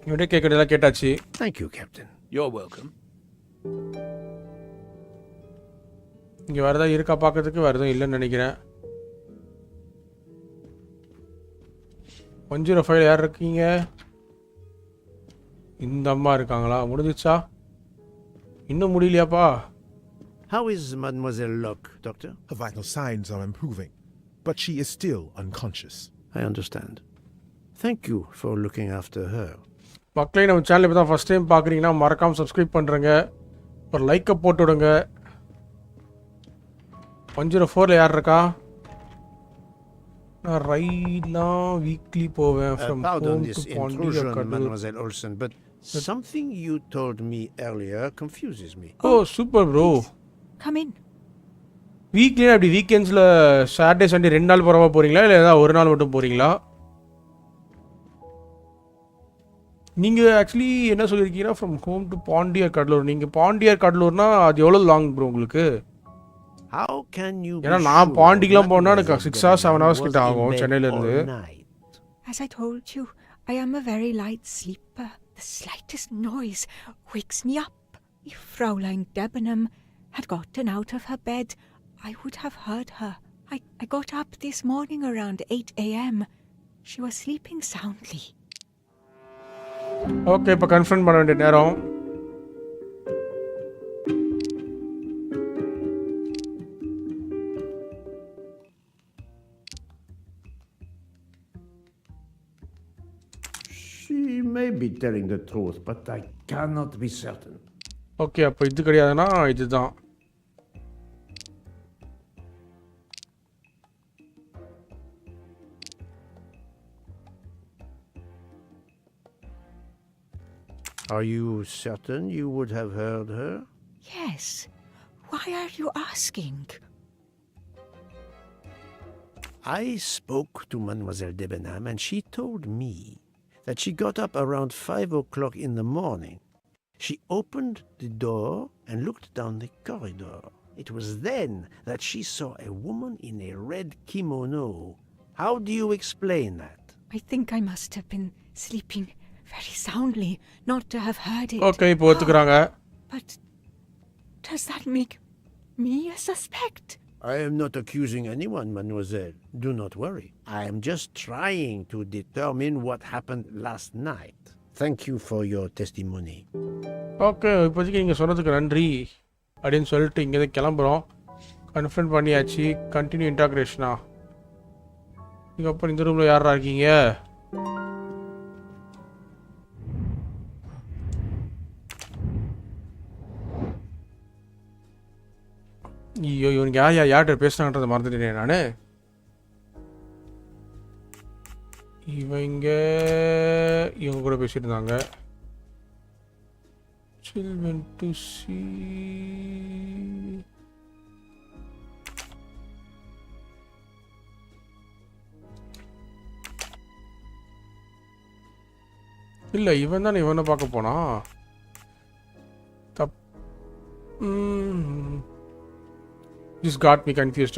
இவனே கேட்கறதெல்லாம் கேட்டாச்சு. Thank you, Captain. You're welcome. இங்க வரதா இருக்கா பார்க்கிறதுக்கு வரதும் இல்லைன்னு நினைக்கிறேன். 105 யார் இருக்கீங்க? இந்த அம்மா இருக்காங்களா? முடிஞ்சிச்சா? இன்னும் முடியலையாப்பா? How is Mademoiselle Locke, Doctor? Her vital signs are improving, but she is still unconscious. I understand. Thank you for looking after her. மக்களே, நம்ம சேனல் இப்போ தான் ஃபஸ்ட் டைம் பார்க்குறீங்கன்னா மறக்காமல் சப்ஸ்கிரைப் பண்ணுறேங்க. ஒரு லைக்கை போட்டு விடுங்க. 104ல் யார் இருக்கா? நான் ரைட்லாம் வீக்லி போவேன். Pardon this intrusion, Mademoiselle Olsen, but Something you told me earlier confuses me. Oh, super bro. Come in. Weekly அப்படி வீக்கெண்ட்ஸில் சாட்டர்டே சண்டே 2 நாள் போகிறவா போகிறீங்களா இல்லை ஏதாவது ஒரு நாள் மட்டும் போகிறீங்களா? நீங்கள் ஆக்சுவலி என்ன சொல்லியிருக்கீங்கன்னா ஃப்ரம் ஹோம் டு பாண்டியார் கடலூர். நீங்கள் பாண்டியார் கடலூர்னா அது எவ்வளோ லாங் ப்ரோ உங்களுக்கு? How can you ஏன்னா be நான் sure பாண்டிக்கெலாம் போனால் Mademoiselle எனக்கு 6 hours 7 hours was கிட்ட in ஆகும் bed சென்னையிலேருந்து. all night? As I told you, I am a very light sleeper. The slightest noise wakes me up. If Fraulein Debenham had gotten out of her bed, I would have heard her. I got up this morning around 8 a.m. She was sleeping soundly. Okay, இப்போ confirm பண்ண வேண்டிய நேரம். She may be telling the truth, but I cannot be certain. Okay, அப்போ இது கிடையாதுன்னா இதுதான். Are you certain you would have heard her? Yes. Why are you asking? I spoke to Mademoiselle Debenham and she told me that she got up around 5 o'clock in the morning. She opened the door and looked down the corridor. It was then that she saw a woman in a red kimono. How do you explain that? I think I must have been sleeping very soundly not to have heard it. Okay, இப்போ ஒத்துக்கிறாங்க. But does that make me a suspect? I am not accusing anyone, mademoiselle. Do not worry. I am just trying to determine what happened last night. Thank you for your testimony. Okay, இப்போதைக்கு நீங்கள் சொன்னதுக்கு நன்றி அப்படின்னு சொல்லிட்டு இங்கேருந்து கிளம்புறோம். Confirm பண்ணியாச்சு. Continue இன்டாக்ரேஷனா. இதுக்கப்புறம் இந்த ரூமில் யாரா இருக்கீங்க? ஐயோ, இவனுக்கு யார்கிட்ட பேசுனாங்கன்றதை மறந்துட்டேன் நான். இவங்க கூட பேசிட்டு இருந்தாங்க. Children to see. இல்லை, இவன் தானே இவனை பார்க்க போனா. Just got me confused.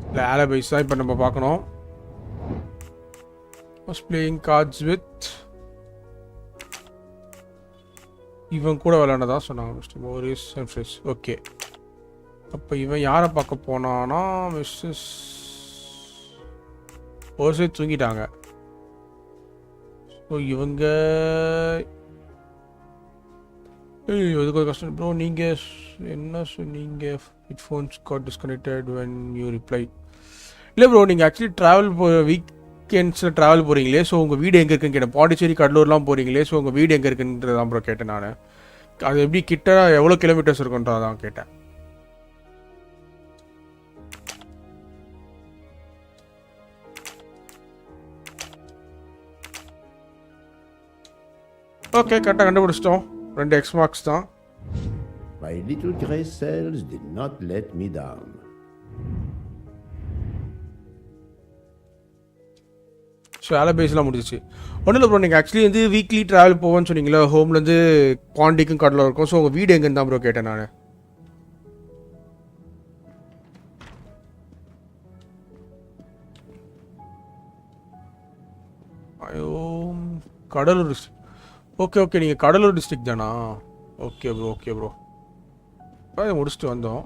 இல்லை, ஆலிபைஸ் தான் இப்போ நம்ம பார்க்கணும். Was playing cards with இவன் கூட விளையாண்டதான் சொன்னாங்க. Morris and fresh. ஓகே, அப்போ இவன் யாரை பார்க்க போனானா மிஸ்ஸஸ் ஓசே தூங்கிட்டாங்க. ஸோ இவங்க இதுக்கு ஒரு கஷ்டம் ப்ரோ. நீங்கள் என்ன சொன்னீங்க? Headphones got disconnected when you reply. இல்லை ப்ரோ, நீங்கள் ஆக்சுவலி ட்ராவல் வீக்கெண்ட்ஸில் ட்ராவல் போகிறீங்களே, ஸோ உங்கள் வீடு எங்கே இருக்குன்னு கேட்டேன். பாண்டிச்சேரி கடலூர்லாம் போகிறீங்களே, ஸோ உங்கள் வீடு எங்கே இருக்குன்றதான் ப்ரோ கேட்டேன் நான். அது எப்படி கிட்ட எவ்வளோ கிலோமீட்டர்ஸ் இருக்குன்றதான் கேட்டேன். ஓகே, கரெக்டாக கண்டுபிடிச்சிட்டோம். 2 X மார்க்ஸ் தான். My little grey cells did not let me down. So ஆலிபைஸ்லாம் முடிஞ்சிச்சு. ஒன்றும் இல்லை ப்ரோ, நீங்கள் ஆக்சுவலி வந்து வீக்லி ட்ராவல் போவேன்னு சொன்னீங்களா, ஹோம்லேருந்து பாண்டிக்கும் கடலில் இருக்கும். ஸோ உங்கள் வீடு எங்கன்னு தான் ப்ரோ கேட்டேன் நான். ஐயோ, கடலூர் டிஸ்ட்ரிக்ட். ஓகே, நீங்கள் கடலூர் டிஸ்ட்ரிக்ட் தானா? Okay bro. அதை முடிச்சுட்டு வந்தோம்.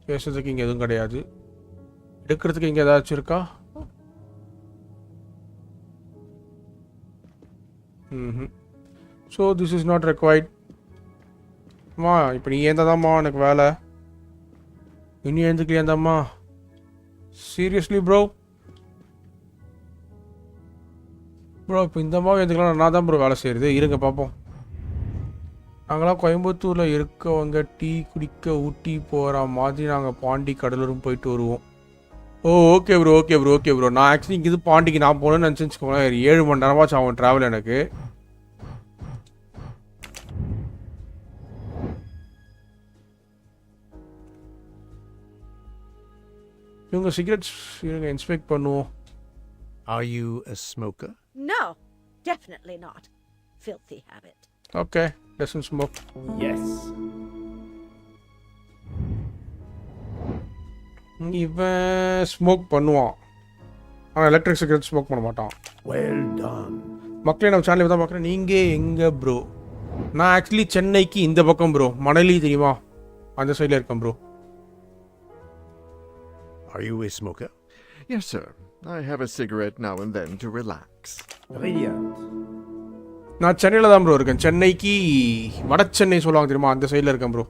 பேசுறதுக்கு இங்கே எதுவும் கிடையாது. எடுக்கிறதுக்கு இங்கே ஏதாச்சும் இருக்கா? So this is not required. அம்மா, இப்போ நீ ஏந்தாதாம்மா எனக்கு வேலை. இன்னும் எழுந்துக்கலையாந்தாம்மா? சீரியஸ்லி ப்ரோ, இப்போ இந்த மாதிரி எழுந்துக்கலாம். நான் தான் ப்ரோ வேலை செய்கிறது. இருங்க பார்ப்போம். நாங்களாம் கோயம்புத்தூரில் இருக்கவங்க டீ குடிக்க ஊட்டி போகிற மாதிரி நாங்கள் பாண்டி கடலூரும் போயிட்டு வருவோம். Oh okay bro okay bro okay bro. நான் ஆக்சுவலி இங்கேருந்து பாண்டிக்கு நான் போகணுன்னு நினச்சிக்கோங்களேன். 7 மணி நேரமாச்சும் ஆகும் ட்ராவல் எனக்கு. இவங்க சிகரெட்ஸ் இவங்க இன்ஸ்பெக்ட் பண்ணுவோம். Are you a smoker? No, definitely not. Filthy habit. Okay doesn't smoke. Yes. இவன் ஸ்மோக் பண்ணுவான், ஆனால் எலக்ட்ரிக் சிகரெட் ஸ்மோக் பண்ண மாட்டான். Well done. மக்களே நம்ம சேனலில் தான் பார்க்குறேன். நீங்கள் எங்கே ப்ரோ? நான் ஆக்சுவலி சென்னைக்கு இந்த பக்கம் ப்ரோ, மணலி தெரியுமா, அந்த சைடில் இருக்கேன் bro. Are you a smoker? Yes, sir. I have a cigarette now and then to relax. Brilliant. நான் சென்னையில் தான் ப்ரோ இருக்கேன். சென்னைக்கு வட சென்னை சொல்லுவாங்க தெரியுமா, அந்த சைடில் இருக்கேன் ப்ரோ.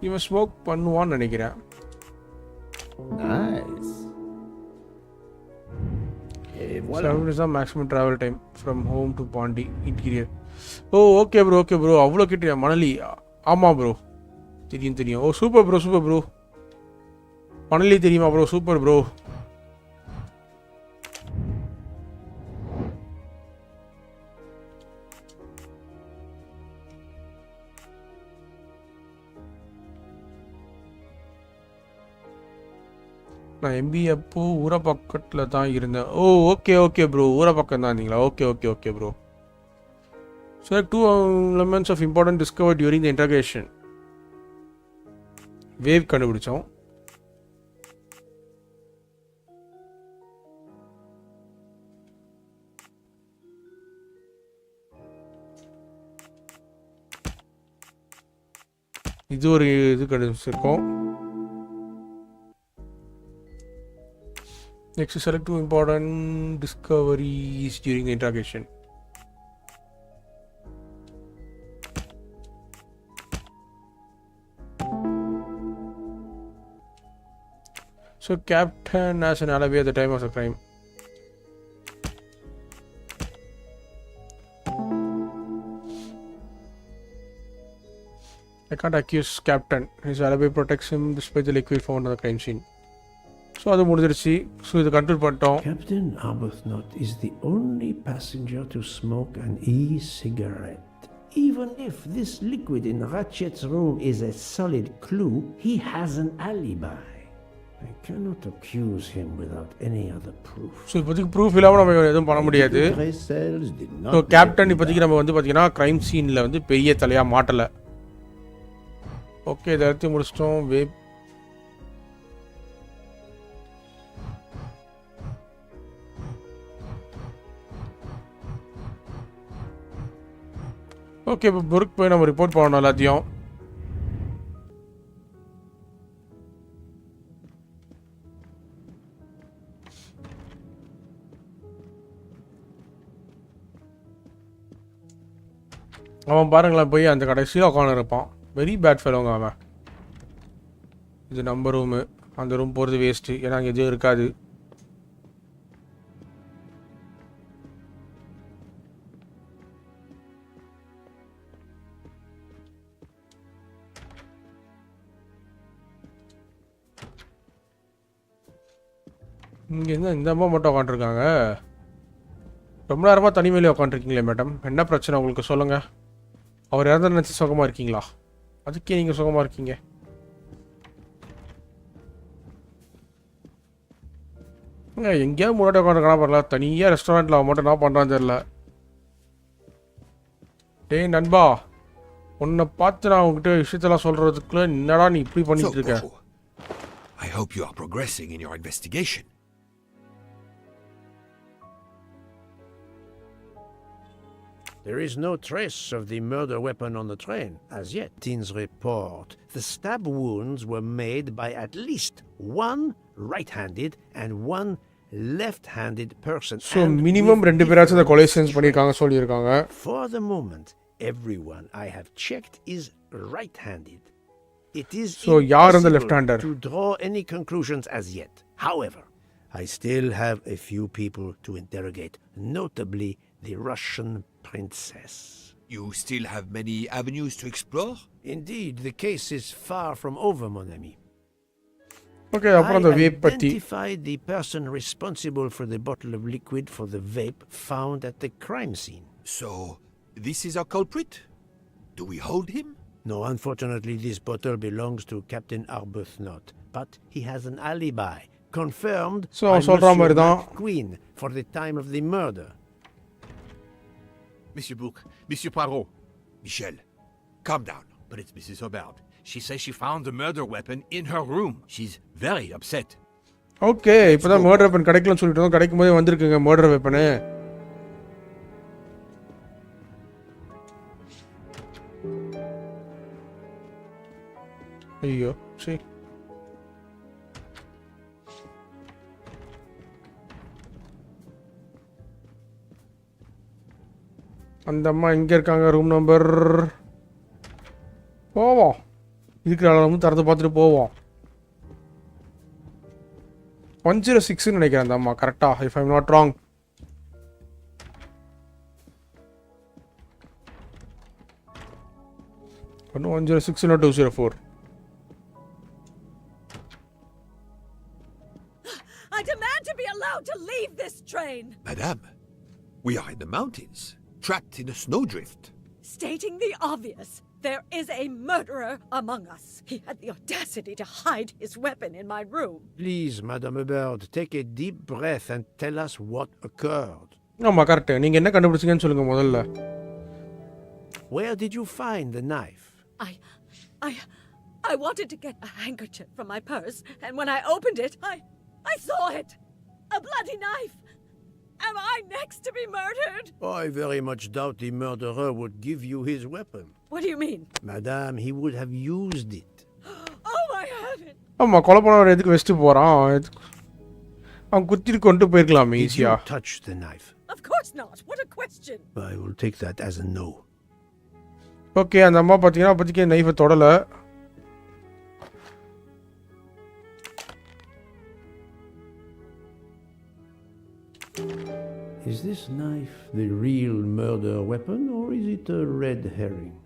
இவன் ஸ்மோக் பண்ணுவான்னு நினைக்கிறேன். Nice. Maximum travel time from home to Pondy interior. Oh okay bro okay bro. அவ்வளோ கிட்டே மணலி? ஆமாம் ப்ரோ, தெரியும் தெரியும். Oh super bro super bro. Manali தெரியுமா ப்ரோ? Super bro. நான் எம்பிஏ அப்போ ஊரை பக்கத்தில் தான் இருந்தேன். ஓ ஓகே ஓகே ப்ரோ, ஊரை பக்கம் தான் இருந்தீங்களா? Okay okay okay bro. So 2 elements of important discover during the interrogation. Wave கண்டுபிடிச்சோம். இது ஒரு இது கண்டுபிடிச்சிருக்கோம். Next, select 2 important discoveries during the interrogation. So, captain has an alibi at the time of the crime. I can't accuse captain. His alibi protects him despite the liquid found on the crime scene. So அது முடிஞ்சிருச்சு. So இது control பண்ணிட்டோம். Captain Arbuthnot is the only passenger to smoke an e-cigarette. Even if this liquid in Ratchet's room is a solid clue, he has an alibi. I cannot accuse him without any other proof. So இப்போதைக்கு proof இல்லாமல் நம்ம எதுவும் பண்ண முடியாது. So captain இப்போதைக்கு நம்ம வந்து பார்த்தீங்கன்னா க்ரைம் சீனில் வந்து பெரிய தலையாக மாட்டலை. ஓகே இதை எடுத்து முடிச்சிட்டோம். ஓகே இப்போ புருக்கு போய் நம்ம ரிப்போர்ட் பண்ணணும் எல்லாத்தையும். அவன் பாருங்களேன் போய் அந்த கடைசியில் உட்காந்து இருப்பான். வெரி பேட் ஃபெலோங்க அவன். இது நம்ம ரூமு. அந்த ரூம் போகிறது வேஸ்ட்டு, ஏன்னா அங்கே எதுவும் இருக்காது. இங்கே இந்த அம்மா மட்டும் உட்காந்துருக்காங்க. ரொம்ப நேரமாக தனிமையிலே உட்காந்துருக்கீங்களே மேடம், என்ன பிரச்சனை உங்களுக்கு சொல்லுங்கள். அவர் இறந்த நினச்சி சுகமாக இருக்கீங்களா? அதுக்கே நீங்கள் சுகமாக இருக்கீங்க. எங்கேயாவது முன்னாடி உட்காந்துருக்கானா பரல, தனியாக ரெஸ்டாரண்ட்டில் அவன் மட்டும் என்ன பண்ணுறான்னு தெரில. டேய் நண்பா, உன்னை பார்த்து நான் உங்ககிட்ட விஷயத்தெல்லாம் சொல்கிறதுக்குள்ள என்னடா நீ இப்படி பண்ணிட்டு இருக்க? I hope you are progressing in your investigation. There is no trace of the murder weapon on the train, as yet. Tin's report. The stab wounds were made by at least one right-handed and one left-handed person. So minimum ரெண்டு பேராச்சும் இந்த கொலை sense பண்ணிருக்காங்க சொல்லிருக்காங்க. For the moment, everyone I have checked is right-handed. It is யார் அந்த left-hander? To draw any conclusions as yet. However, I still have a few people to interrogate, notably the Russian princess. You still have many avenues to explore? Indeed, the case is far from over, mon ami. Okay அப்புறம் அந்த I vape பத்தி identified the person responsible for the bottle of liquid for the vape found at the crime scene. So, this is our culprit? Do we hold him? No, unfortunately, this bottle belongs to Captain Arbuthnot, but he has an alibi, confirmed So, by சொல்ற Monsieur மாதிரி தான். McQueen for the time of the murder. Monsieur Bouc, Monsieur Poirot. Michel, calm down. But it's Mrs. Hobart. She says she found the murder weapon in her room. She's very upset. Okay இப்போதான் murder weapon கிடைக்கலன்னு சொல்லிட்டு இருந்தோம் கிடைக்கும் போதே வந்திருக்குங்க murder weapon ஐயோ சரி அந்த அம்மா இங்கே இருக்காங்க ரூம் நம்பர் போவோம் இருக்கிற அளவு திறந்து பார்த்துட்டு போவோம் 106 நினைக்கிறேன் அந்த அம்மா கரெக்டா இஃப் ஐம் நாட் ராங் ஒன்று 106 இல்லை 204 I demand to be allowed to leave this train! Madame, we are in the mountains, trapped in a snowdrift. Stating the obvious, there is a murderer among us. He had the audacity to hide his weapon in my room. Please, Madame Hobart, take a deep breath and tell us what occurred. ஆமாம் correct நீங்கள் என்ன கண்டுபிடிச்சிங்கன்னு சொல்லுங்கள் முதல்ல Where did you find the knife? I wanted to get a handkerchief from my purse, and when I opened it, I saw it! A bloody knife! Am I next to be murdered? I very much doubt the murderer would give you his weapon. What do you mean? Madame, he would have used it. Oh, I haven't! ஆமாம் கொலை பண்ணவர் எதுக்கு வச்சுட்டு போகிறான் அவன் குத்திட்டு கொண்டு போயிருக்கலாமே Did you ஈஸியாக touch the knife? Of course not. What a question. I will take that as a no. Okay அந்த அம்மா பார்த்தீங்கன்னா அப்போதைக்கு நைஃபை தொடலை Is this knife the real murder weapon, or is it a red herring?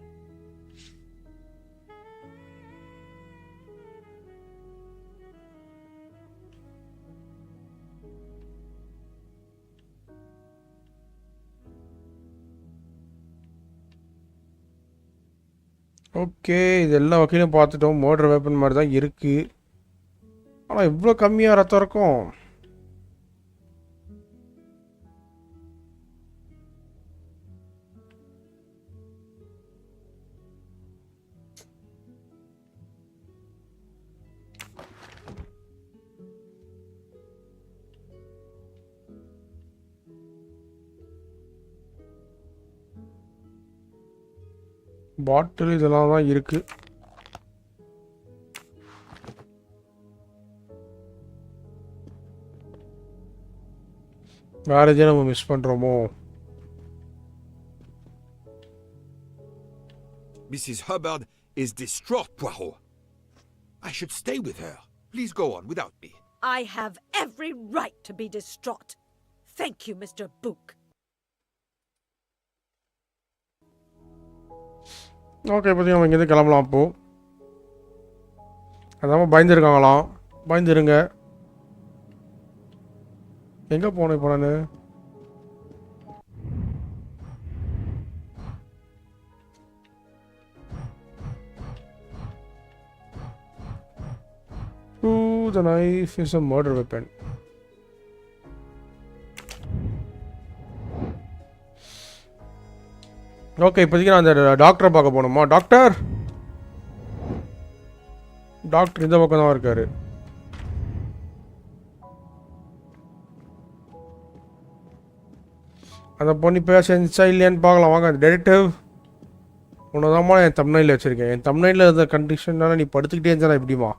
Okay இது எல்லா வகையிலும் பார்த்துட்டோம் murder weapon மாதிரி தான் இருக்குது ஆனால் இவ்வளோ கம்மியாக ரத்தம் இருக்கும் பாட்டில் இதெல்லாம் தான் இருக்கு வேற எதையும் நம்ம மிஸ் பண்றோமோ Mrs. Hubbard is distraught, Poirot. I should stay with her. Please go on without me. I have every right to be distraught. Thank you, Mr. Book. Okay இப்போதைக்கு நம்ம இங்கேருந்து கிளம்பலாம் அப்போ அதாமல் பயந்துருக்காங்களாம் பயந்துருங்க எங்கே போனேன் இப்போ நான் The knife is a murder weapon. Okay இப்போதைக்கு நான் அந்த டாக்டரை பார்க்க போகணுமா டாக்டர் டாக்டர் இந்த பக்கம் தான் இருக்காரு அந்த பொண்ணு பேச செஞ்சா இல்லையான்னு பார்க்கலாம் வாங்க அந்த டெடெக்டிவ் உன்னதாம்மா என் தமிழ்நாட்டில் வச்சுருக்கேன் என் தமிழ்நாட்டில் இருந்த கண்டிஷன்னால நீ படுத்துக்கிட்டே இருந்தா எப்படிமா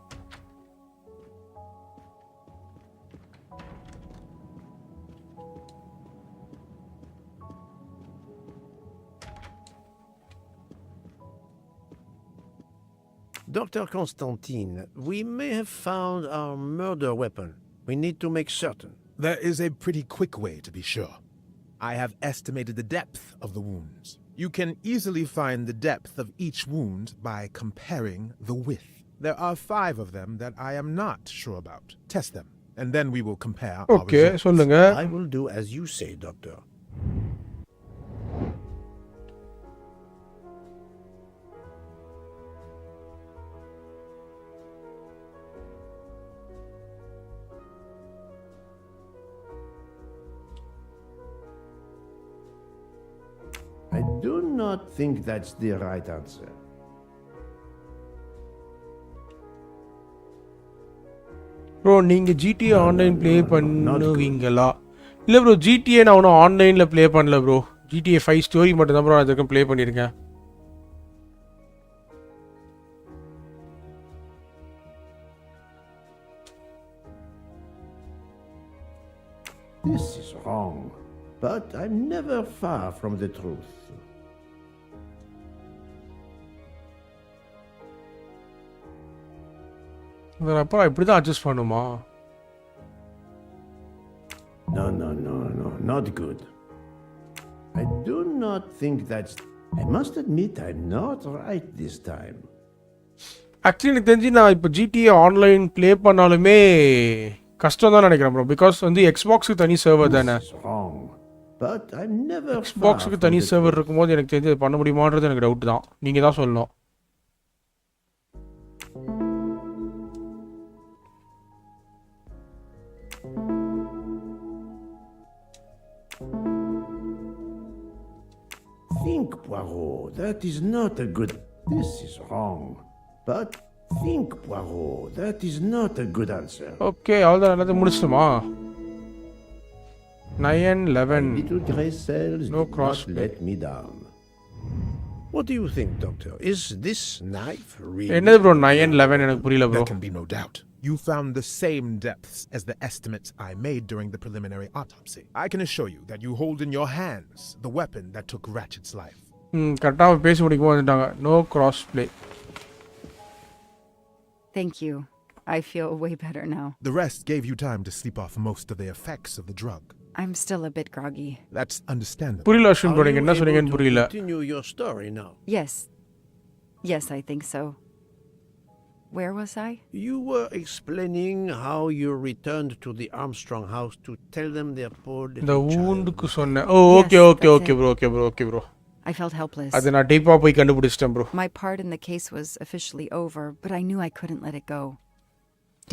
Dr. Constantine, we may have found our murder weapon. We need to make certain. There is a pretty quick way to be sure. I have estimated the depth of the wounds. You can easily find the depth of each wound by comparing the width. There are 5 of them that I am not sure about. Test them, and then we will compare Okay, our results. சொல்லுங்க. I will do as you say, Doctor. I do not think that's the right answer. Bro நீங்க GTA online play பண்ணுவீங்களா? இல்ல bro GTA நான் ஒன்றும் ஆன்லைன்ல play பண்ணல bro. GTA 5 story மட்டும் தான் ப்ரோ நான் இதுக்கு ப்ளே பண்ணியிருக்கேன். This is wrong, but I'm never far from the truth. அப்புறம் இப்படி தான் அட்ஜஸ்ட் பண்ணுமா? No, not good. I do not think that's... I must admit I'm not right this time. Actually எனக்கு தெரிஞ்சு நான் இப்போ GTA ஆன்லைன் ப்ளே பண்ணாலுமே கஷ்டம் தான் நினைக்கிறேன் ப்ரோ. பிகாஸ் வந்து எக்ஸ்பாக்ஸுக்கு தனி சர்வர் தானே. But I'm never எக்ஸ்பாக்ஸுக்கு தனி சர்வர் இருக்கும்போது எனக்கு தெரிஞ்சு அது பண்ண முடியுமான்றது எனக்கு டவுட் தான். நீங்கள் தான் சொல்லணும். Think, Poirot, that is not a good... This is wrong. But think, Poirot, that is not a good answer. Okay அவ்வளோதான் எல்லாத்தையும் முடிச்சிட்டுமா? 9-11. Little grey cells No did cross not let me down. What do you think, Doctor? Is this knife really... என்னது bro 9-11 எனக்கு புரியல bro. There can be no doubt. You found the same depths as the estimates I made during the preliminary autopsy. I can assure you that you hold in your hands the weapon that took Ratchet's life. கரெக்டாக பேசி முடிக்கும் வந்துட்டாங்க. No cross play. Thank you. I feel way better now. The rest gave you time to sleep off most of the effects of the drug. I'm still a bit groggy. That's understandable. புரியல Ashwin bro, நீங்க என்ன சொன்னீங்கன்னு புரியல. Continue your story now. Yes, I think so. Where was I? You were explaining how you returned to the Armstrong house to tell them their poor little இந்த child. ஊண்டுக்கு சொன்னேன். Oh okay bro. I felt helpless. அது நான் டீப்பா போய் கண்டுபிடிச்சிட்டேன் bro. My part in the case was officially over, but I knew I couldn't let it go.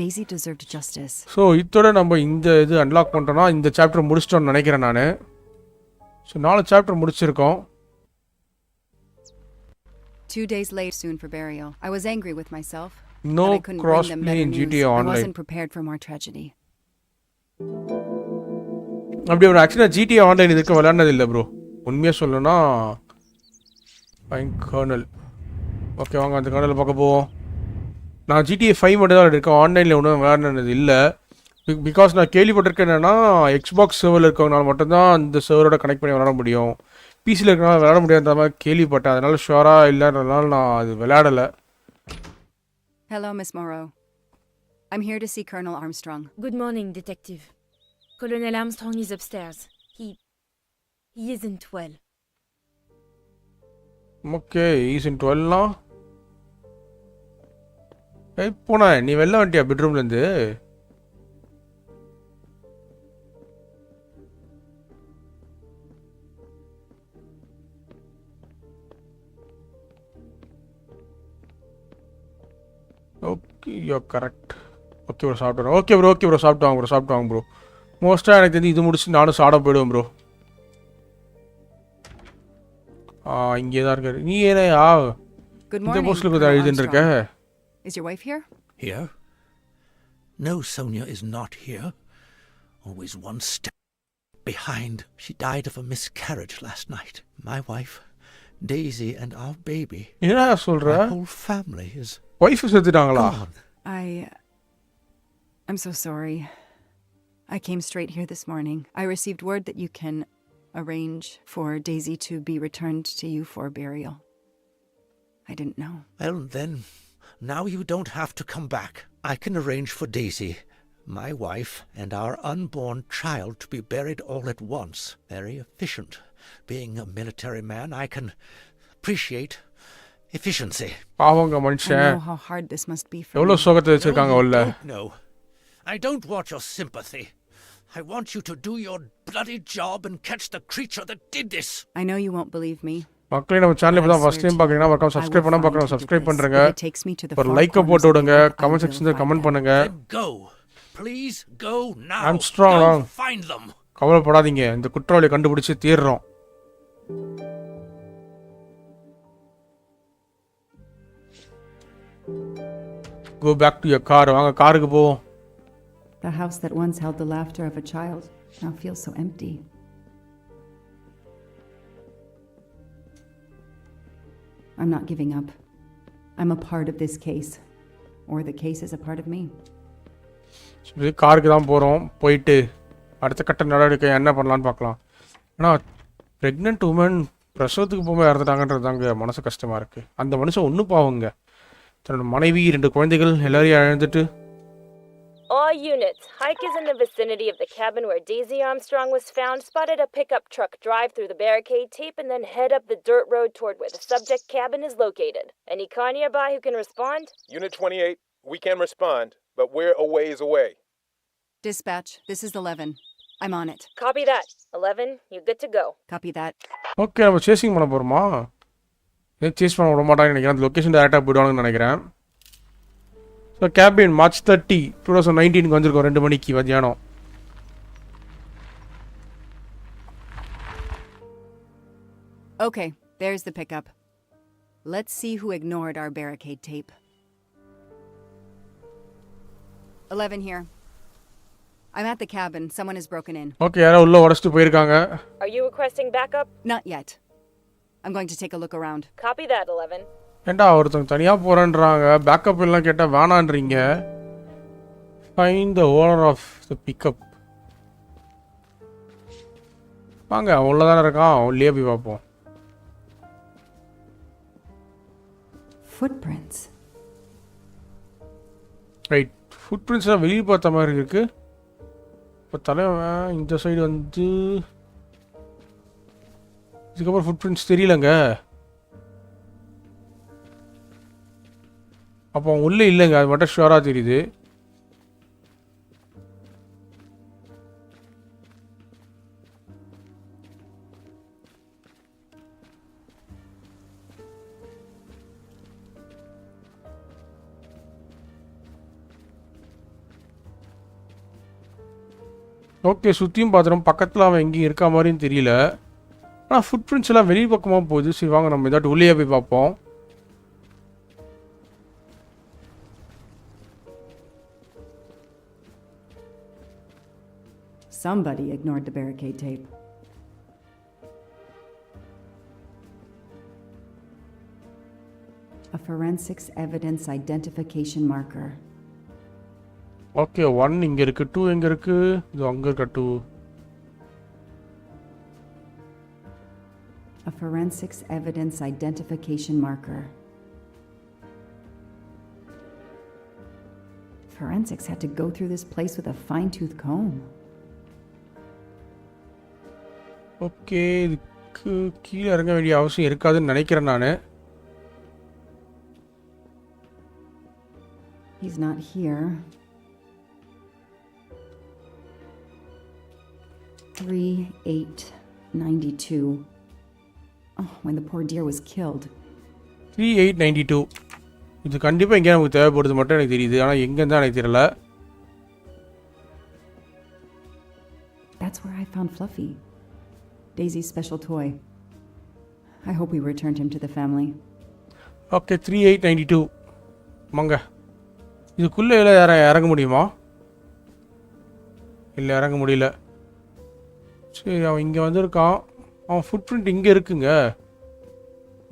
Daisy deserved justice. So இதோட நம்ம இந்த இது அன்லாக் பண்ணிட்டோம்னா இந்த சாப்டர் முடிச்சிட்டோம்னு நினைக்கிறேன் நான். ஸோ 4 சாப்டர் முடிச்சிருக்கோம். 2 days late soon for burial. I was angry with myself. No but I couldn't bring them crossplay better in news. GTA I Online. wasn't prepared for more tragedy. அப்படி ஒரு ஆக்சுவலாக GTA online இதுக்கு விளையாடுனது இல்லை bro. உண்மையாக சொல்லணும்னா fine kernel. Okay வாங்க அந்த கர்னலை பார்க்க போவோம். நான் GTA 5 மட்டும் தான் இருக்கேன், ஆன்லைனில் ஒன்றும் விளையாடுனது இல்லை. பிகாஸ் நான் கேள்விப்பட்டிருக்கேன் என்னென்னா எக்ஸ்பாக்ஸ் சர்வரில் இருக்கவங்கனால மட்டும்தான் அந்த சர்வரோட கனெக்ட் பண்ணி விளையாட முடியும், பிசியில் இருக்கனால விளையாட முடியாத மாதிரி கேள்விப்பட்டேன். அதனால ஷுவராக இல்லைன்றதுனால நான் அது விளையாடலை. Hello, Miss Moreau. I'm here to see Colonel Armstrong. Good morning, Detective. Colonel Armstrong is upstairs. He isn't well. Okay is in 12னா போனா நீ வெளில வந்துட்டியா பெட்ரூம்லேருந்து? Okay you correct. Okay bro சாப்பிட்றேன். ஓகே ப்ரோ சாப்பிட்டு வாங்க ப்ரோ. மோஸ்ட்டாக எனக்கு தெரிஞ்சு இது முடிச்சு நானும் சாப்பிட போயிடுவேன் ப்ரோ. இங்கே தான் இருக்காரு. நீ ஏனையா இந்த போஸ்ட்ல கூட எழுதிட்டு இருக்க? Is your wife here? Here? No, Sonia is not here. Always one step behind. She died of a miscarriage last night. My wife, Daisy, and our baby. என்ன சொல்ற? My whole family is... Wife செத்துட்டாங்களா? I'm so sorry. I came straight here this morning. I received word that you can arrange for Daisy to be returned to you for burial. I didn't know. Well, then, now you don't have to come back. I can arrange for Daisy, my wife, and our unborn child to be buried all at once. Very efficient. Being a military man, I can appreciate efficiency. பாவங்க I know மனுஷன் how hard this must be for எவ்வளவு you. சோகத்தை வச்சிருக்காங்க No, you உள்ள. don't know. I don't want your sympathy. I want you to do your bloody job and catch the creature that did this. I know you won't believe me. மக்களே நம்ம channel இப்போ தான் first time பார்க்குறீங்கன்னா மறக்காம subscribe பண்ணாம பார்க்கணும் subscribe பண்ணுங்க. ஒரு லைக்கை போட்டு விடுங்க. கமெண்ட் செக்ஷன்ல கமெண்ட் பண்ணுங்க. Go. Please go now. I'm strong. Go find them. கவலைப்படாதீங்க. இந்த குற்றவாளியை கண்டுபிடிச்சு தீர்றோம். Go back to your car. வாங்க காருக்கு போவோம். The house that once held the laughter of a child now feels so empty. I'm not giving up. I'm a part of this case. Or the case is a part of me. காருக்கு தான் போகிறோம். போயிட்டு அடுத்த கட்ட நடவடிக்கை என்ன பண்ணலான்னு பார்க்கலாம். ஆனால் ப்ரெக்னென்ட் உமன் பிரசவத்துக்கு போகும்போது இறந்துட்டாங்கன்றது தாங்க மனசு கஷ்டமாக இருக்குது. அந்த மனுஷன் ஒன்றும் பாவங்க. தன்னோட மனைவி 2 குழந்தைகள் எல்லாரையும் இழந்துட்டு. All units, Hike is in the vicinity of the cabin where Daisy Armstrong was found, spotted a pickup truck drive through the barricade tape and then head up the dirt road toward where the subject cabin is located. Any car nearby who can respond? Unit 28, we can respond, but we're a ways away. Dispatch, this is 11. I'm on it. Copy that. 11, you're good to go. Copy that. Okay, நம்ம chasing பண்ண போகிறோமா? Chase பண்ண விட மாட்டாங்கன்னு நினைக்கிறேன். அந்த location டேரெக்டாக போயிடுவாங்கன்னு நினைக்கிறேன். ஸோ கேபின் மார்ச் 30, 2019 வந்திருக்கோம் 2 மணிக்கு மத்தியானம். Okay, there's the pickup. Let's see who ignored our barricade tape. 11 here. I'm at the cabin. Someone has broken in. Okay, யாரோ உள்ள உடைச்சிட்டு போயிருக்காங்க. Are you requesting backup? Not yet. I'm going to take a look around. Copy that, 11. ஏண்டா ஒருத்தவங்க தனியாக போகிறேன்றாங்க. Backup எல்லாம் கேட்டால் வேணான்றீங்க. Find the owner of the pickup. வாங்க, அவன் உள்ள தானே இருக்கான். உள்ளே போய் பார்ப்போம். Footprints. ரைட், ஃபுட் பிரிண்ட்ஸ்லாம் வெளியே பார்த்த மாதிரி இருக்கு. இப்போ தலைவன் இந்த சைடு வந்து இதுக்கப்புறம் ஃபுட் பிரிண்ட்ஸ் தெரியலங்க. அப்போ அவங்க உள்ளே இல்லைங்க, அது மட்டும் ஷுவராக தெரியுது. ஓகே, சுற்றியும் பார்த்துறோம். பக்கத்தில் அவன் எங்கேயும் இருக்கா மாதிரியும் தெரியல. ஆனால் ஃபுட் பிரிண்ட்ஸ் எல்லாம் வெளி பக்கமாக போகுது. சரி வாங்க, நம்ம ஏதாட்டு உள்ளே போய் பார்ப்போம். Somebody ignored the barricade tape. A forensics evidence identification marker. Okay, 1 இங்கே இருக்கு, 2 எங்கே இருக்கு? இது அங்கே இருக்க 2. A forensics evidence identification marker. Forensics had to go through this place with a fine-tooth comb. Okay, இதுக்கு கீழே இறங்க வேண்டிய அவசியம் இருக்காதுன்னு நினைக்கிறேன் நான். He's not here. 3/8/92. Oh, when the poor dear was killed. 3/8/92. இது கண்டிப்பாக எங்கேயா நமக்கு தேவைப்படுது மட்டும் எனக்கு தெரியுது. ஆனால் எங்கேன்னு தான் எனக்கு தெரியல. That's where I found Fluffy, Daisy's special toy. I hope we returned him to the family. Okay, 3/8/92. மங்க இதுக்குள்ளே இறங்க முடியுமா? இல்லை, இறங்க முடியல. சரி, அவன் இங்கே வந்திருக்கான். அவன் ஃபுட் பிரிண்ட் இங்கே இருக்குங்க.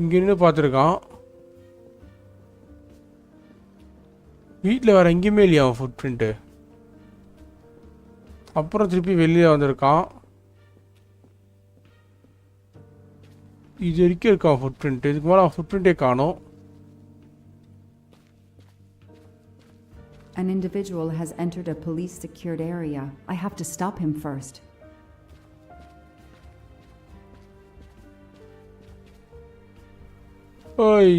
இங்கே நின்று பார்த்துருக்கான். வீட்டில் வேறு எங்கேயுமே இல்லையா அவன் ஃபுட் பிரிண்ட்டு. அப்புறம் திருப்பி வெளியே வந்திருக்கான். இது வரைக்கும் இருக்கான் ஃபுட் பிரிண்ட்டு. இதுக்கு மேலே அவன் ஃபுட் பிரிண்ட்டே காணும். An individual has entered a police secured area. I have to stop him first. ஓய்,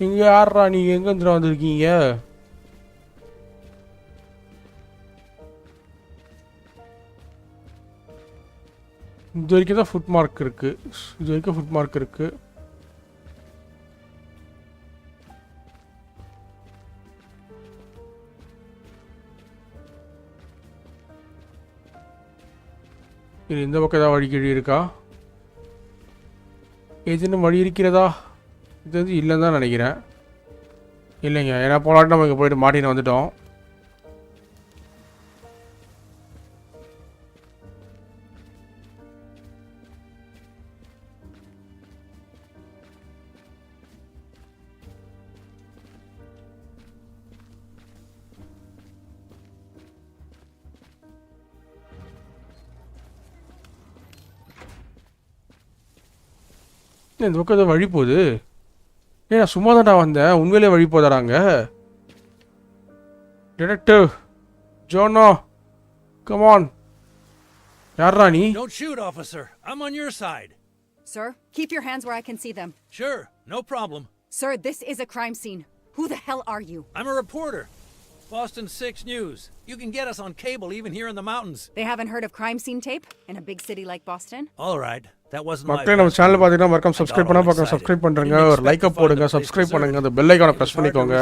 இங்க யாரா நீங்க? எங்க இருந்து வந்திருக்கீங்க? இது வரைக்கும் தான் ஃபுட் மார்க் இருக்கு. இது வரைக்கும் ஃபுட் மார்க் இருக்கு. இது இந்த பக்கம் ஏதாவது வழிகிழி இருக்கா? ஏதேனும் வழி இருக்கிறதா? இது வந்து இல்லைன்னு தான் நினைக்கிறேன். இல்லைங்க, ஏன்னா போனாட்டு நம்ம இங்கே போயிட்டு மாட்டின்னு வந்துட்டோம். இந்த பக்கம் ஏதோ வழி போகுது. நான் சும்மா தான்டா வந்தேன். உண்மையிலே வழி போதாடாங்க. Detective Jonah, come on. யாரா நீ? Don't shoot, officer. I'm on your side. Sir, keep your hands where I can see them. Sure, no problem. Sir, this is a crime scene. Who the hell are you? I'm a reporter. Boston 6 News. You can get us on cable even here in the mountains. They haven't heard of crime scene tape in a big city like Boston? All right. That wasn't my மக்களே, நம்ம channel பார்த்தீங்கன்னா மறக்காம subscribe பண்ணா பார்க்க subscribe பண்ணுங்க. ஒரு like போடுங்க, subscribe பண்ணுங்க, அந்த பெல் ஐகானை பிரஸ் பண்ணிக்கோங்க.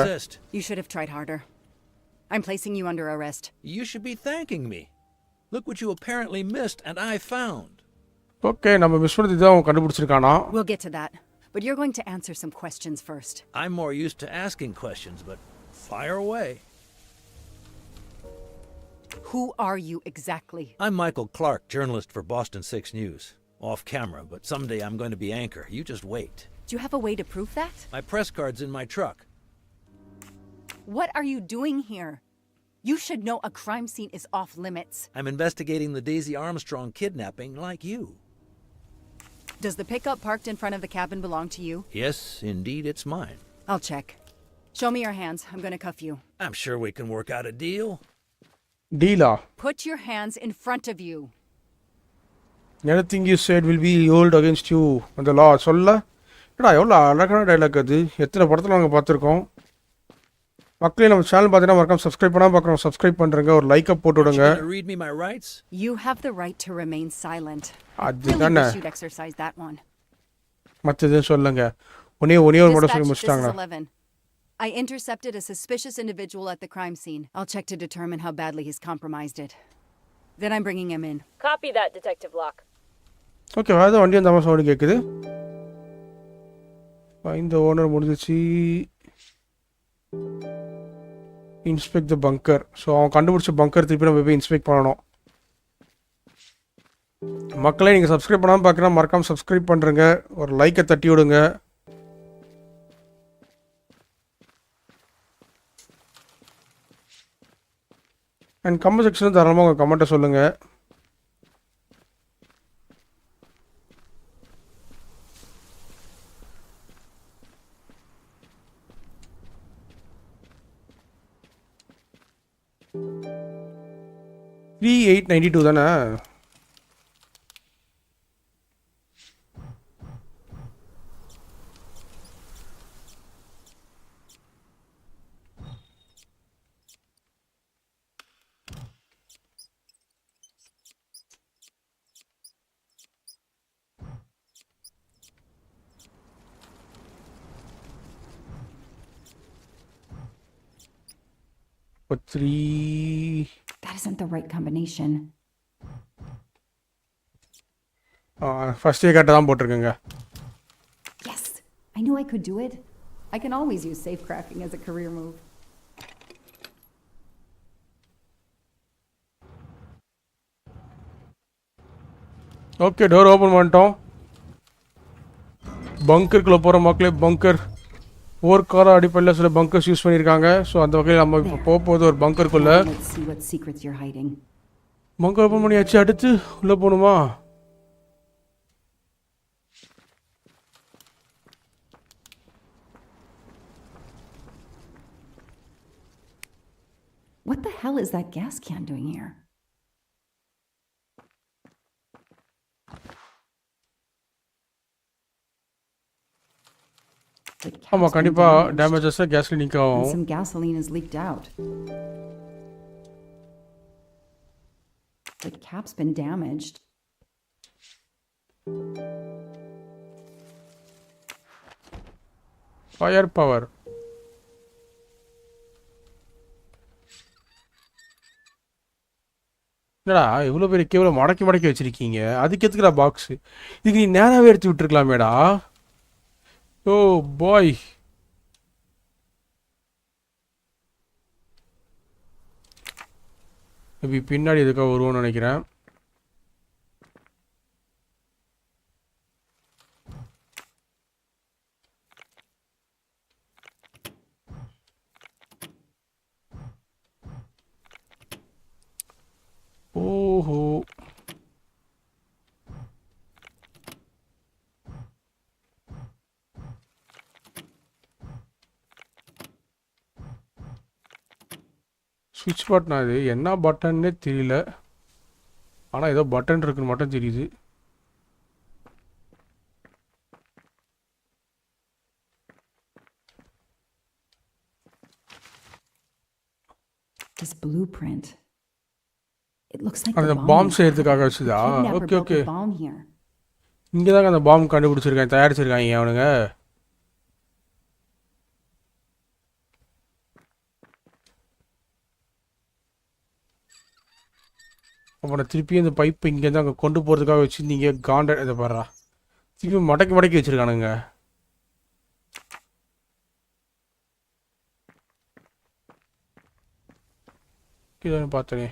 You should have tried harder. I'm placing you under arrest. You should be thanking me. Look what you apparently missed and I found. Okay, நம்ம மிஸ் பண்ணது தான் கண்டுபிடிச்சிருக்கானா? We'll get to that. But you're going to answer some questions first. I'm more used to asking questions, but fire away. Who are you exactly? I'm Michael Clark, journalist for Boston 6 News. Off camera, but someday I'm going to be anchor. You just wait. Do you have a way to prove that? My press card's in my truck. What are you doing here? You should know a crime scene is off limits. I'm investigating the Daisy Armstrong kidnapping like you. Does the pickup parked in front of the cabin belong to you? Yes, indeed, it's mine. I'll check. Show me your hands. I'm going to cuff you. I'm sure we can work out a deal. Deal. Put your hands in front of you. Anything you said will be held against you on the law. சொல்ல ஏடா எவ்வளோ அழகான dialogue அது. எத்தனை படத்தில் நாங்கள் பார்த்துருக்கோம். மக்களே, நம்ம சேனல் பார்த்தீங்கன்னா மறக்காம சப்ஸ்கிரைப் பண்ணால் பார்க்குறோம். சப்ஸ்கிரைப் பண்ணுறங்க, ஒரு லைக்கை போட்டு விடுங்க. Read me my rights? You have the right to remain silent. அதுதானே. Really wish you'd exercise that one. மற்றது சொல்லுங்க. ஒரே ஒரு மட்டும் சொல்லி முடிச்சிட்டாங்க. Dispatch, this is 11. I intercepted a suspicious individual at the crime scene. I'll check to determine how badly he's compromised it. Then I'm bringing him in. Copy that, Detective Locke. Okay, வேறு வண்டி அந்த மாதிரி sound கேட்குது. இந்த owner முடிஞ்சிச்சு. Inspect த பங்கர். So அவன் கண்டுபிடிச்ச பங்கர் திருப்பி நம்ம போய் இன்ஸ்பெக்ட் பண்ணணும். மக்களே, நீங்கள் சப்ஸ்கிரைப் பண்ணாமல் பார்க்குறா மறக்காமல் சப்ஸ்கிரைப் பண்ணுறங்க, ஒரு லைக்கை தட்டி விடுங்க. அண்ட் கமெண்ட் செக்ஷனில் தாராளமாக உங்கள் கமெண்ட்டை சொல்லுங்கள். $3,892 தானே? That isn't the right combination. ஃபர்ஸ்டே கரெக்டாக தான் போட்டிருக்கேங்க. Yes, I knew I could do it. I can always use safe cracking as a career move. Okay, door open பண்ணிட்டோம். பங்கருக்குள்ளே போகிற மக்களே, பங்கர் ஒவ்வொரு கார அடிப்படையில் சில பங்கர்ஸ் யூஸ் பண்ணியிருக்காங்க. ஸோ அந்த வகையில் நம்ம இப்போ போகும்போது ஒரு பங்கருக்குள்ளே. Let's see what secrets you're hiding. Bunker open பண்ணியாச்சு. அடுத்து உள்ளே போகணுமா? What the hell is that gas can doing here? ஆமா cap's been கண்டிப்பா damaged, டேமேஜஸ் கேஸ்ல லீக் and ஆகும். some gasoline has leaked out. The cap's been damaged. Fire power. என்னடா இவ்வளோ பெரிய கேபிளை மடக்கி மடக்கி வச்சிருக்கீங்க, அதுக்கு எதுக்குடா பாக்ஸு? இதுக்கு நீ நேராகவே எடுத்து விட்டுருக்கலாமேடா. ஓ பாய். மேபி பின்னாடி எதுக்காக வருவோம்னு நினைக்கிறேன். ஓஹோ ஸ்விட்ச் பட்டன், அது என்ன பட்டன்னே தெரியல, ஆனால் ஏதோ பட்டன் இருக்குன்னு மட்டும் தெரியுது. This blueprint. It looks like அந்த the bomb பாம் in செய்யறதுக்காக Cabin. வச்சுதா? The kidnapper okay built okay. the bomb here. இங்கே தாங்க அந்த பாம் கண்டுபிடிச்சிருக்காங்க, தயாரிச்சிருக்காங்க அவனுங்க. அப்புறம் திருப்பி இந்த பைப்பு இங்கேருந்து அங்கே கொண்டு போகிறதுக்காக வச்சுருந்தீங்க. காண்ட இதை பாடுறா, திருப்பி மடக்கி மடக்கி வச்சுருக்கானுங்க. இதை பார்த்தனே.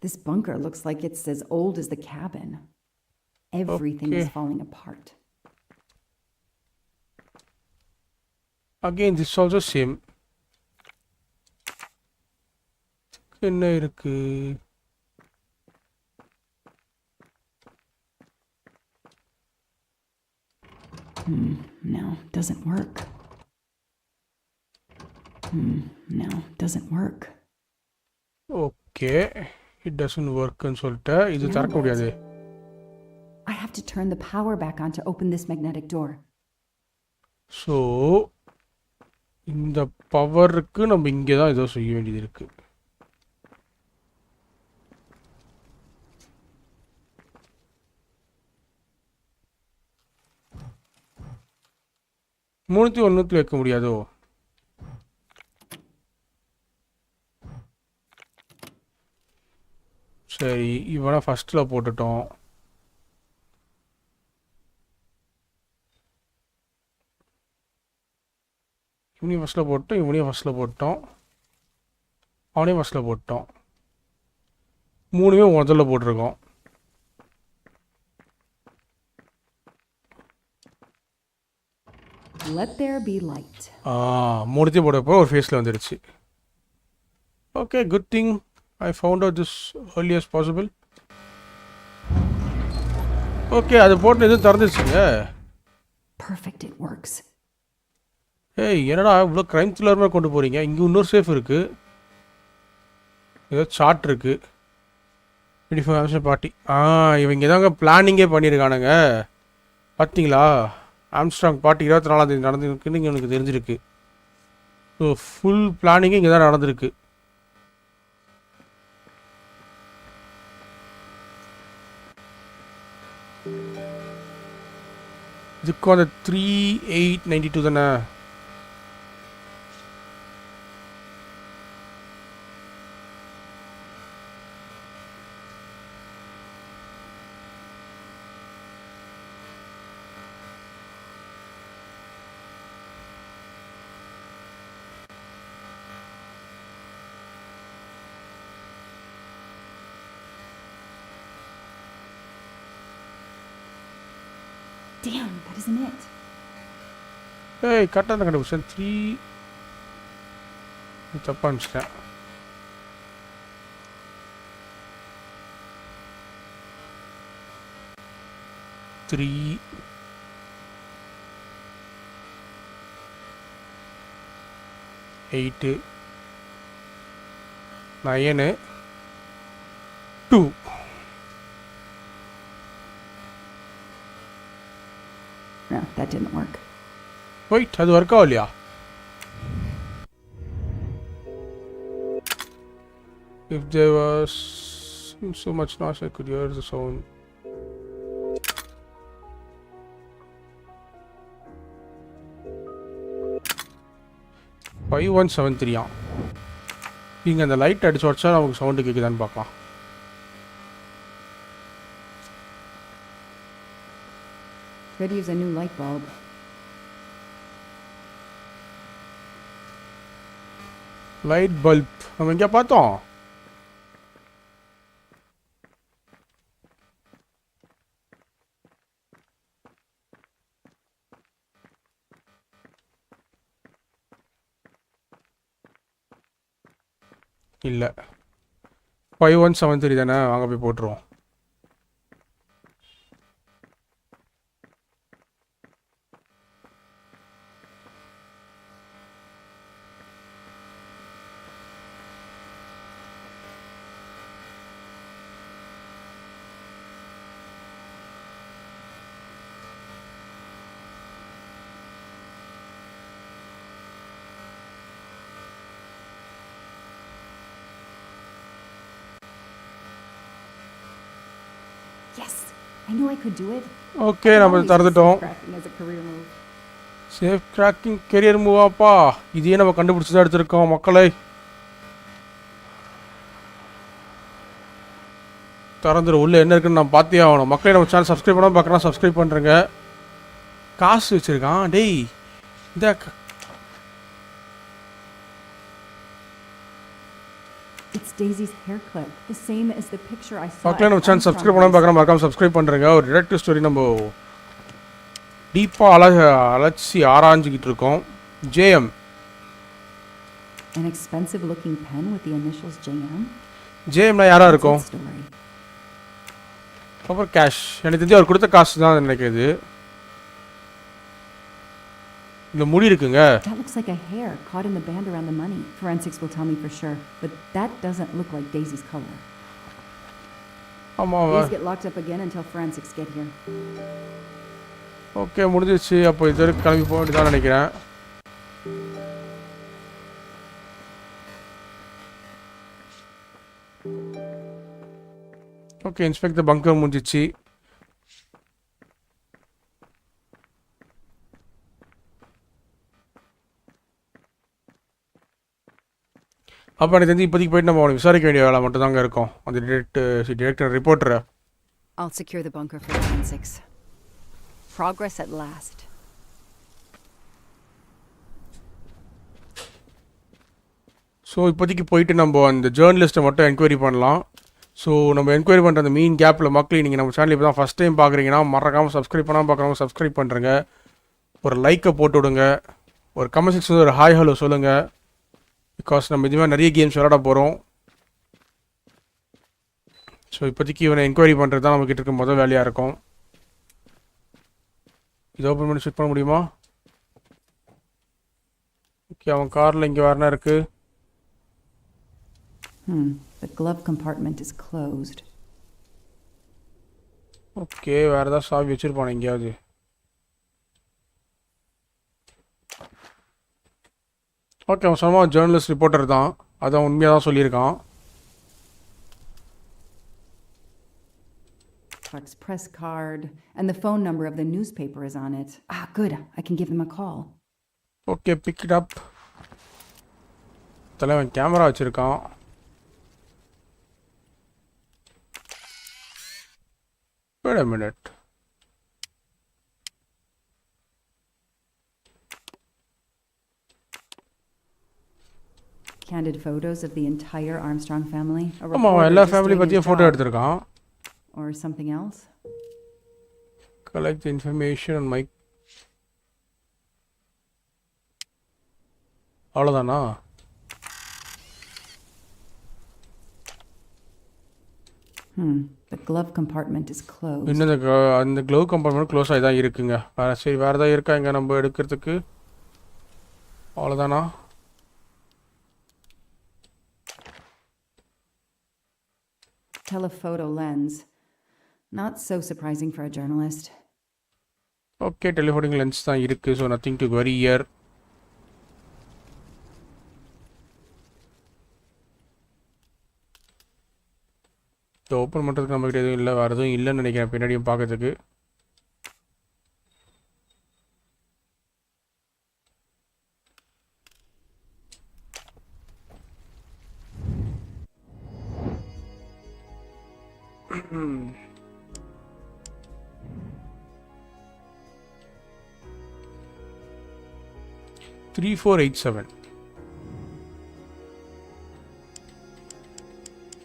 This bunker looks like it's as old as the cabin. Everything is falling apart. Again, this also same. என்ன இருக்கு? No, doesn't work. No, doesn't work. Okay, it doesn't work ன்னு சொல்லிட்டு இது திறக்க முடியாது. I have to turn the power back on to open this magnetic door. So இந்த பவருக்கு நம்ம இங்கே தான் ஏதோ செய்ய வேண்டியது இருக்கு. மூணுத்தி ஒன்றுத்தில் வைக்க முடியாதோ? சரி, இவனை ஃபஸ்ட்டில் போட்டுட்டோம். இவனையும் ஃபஸ்ட்டில் போட்டோம், இவனையும் ஃபஸ்ட்டில் போட்டோம், அவனையும் ஃபஸ்ட்டில் போட்டோம். மூணுமே முதல்ல போட்டிருக்கோம். Let there be light. மூணுத்தையும் போட்டப்போ ஒரு ஃபேஸில் வந்துடுச்சு. Okay, good thing I found out this early as possible. Okay, அது போட்டு எதுவும் திறந்துச்சுங்க. Perfect, it works. ஏய், என்னடா இவ்வளோ க்ரைம் த்ரில்லர் மாதிரி கொண்டு போகிறீங்க? இங்கே இன்னொரு சேஃப் இருக்குது, ஏதோ சார்ட் இருக்குது. 25 நிமிஷம் பார்ட்டி. இவங்க தாங்க பிளானிங்கே பண்ணியிருக்கானுங்க. பார்த்தீங்களா, ஆம்ஸ்ட்ராங் பார்ட்டி 24 நடந்துருக்குன்னு இங்கே எனக்கு தெரிஞ்சிருக்கு. ஸோ ஃபுல் பிளானிங்கே இங்கே தான் நடந்திருக்கு. இதுக்கும் அந்த 3892 தானே? Damn, that isn't it. ஏய், கரெக்டாக தான் கண்டுபிடிச்சேன். 3 தப்பாக அனுப்பிச்சிட்டேன். Three 8 9 2. No, that didn't work. Wait அது ஒர்க் ஆகலையா? If there was so much noise I could hear the sound. Five 173 இங்கே அந்த லைட் அடிச்சு வச்சா நமக்கு சவுண்டு கேட்குதான்னு பார்க்கலாம். Could use a new light bulb. Light bulb நம்ம எங்கே பார்த்தோம்? இல்லை 5173 தானே, வாங்க போய் போட்டுருவோம். Yes, I knew I could do it. Okay நம்ம திறந்துட்டோம். Cracking as a career move. Safe cracking career மூவாப்பா, இதையே நம்ம கண்டுபிடிச்சி தான் எடுத்திருக்கோம் மக்களை. திறந்துரு, உள்ளே என்ன இருக்குன்னு நான் பார்த்தே ஆகணும். மக்களே நம்ம சேனல் சப்ஸ்கிரைப் பண்ணால் பார்க்குறேன், சப்ஸ்கிரைப் பண்ணுறேங்க. காசு வச்சுருக்கான் டேய். இந்த It's Daisy's hair clip, the same as the picture I saw. மக்களே நம்ம சேனல் சப்ஸ்கிரைப் பண்ணால் பார்க்குறேன், மறக்காம சப்ஸ்கிரைப் பண்ணுறேங்க. ஒரு டிடெக்டிவ் ஸ்டோரி நம்ம டீப்பாக அலட்சி ஆராய்ஞ்சிக்கிட்டு இருக்கோம். JM. An expensive looking pen with the initials JM. JMனா யாரா இருக்கும்? அப்புறம் கேஷ், எனக்கு தெரிஞ்சு அவர் கொடுத்த காசு தான் நினைக்கிறது. இந்த முடி இருக்குங்க. That looks like a hair caught in the band around the money. Forensics will tell me for sure, but that doesn't look like Daisy's color. ஆமாம். Please get locked up again until forensics get here. Okay முடிஞ்சிச்சு. அப்போ இது வரைக்கும் கிளம்பி போக வேண்டியதான் நினைக்கிறேன். Okay inspector பங்கர் முடிஞ்சிச்சு. அப்போ எனக்கு தெரிஞ்சு இப்போதைக்கு போயிட்டு நம்ம அவனை விசாரிக்க வேண்டிய வேலை மட்டும் தாங்க இருக்கும். அந்த டிரெக்டர் ரிப்போர்ட்டரை. I'll secure the bunker for forensics. Progress at last. So இப்போதைக்கு போயிட்டு நம்ம அந்த ஜேர்னலிஸ்ட்டை மட்டும் என்கொயரி பண்ணலாம். ஸோ நம்ம என்கொயரி பண்ணுற அந்த மெயின் கேப்பில் மக்கள் நீங்கள் நம்ம சேனல் இப்போ தான் ஃபஸ்ட் டைம் பார்க்குறீங்கன்னா மறக்காமல் சப்ஸ்கிரைப் பண்ணாமல் பார்க்குறவங்க சப்ஸ்கிரைப் பண்ணுறேங்க. ஒரு லைக்கை போட்டு விடுங்க. ஒரு கமெண்ட் செக்ஷன் ஒரு ஹாய் ஹலோ சொல்லுங்கள். பிகாஸ் நம்ம இதுமாதிரி நிறைய கேம்ஸ் விளையாட போகிறோம். ஸோ இப்போதைக்கு இவனை என்கொயரி பண்ணுறது தான் நம்மக்கிட்ட இருக்க முதல் வேலையாக இருக்கும். இது ஓப்பன் பண்ணி செக் பண்ண முடியுமா? ஓகே அவன் காரில் இங்கே வரனா இருக்குது. The glove compartment is closed. Okay வேறு ஏதாவது சாவி வச்சுருப்பானே எங்கேயாவது. ஓகே அவன் சொன்ன ஜேர்னலிஸ்ட் ரிப்போர்ட்டர் தான், அதான் உண்மையாக தான் சொல்லியிருக்கான். Clark's press card and the phone number of the newspaper is on it. Ah, good. I can give them a call. Okay pick it up. தலைவன் கேமரா வச்சுருக்கான். Wait a minute. Candid photos of the entire Armstrong family. ஆமாம் எல்லா family பற்றியும் photo எடுத்திருக்கான். Or something else? Collect the information on my. அவ்வளோதானா? The glove compartment is closed. இன்னும் அந்த glove compartment close ஆகி தான் இருக்குங்க. சரி வேறு ஏதாவது இருக்கா இங்கே நம்ம எடுக்கிறதுக்கு? அவ்வளோதானா? Telephoto lens. Not so surprising for a journalist. Okay telephoning lens தான் இருக்குது. So nothing to worry here. இதை ஓப்பன் பண்ணுறதுக்கு நம்மகிட்ட எதுவும் இல்லை, வேறு எதுவும் இல்லைன்னு நினைக்கிறேன் பின்னாடியும் பார்க்கறதுக்கு. Three 487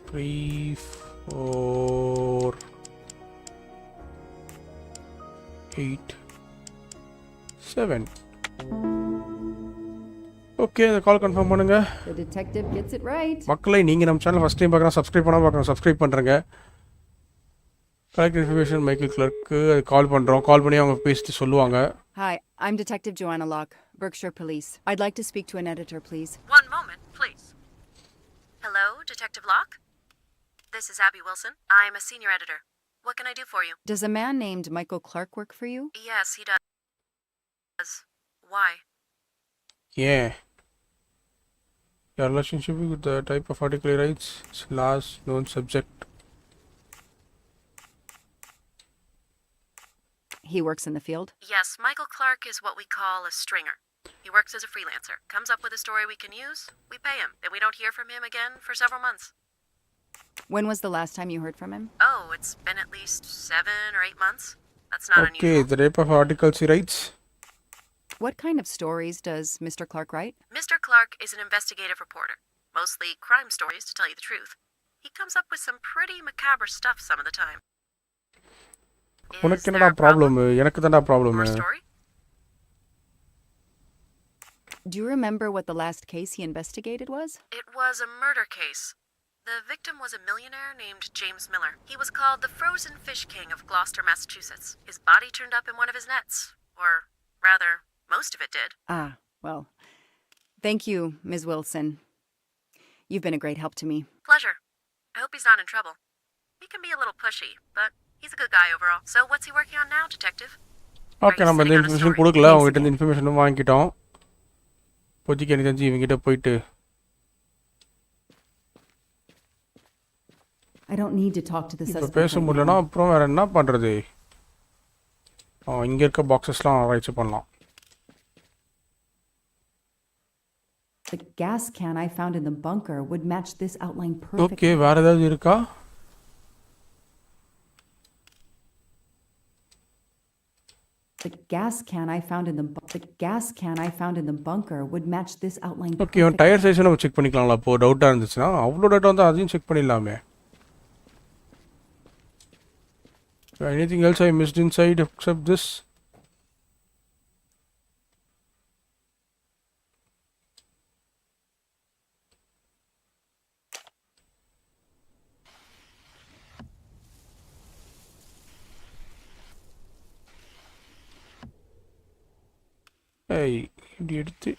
3487. ஓகே, இந்த கால் கன்ஃபார்ம் பண்ணுங்க. The detective gets it right. மக்களை நீங்கள் நம்ம சேனல் ஃபஸ்ட் டைம் பார்க்குறோம், சப்ஸ்கிரைப் பண்ணால் பார்க்குறோம், சப்ஸ்கிரைப் பண்ணுறேங்க. கலெக்ட் இன்ஃபர்மேஷன் மைக்கேல் கிளர்க்கு கால் பண்ணுறோம். கால் பண்ணி அவங்க பேசிட்டு சொல்லுவாங்க. Hi, I'm Detective Joanna Locke, Berkshire Police. I'd like to speak to an editor, please. One moment, please. Hello, Detective Locke? This is Abby Wilson. I'm a senior editor. What can I do for you? Does a man named Michael Clark work for you? Yes, he does. Why? Yeah. Your relationship with the type of article he writes, last known subject. He works in the field? Yes, Michael Clark is what we call a stringer. He works as a freelancer, comes up with a story we can use, we pay him, and we don't hear from him again for several months. When was the last time you heard from him? Oh, it's been at least 7 or 8 months. That's not Okay, unusual. the type of articles he writes. What kind of stories does Mr. Clark write? Mr. Clark is an investigative reporter, mostly crime stories, to tell you the truth. He comes up with some pretty macabre stuff some of the time. உனக்கு என்னடா problem? எனக்கு தான்டா problem. Do you remember what the last case he investigated was? It was a murder case. The victim was a millionaire named James Miller. He was called the Frozen Fish King of Gloucester, Massachusetts. His body turned up in one of his nets. Or, rather, most of it did. Ah, well, thank you, Ms. Wilson. You've been a great help to me. Pleasure. I hope he's not in trouble. He can be a little pushy, but he's a good guy overall. So what's he working on now, Detective? Okay, நம்ம இந்த information கொடுக்கல, அவங்ககிட்ட இந்த இன்ஃபர்மேஷனும் வாங்கிட்டோம். இப்போதைக்கு எனக்கு தெரிஞ்சு இவங்ககிட்ட போயிட்டு I don't need to talk to the இப்போ suspect. பேச முடியலன்னா அப்புறம் வேறு என்ன பண்ணுறது? இங்கே இருக்க பாக்ஸஸ்லாம் ரைட்ஸ் பண்ணலாம். The gas can I found in the bunker would match this outline perfectly. Okay, வேறு ஏதாவது இருக்கா? The gas can I found in the bunker would match this outline okay, perfectly. இவன் டயர் சைஸை நம்ம செக் பண்ணிக்கலாம்ல. அப்போது டவுட்டாக இருந்துச்சுன்னா அவ்வளோ டவுட்டாக வந்து அதையும் check பண்ணிடலாமே. Anything else I missed inside except this? Hey, இப்படி எடுத்து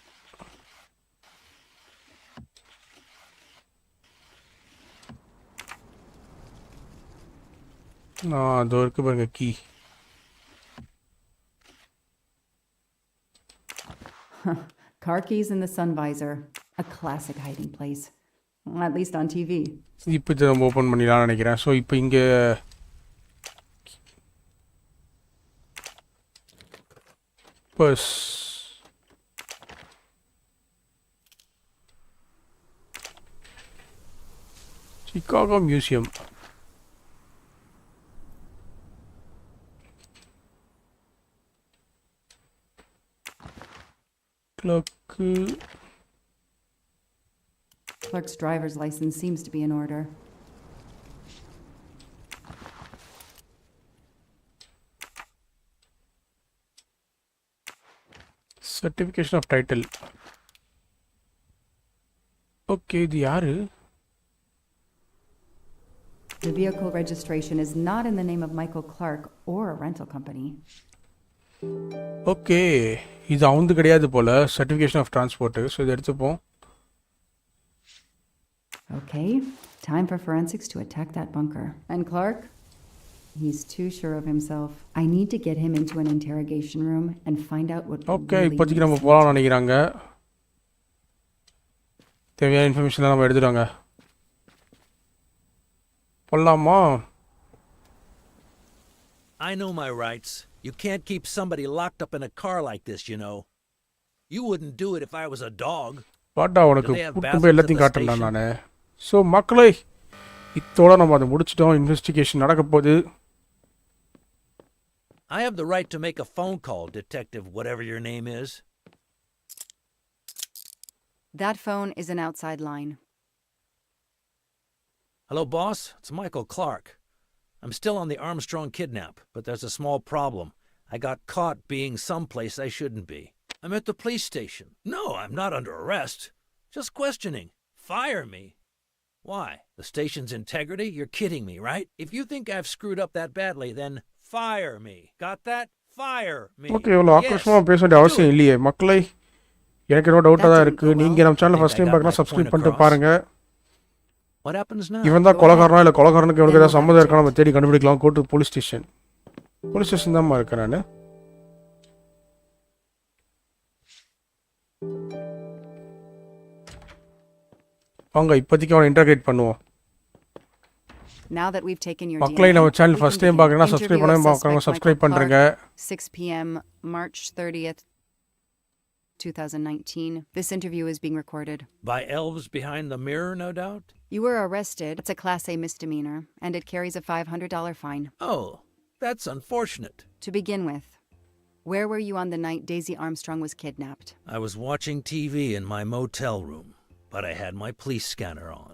அதோ இருக்கு பாருங்க key. Car keys in the sun visor. A classic hiding place. At least on TV. இப்போ இதை நம்ம ஓப்பன் பண்ணிடலாம்னு நினைக்கிறேன். ஸோ இப்போ இங்கே purse Chicago museum. Clerk's driver's license seems to be in order. Certification of title. Okay, இது யாரு? The vehicle registration is not in the name of Michael Clark or a rental company. Okay, இது அவந்து கிடையாது போல. Certification of transport. So இதை எடுத்துப்போம். Okay, time for forensics to attack that bunker. And Clark, He's too sure of himself. I need to get him into an interrogation room and find out what okay really இப்போதைக்கு நம்ம is. போகலாம்னு நினைக்கிறாங்க. தேவையான இன்ஃபர்மேஷன்லாம் நம்ம எடுத்துட்டாங்க. போகலாமா? I know my rights. You can't keep somebody locked up in a car like this, you know. You wouldn't do it if I was a dog. பாட்டா உனக்கு Do they have கூட்டு போய் bathrooms at எல்லாத்தையும் the காட்டுறேன்டா station? நான். So மக்களே இதோட நம்ம அதை முடிச்சிட்டோம். இன்வெஸ்டிகேஷன் நடக்க போகுது. I have the right to make a phone call, Detective whatever your name is. That phone is an outside line. Hello, boss. It's Michael Clark. I'm still on the Armstrong kidnap, but there's a small problem. I got caught being someplace I shouldn't be. I'm at the police station. No, I'm not under arrest. Just questioning. Fire me. Why? The station's integrity? You're kidding me, right? If you think I've screwed up that badly, then fire me. Got that? Fire me. Okay இவ்வளோ ஆக்ரோஷமாக பேச வேண்டிய அவசியம் இல்லையே மக்களே. எனக்கு இன்னும் டவுட்டாக தான் இருக்குது. நீங்கள் நம்ம சேனல் ஃபஸ்ட் டைம் பார்க்கணும் சப்ஸ்கிரைப் பண்ணிட்டு பாருங்கள். What happens now? இவன் தான் கொலகாரனா இல்லை கொலகாரனுக்கு இவனுக்கு ஏதாவது சம்மந்தம் இருக்கா நம்ம தேடி கண்டுபிடிக்கலாம். Go to police station. Police station தான் இருக்கேன் நான். வாங்க இப்போதைக்கு அவனை இன்டர்கேட் பண்ணுவோம். Now that we've taken your மக்களே DNA, நம்ம channel we first can time begin. பார்க்கறனா சப்ஸ்கிரைப் Interview of பண்ணாம பார்க்கறவங்க suspect சப்ஸ்கிரைப் Michael பண்ணுங்க. Clark, 6 p.m. March 30th, 2019. This interview is being recorded. By elves behind the mirror, no doubt? You were arrested. It's a Class A misdemeanor, and it carries a $500 fine. Oh, that's unfortunate. To begin with, where were you on the night Daisy Armstrong was kidnapped? I was watching TV in my motel room, but I had my police scanner on.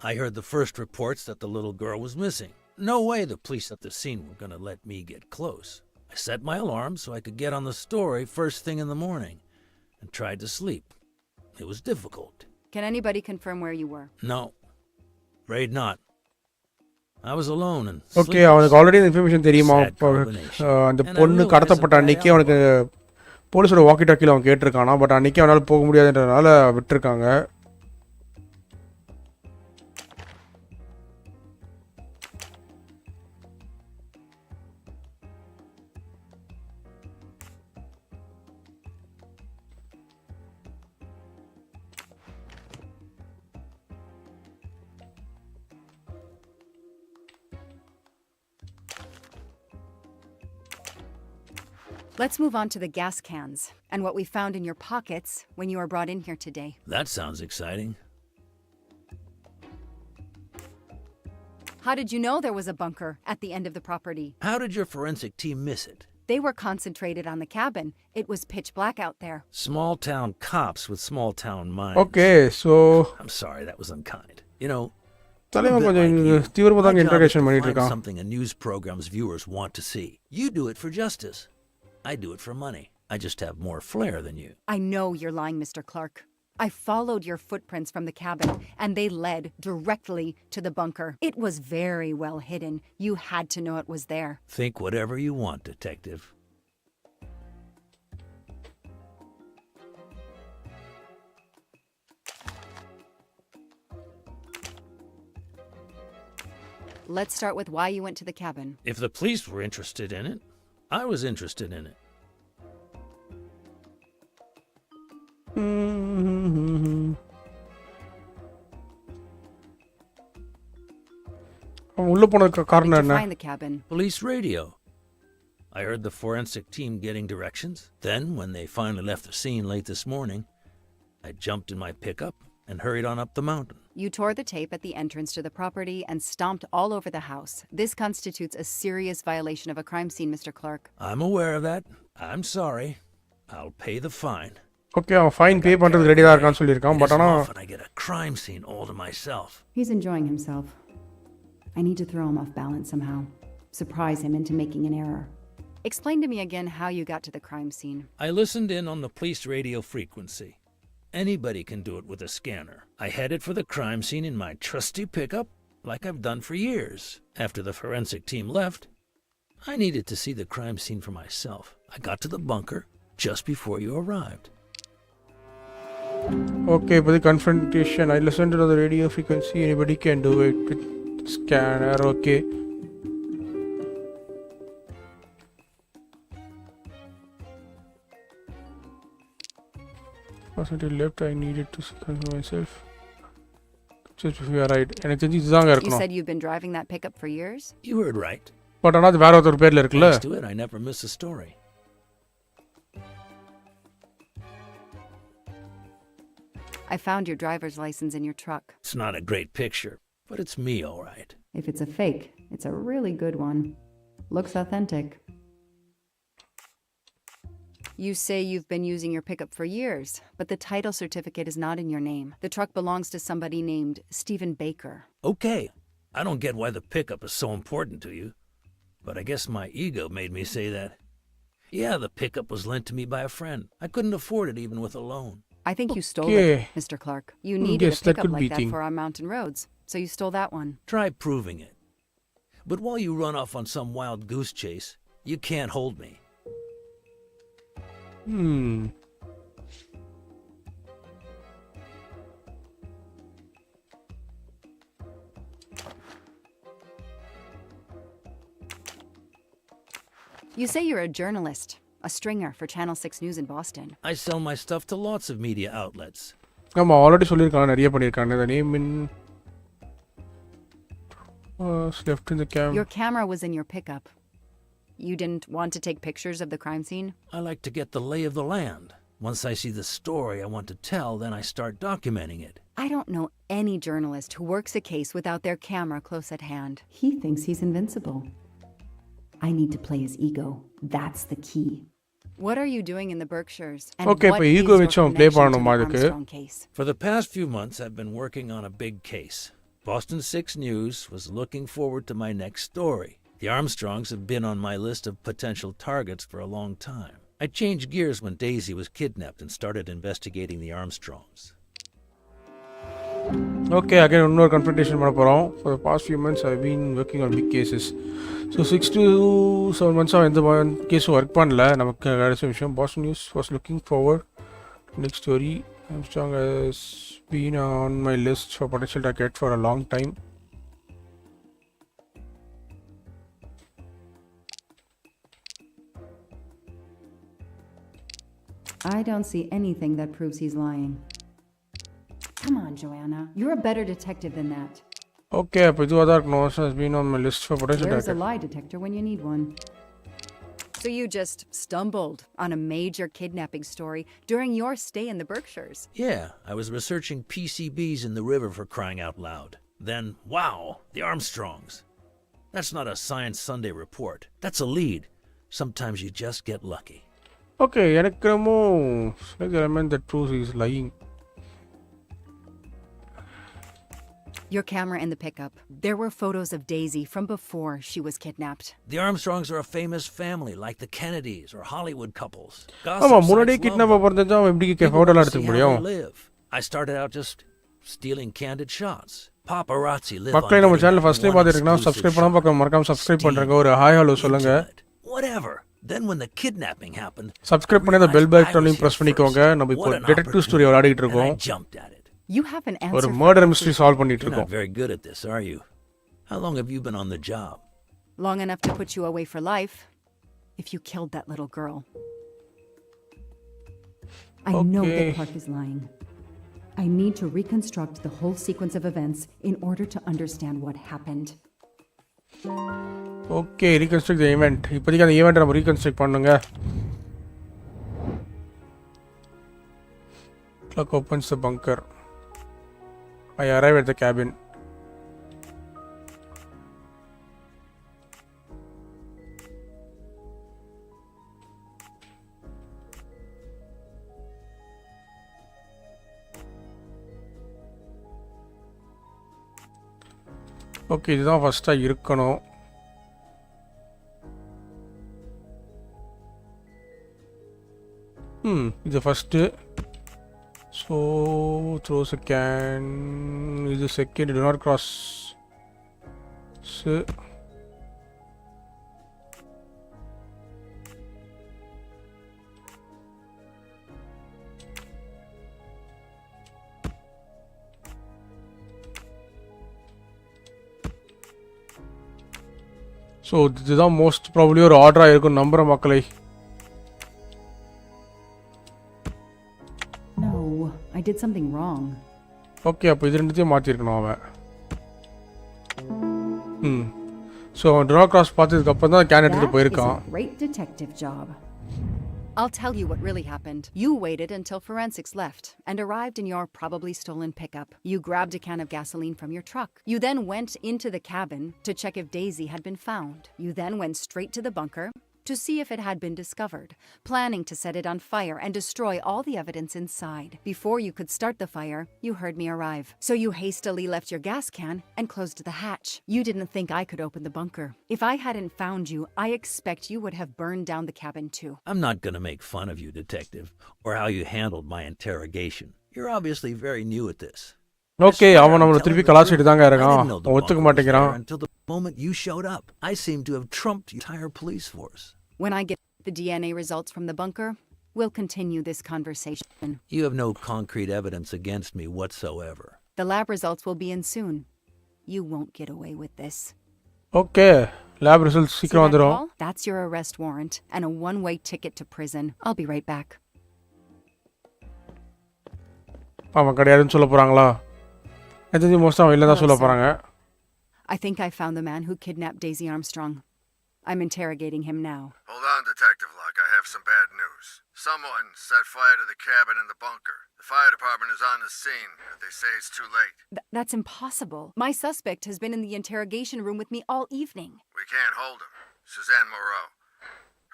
I heard the first reports that the little girl was missing. No way the police at the scene were going to let me get close. I set my alarm so I could get on the story first thing in the morning and tried to sleep. It was difficult. Can anybody confirm where you were? No, afraid not. I was alone and okay அவனுக்கு already இந்த information தெரியுமா? அந்த பொண்ணு கடத்தப்பட்ட அன்னைக்கு அவனுக்கு போலீஸோட walkie டாக்கியில் அவன் கேட்டிருக்கானா. பட் அன்னைக்கு அவனால் போக முடியாதுன்றதுனால விட்டுருக்காங்க. Let's move on to the gas cans and what we found in your pockets when you were brought in here today. That sounds exciting. How did you know there was a bunker at the end of the property? How did your forensic team miss it? They were concentrated on the cabin. It was pitch black out there. Small town cops with small town minds. Okay so I'm sorry, that was unkind. You know, தலைவன் கொஞ்சம் தீவிரமாக தாங்க integration பண்ணிட்டு find இருக்கான். something a news program's viewers want to see. You do it for justice. I do it for money. I just have more flair than you. I know you're lying, Mr. Clark. I followed your footprints from the cabin, and they led directly to the bunker. It was very well hidden. You had to know it was there. Think whatever you want, Detective. Let's start with why you went to the cabin. If the police were interested in it, I was interested in it. அவன் உள்ள போனதுக்கு காரணம் என்ன? Find the cabin. Police radio. I heard the forensic team getting directions. Then, when they finally left the scene late this morning, I jumped in my pickup and hurried on up the mountain. You tore the tape at the entrance to the property and stomped all over the house. This constitutes a serious violation of a crime scene, Mr. Clark. I'm aware of that. I'm sorry. I'll pay the fine. Okay அவன் fine பே பண்ணுறது ready தான் இருக்கான்னு சொல்லியிருக்கான். But ஆனால் Often I get a crime scene all to myself. He's enjoying himself. I need to throw him off balance somehow. Surprise him into making an error. Explain to me again how you got to the crime scene. I listened in on the police radio frequency. Anybody can do it with a scanner. I headed for the crime scene in my trusty pickup, like I've done for years. After the forensic team left, I needed to see the crime scene for myself. I got to the bunker just before you arrived. Okay, but the confrontation, I listened to the radio frequency. Anybody can do it with scanner. Okay. Until left, I needed to confirm myself. Just before you arrived. எனக்கு தெரிஞ்சு இதுதாங்க You இருக்கணும். said you've been driving that pickup for years? You heard right. But ஆனால் அது வேற ஒருத்தர் பேர்ல இருக்குல்ல. Thanks to it, I never miss a story. I found your driver's license in your truck. It's not a great picture, but it's me, all right. If it's a fake, it's a really good one. Looks authentic. You say you've been using your pickup for years, but the title certificate is not in your name. The truck belongs to somebody named Stephen Baker. Okay, I don't get why the pickup is so important to you, but I guess my ego made me say that. Yeah, the pickup was lent to me by a friend. I couldn't afford it even with a loan. I think you stole it, Mr. Clark. You needed Yes, a that pickup could like be that thing. for our mountain roads, so you stole that one. Try proving it. But while you run off on some wild goose chase, you can't hold me. You say you're a journalist, a stringer for Channel 6 News in Boston. I sell my stuff to lots of media outlets. ஆமா already சொல்லியிருக்காங்க நிறைய பண்ணியிருக்காங்க. The name in left in the cam. Your camera was in your pickup. You didn't want to take pictures of the crime scene? I like to get the lay of the land. Once I see the story I want to tell, then I start documenting it. I don't know any journalist who works a case without their camera close at hand. He thinks he's invincible. I need to play his ego. That's the key. What are you doing in the Berkshires? And Okay, what but is ego your vechum play connection to the பண்ணனுமா அதுக்கு? Armstrong case? For the past few months, I've been working on a big case. Boston 6 News was looking forward to my next story. The Armstrongs have been on my list of potential targets for a long time. I changed gears when Daisy was kidnapped and started investigating the Armstrongs. Okay, again இன்னொரு confrontation பண்ண போறோம். For the past few months I've been working on big cases. So 6 to 7 months எந்த case work பண்ணல. நமக்கு கடைசி விஷயம் Boston News was looking forward to next story. Armstrong has been on my list for potential target for a long time. I don't see anything that proves he's lying. Come on, Joanna. You're a better detective than that. Okay, அப்ப இதுவா தான் இருக்கணும். Has been on my list for potential Where's a target. lie detector when you need one? So you just stumbled on a major kidnapping story during your stay in the Berkshires. Yeah, I was researching PCBs in the river for crying out loud. Then, wow, the Armstrongs. That's not a Science Sunday report. That's a lead. Sometimes you just get lucky. Okay, எனக்கு என்னமோ like the element that proves he's lying. Your camera in the pickup. There were photos of Daisy from before she was kidnapped. The Armstrongs are a famous family, like the Kennedys or Hollywood couples. ஆமா முன்னாடியே kidnap பண்ணதா அவன் எப்படி போட்டோல எடுத்துக்க முடியும்? I started out just stealing candid shots. Paparazzi live மக்களே நம்ம சேனல் ஃபர்ஸ்ட் டைம் பார்த்துட்டீங்கன்னா சப்ஸ்கிரைப் பண்ணாம பார்க்க மறக்காம சப்ஸ்கிரைப் பண்றங்க. ஒரு ஹாய் ஹலோ சொல்லுங்க. Whatever. Then when the kidnapping happened, subscribe பண்ணி அந்த பெல் பட்டனையும் பிரஸ் பண்ணிக்கோங்க. நம்ம இப்போ டிடெக்டிவ் ஸ்டோரி விளையாடிட்டு இருக்கோம். You have an answer. ஒரு மர்டர் மிஸ்ட்ரி சால்வ் பண்ணிட்டு You're இருக்கோம். not very good at this, are you? How long have you been on the job? Long enough to put you away for life if you killed that little girl. I know that Clark is lying. I need to reconstruct the whole sequence of events in order to understand what happened. Okay reconstruct the event. இப்போதைக்கு அந்த ஈவென்ட்டை நம்ம reconstruct பண்ணுங்க. Clock opens the bunker. I arrive at the cabin. Okay இதுதான் ஃபர்ஸ்ட்டாக இருக்கணும். இது first. So throws a can. இது second. Do not cross. So இதுதான் மோஸ்ட் ப்ராபப்ளி ஒரு ஆர்டராக இருக்கும் நம்புகிற மக்களை. No, did something wrong. Okay அப்போ இது ரெண்டுத்தையும் மாற்றிருக்கணும் அவன். ஸோ அவன் ட்ரா கிராஸ் பார்த்ததுக்கப்புறம் தான் கேன் எடுத்துகிட்டு போயிருக்கான். Great detective job. I'll tell you what really happened. You waited until forensics left and arrived in your probably stolen pickup. You grabbed a can of gasoline from your truck. You then went into the cabin to check if Daisy had been found. You then went straight to the bunker to see if it had been discovered, planning to set it on fire and destroy all the evidence inside. Before you could start the fire, you heard me arrive. So you hastily left your gas can and closed the hatch. You didn't think I could open the bunker. If I hadn't found you, I expect you would have burned down the cabin too. I'm not going to make fun of you, Detective, or how you handled my interrogation. You're obviously very new at this. Okay அவன் நம்மளை திருப்பி கலாச்சிட்டு தாங்க இருக்கான். ஒத்துக்க மாட்டேங்கிறான். Until the moment you showed up, I seem to have trumped the entire police force. When I get the DNA results from the bunker, we'll continue this conversation. You have no concrete evidence against me whatsoever. The lab results will be in soon. You won't get away with this. Okay lab results சீக்கிரம் வந்துடும். That's your arrest warrant and a one-way ticket to prison. I'll be right back. அவன் கிடையாதுன்னு சொல்ல போகிறாங்களா? எதாவது மோஸ்ட்டாக அவன் இல்லை தான் சொல்ல போகிறாங்க. I think I found the man who kidnapped Daisy Armstrong. I'm interrogating him now. Hold on, Detective Locke. I have some bad news. Someone set fire to the cabin in the bunker. The fire department is on the scene, but they say it's too late. That's impossible. My suspect has been in the interrogation room with me all evening. We can't hold him. Suzanne Moreau.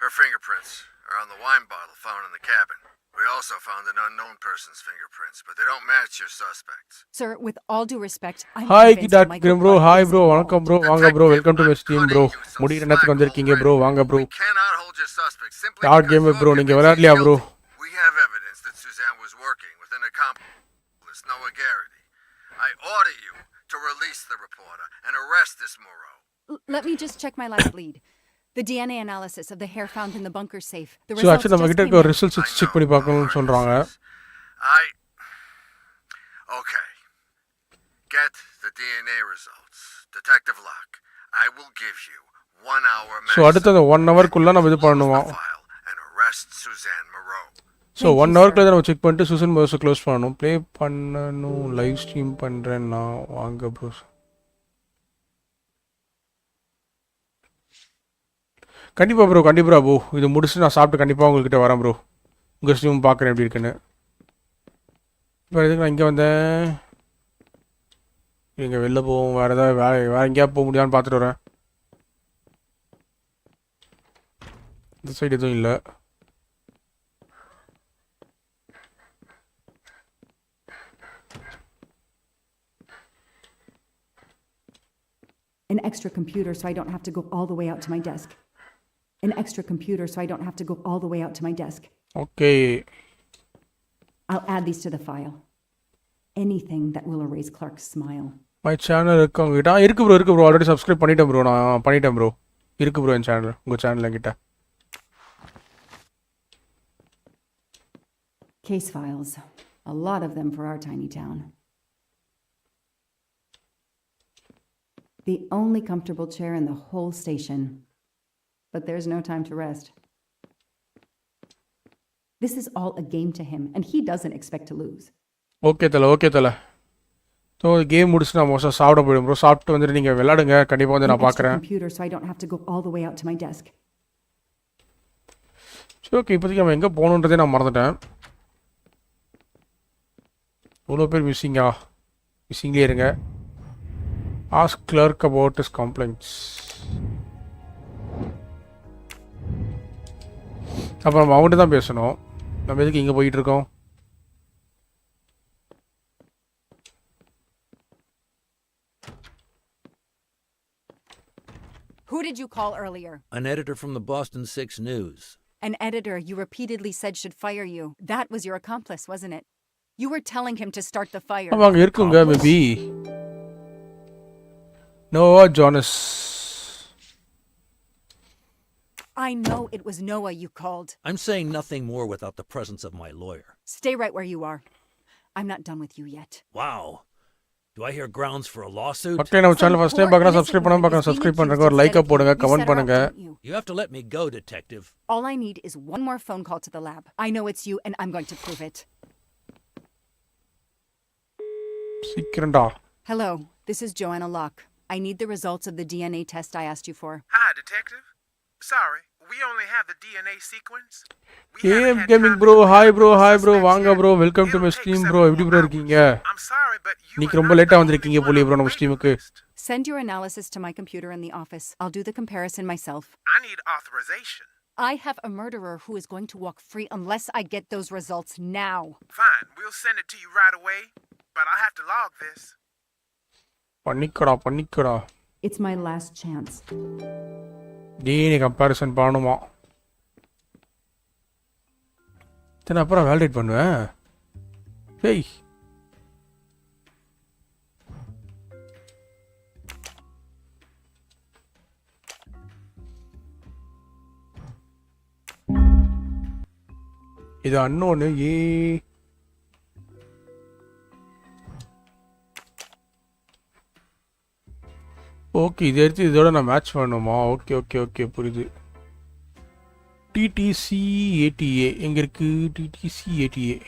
Her fingerprints are on the wine bottle found in the cabin. We also found an unknown person's fingerprints, but they don't match your suspects. Sir, with all due respect, I'm Hi Kid bro. Hi bro. வணக்கம் bro. வாங்க bro. Welcome to my stream bro. முடிகிற நேரத்துக்கு வந்திருக்கீங்க bro. வாங்க bro. Cannot hold your suspects simply Start game bro. நீங்க விளையாடலையா bro? We have evidence that Suzanne was working with an accomplice, Noah Garrity. I order you to release the reporter and arrest this Moreau. Let me just check my last lead. The DNA analysis of the hair found in the bunker safe. The results actually நம்ம கிட்ட இருக்க results check பண்ணி பார்க்கணும்னு சொல்றாங்க. Okay. Get the DNA results. Detective Locke, I will give you 1 hour maximum. So அடுத்த 1 hour குள்ள நம்ம இது பண்ணுவோம். And arrest Suzanne Moreau. So 1 hour குள்ள நம்ம செக் பண்ணிட்டு சூசன் மோரோவை க்ளோஸ் பண்ணனும். ப்ளே பண்ணனும். லைவ் ஸ்ட்ரீம் பண்றேன் நான். வாங்க bro. கண்டிப்பாக ப்ரோ இது முடிச்சுட்டு நான் சாப்பிட்டு கண்டிப்பாக உங்கள்கிட்ட வரேன் ப்ரோ. உங்கள் ஸ்ட்ரீம் பார்க்குறேன் எப்படி இருக்குன்னு. இப்போ எதுக்கு நான் இங்கே வந்தேன்? இங்கே வெளில போவோம். வேறு ஏதாவது வேறு எங்கேயா போக முடியான்னு பார்த்துட்டு வரேன். இந்த சைடு எதுவும் இல்லை. An extra computer so I don't have to go all the way out to my desk. An extra computer so I don't have to go all the way out to my desk. Okay. I'll add these to the file. Anything that will erase Clark's smile. My channel இருக்கு bro already subscribe பண்ணிட்டேன் bro. நான் பண்ணிட்டேன் bro. இருக்கு bro என் channel. உங்கள் channel என்கிட்ட. Case files. A lot of them for our tiny town. The only comfortable chair in the whole station. But there's no time to rest. This is all a game to him, and he doesn't expect to lose. Okay தல. So game முடிச்சு நான் மோஸ்ட்டாக சாப்பிட போயிடும் bro. சாப்பிட்டு வந்துட்டு நீங்கள் விளையாடுங்க. கண்டிப்பாக வந்து நான் பார்க்குறேன். Computer so I don't have to go all the way out to my desk. சரி ஓகே இப்போதைக்கு நம்ம எங்கே போகணுன்றதே நான் மறந்துட்டேன். இவ்வளோ பேர் மிஸ்ஸிங்லேயே இருங்க. Ask clerk about his complaints. அப்போ நம்ம அவங்ககிட்ட தான் பேசணும். நம்ம எதுக்கு இங்கே போயிட்டு இருக்கோம்? Who did you call earlier? An editor from the Boston 6 News. An editor you repeatedly said should fire you. That was your accomplice, wasn't it? You were telling him to start the fire. அங்க இருக்குங்க maybe. Noah Jonas. I know it was Noah you called. I'm saying nothing more without the presence of my lawyer. Stay right where you are. I'm not done with you yet. Wow. Do I hear grounds for a lawsuit? மக்களே நம்ம channel first time பார்க்கறா subscribe பண்ணாம subscribe பண்ணுங்க. ஒரு like போடுங்க, comment பண்ணுங்க. You have to let me go, detective. All I need is one more phone call to the lab. I know it's you and I'm going to prove it. சீக்கிரம்டா. Hello, this is Joanna Locke. I need the results of the DNA test I asked you for. Hi, Detective. Sorry, we only have the DNA sequence. AM Gaming bro, hi bro, வாங்க bro, welcome to my stream bro. எப்படி bro இருக்கீங்க? நீங்க ரொம்ப லேட்டா வந்திருக்கீங்க போலயே bro நம்ம ஸ்ட்ரீமுக்கு. Send your analysis to my computer in the office. I'll do the comparison myself. I need authorization. I have a murderer who is going to walk free unless I get those results now. Fine, we'll send it to you right away, but I'll have to log this. பண்ணிக்கடா. It's my last chance. DNA comparison பண்ணணுமா? தென அப்புறம் validate பண்ணுவேன். Hey. இது அன்னோன்னு okay இதை எடுத்து இதோட நான் match பண்ணணுமா? Okay okay okay புரியுது. டிடிசி ஏடிஏ எங்கே இருக்குது? டிடிசி ஏடிஏ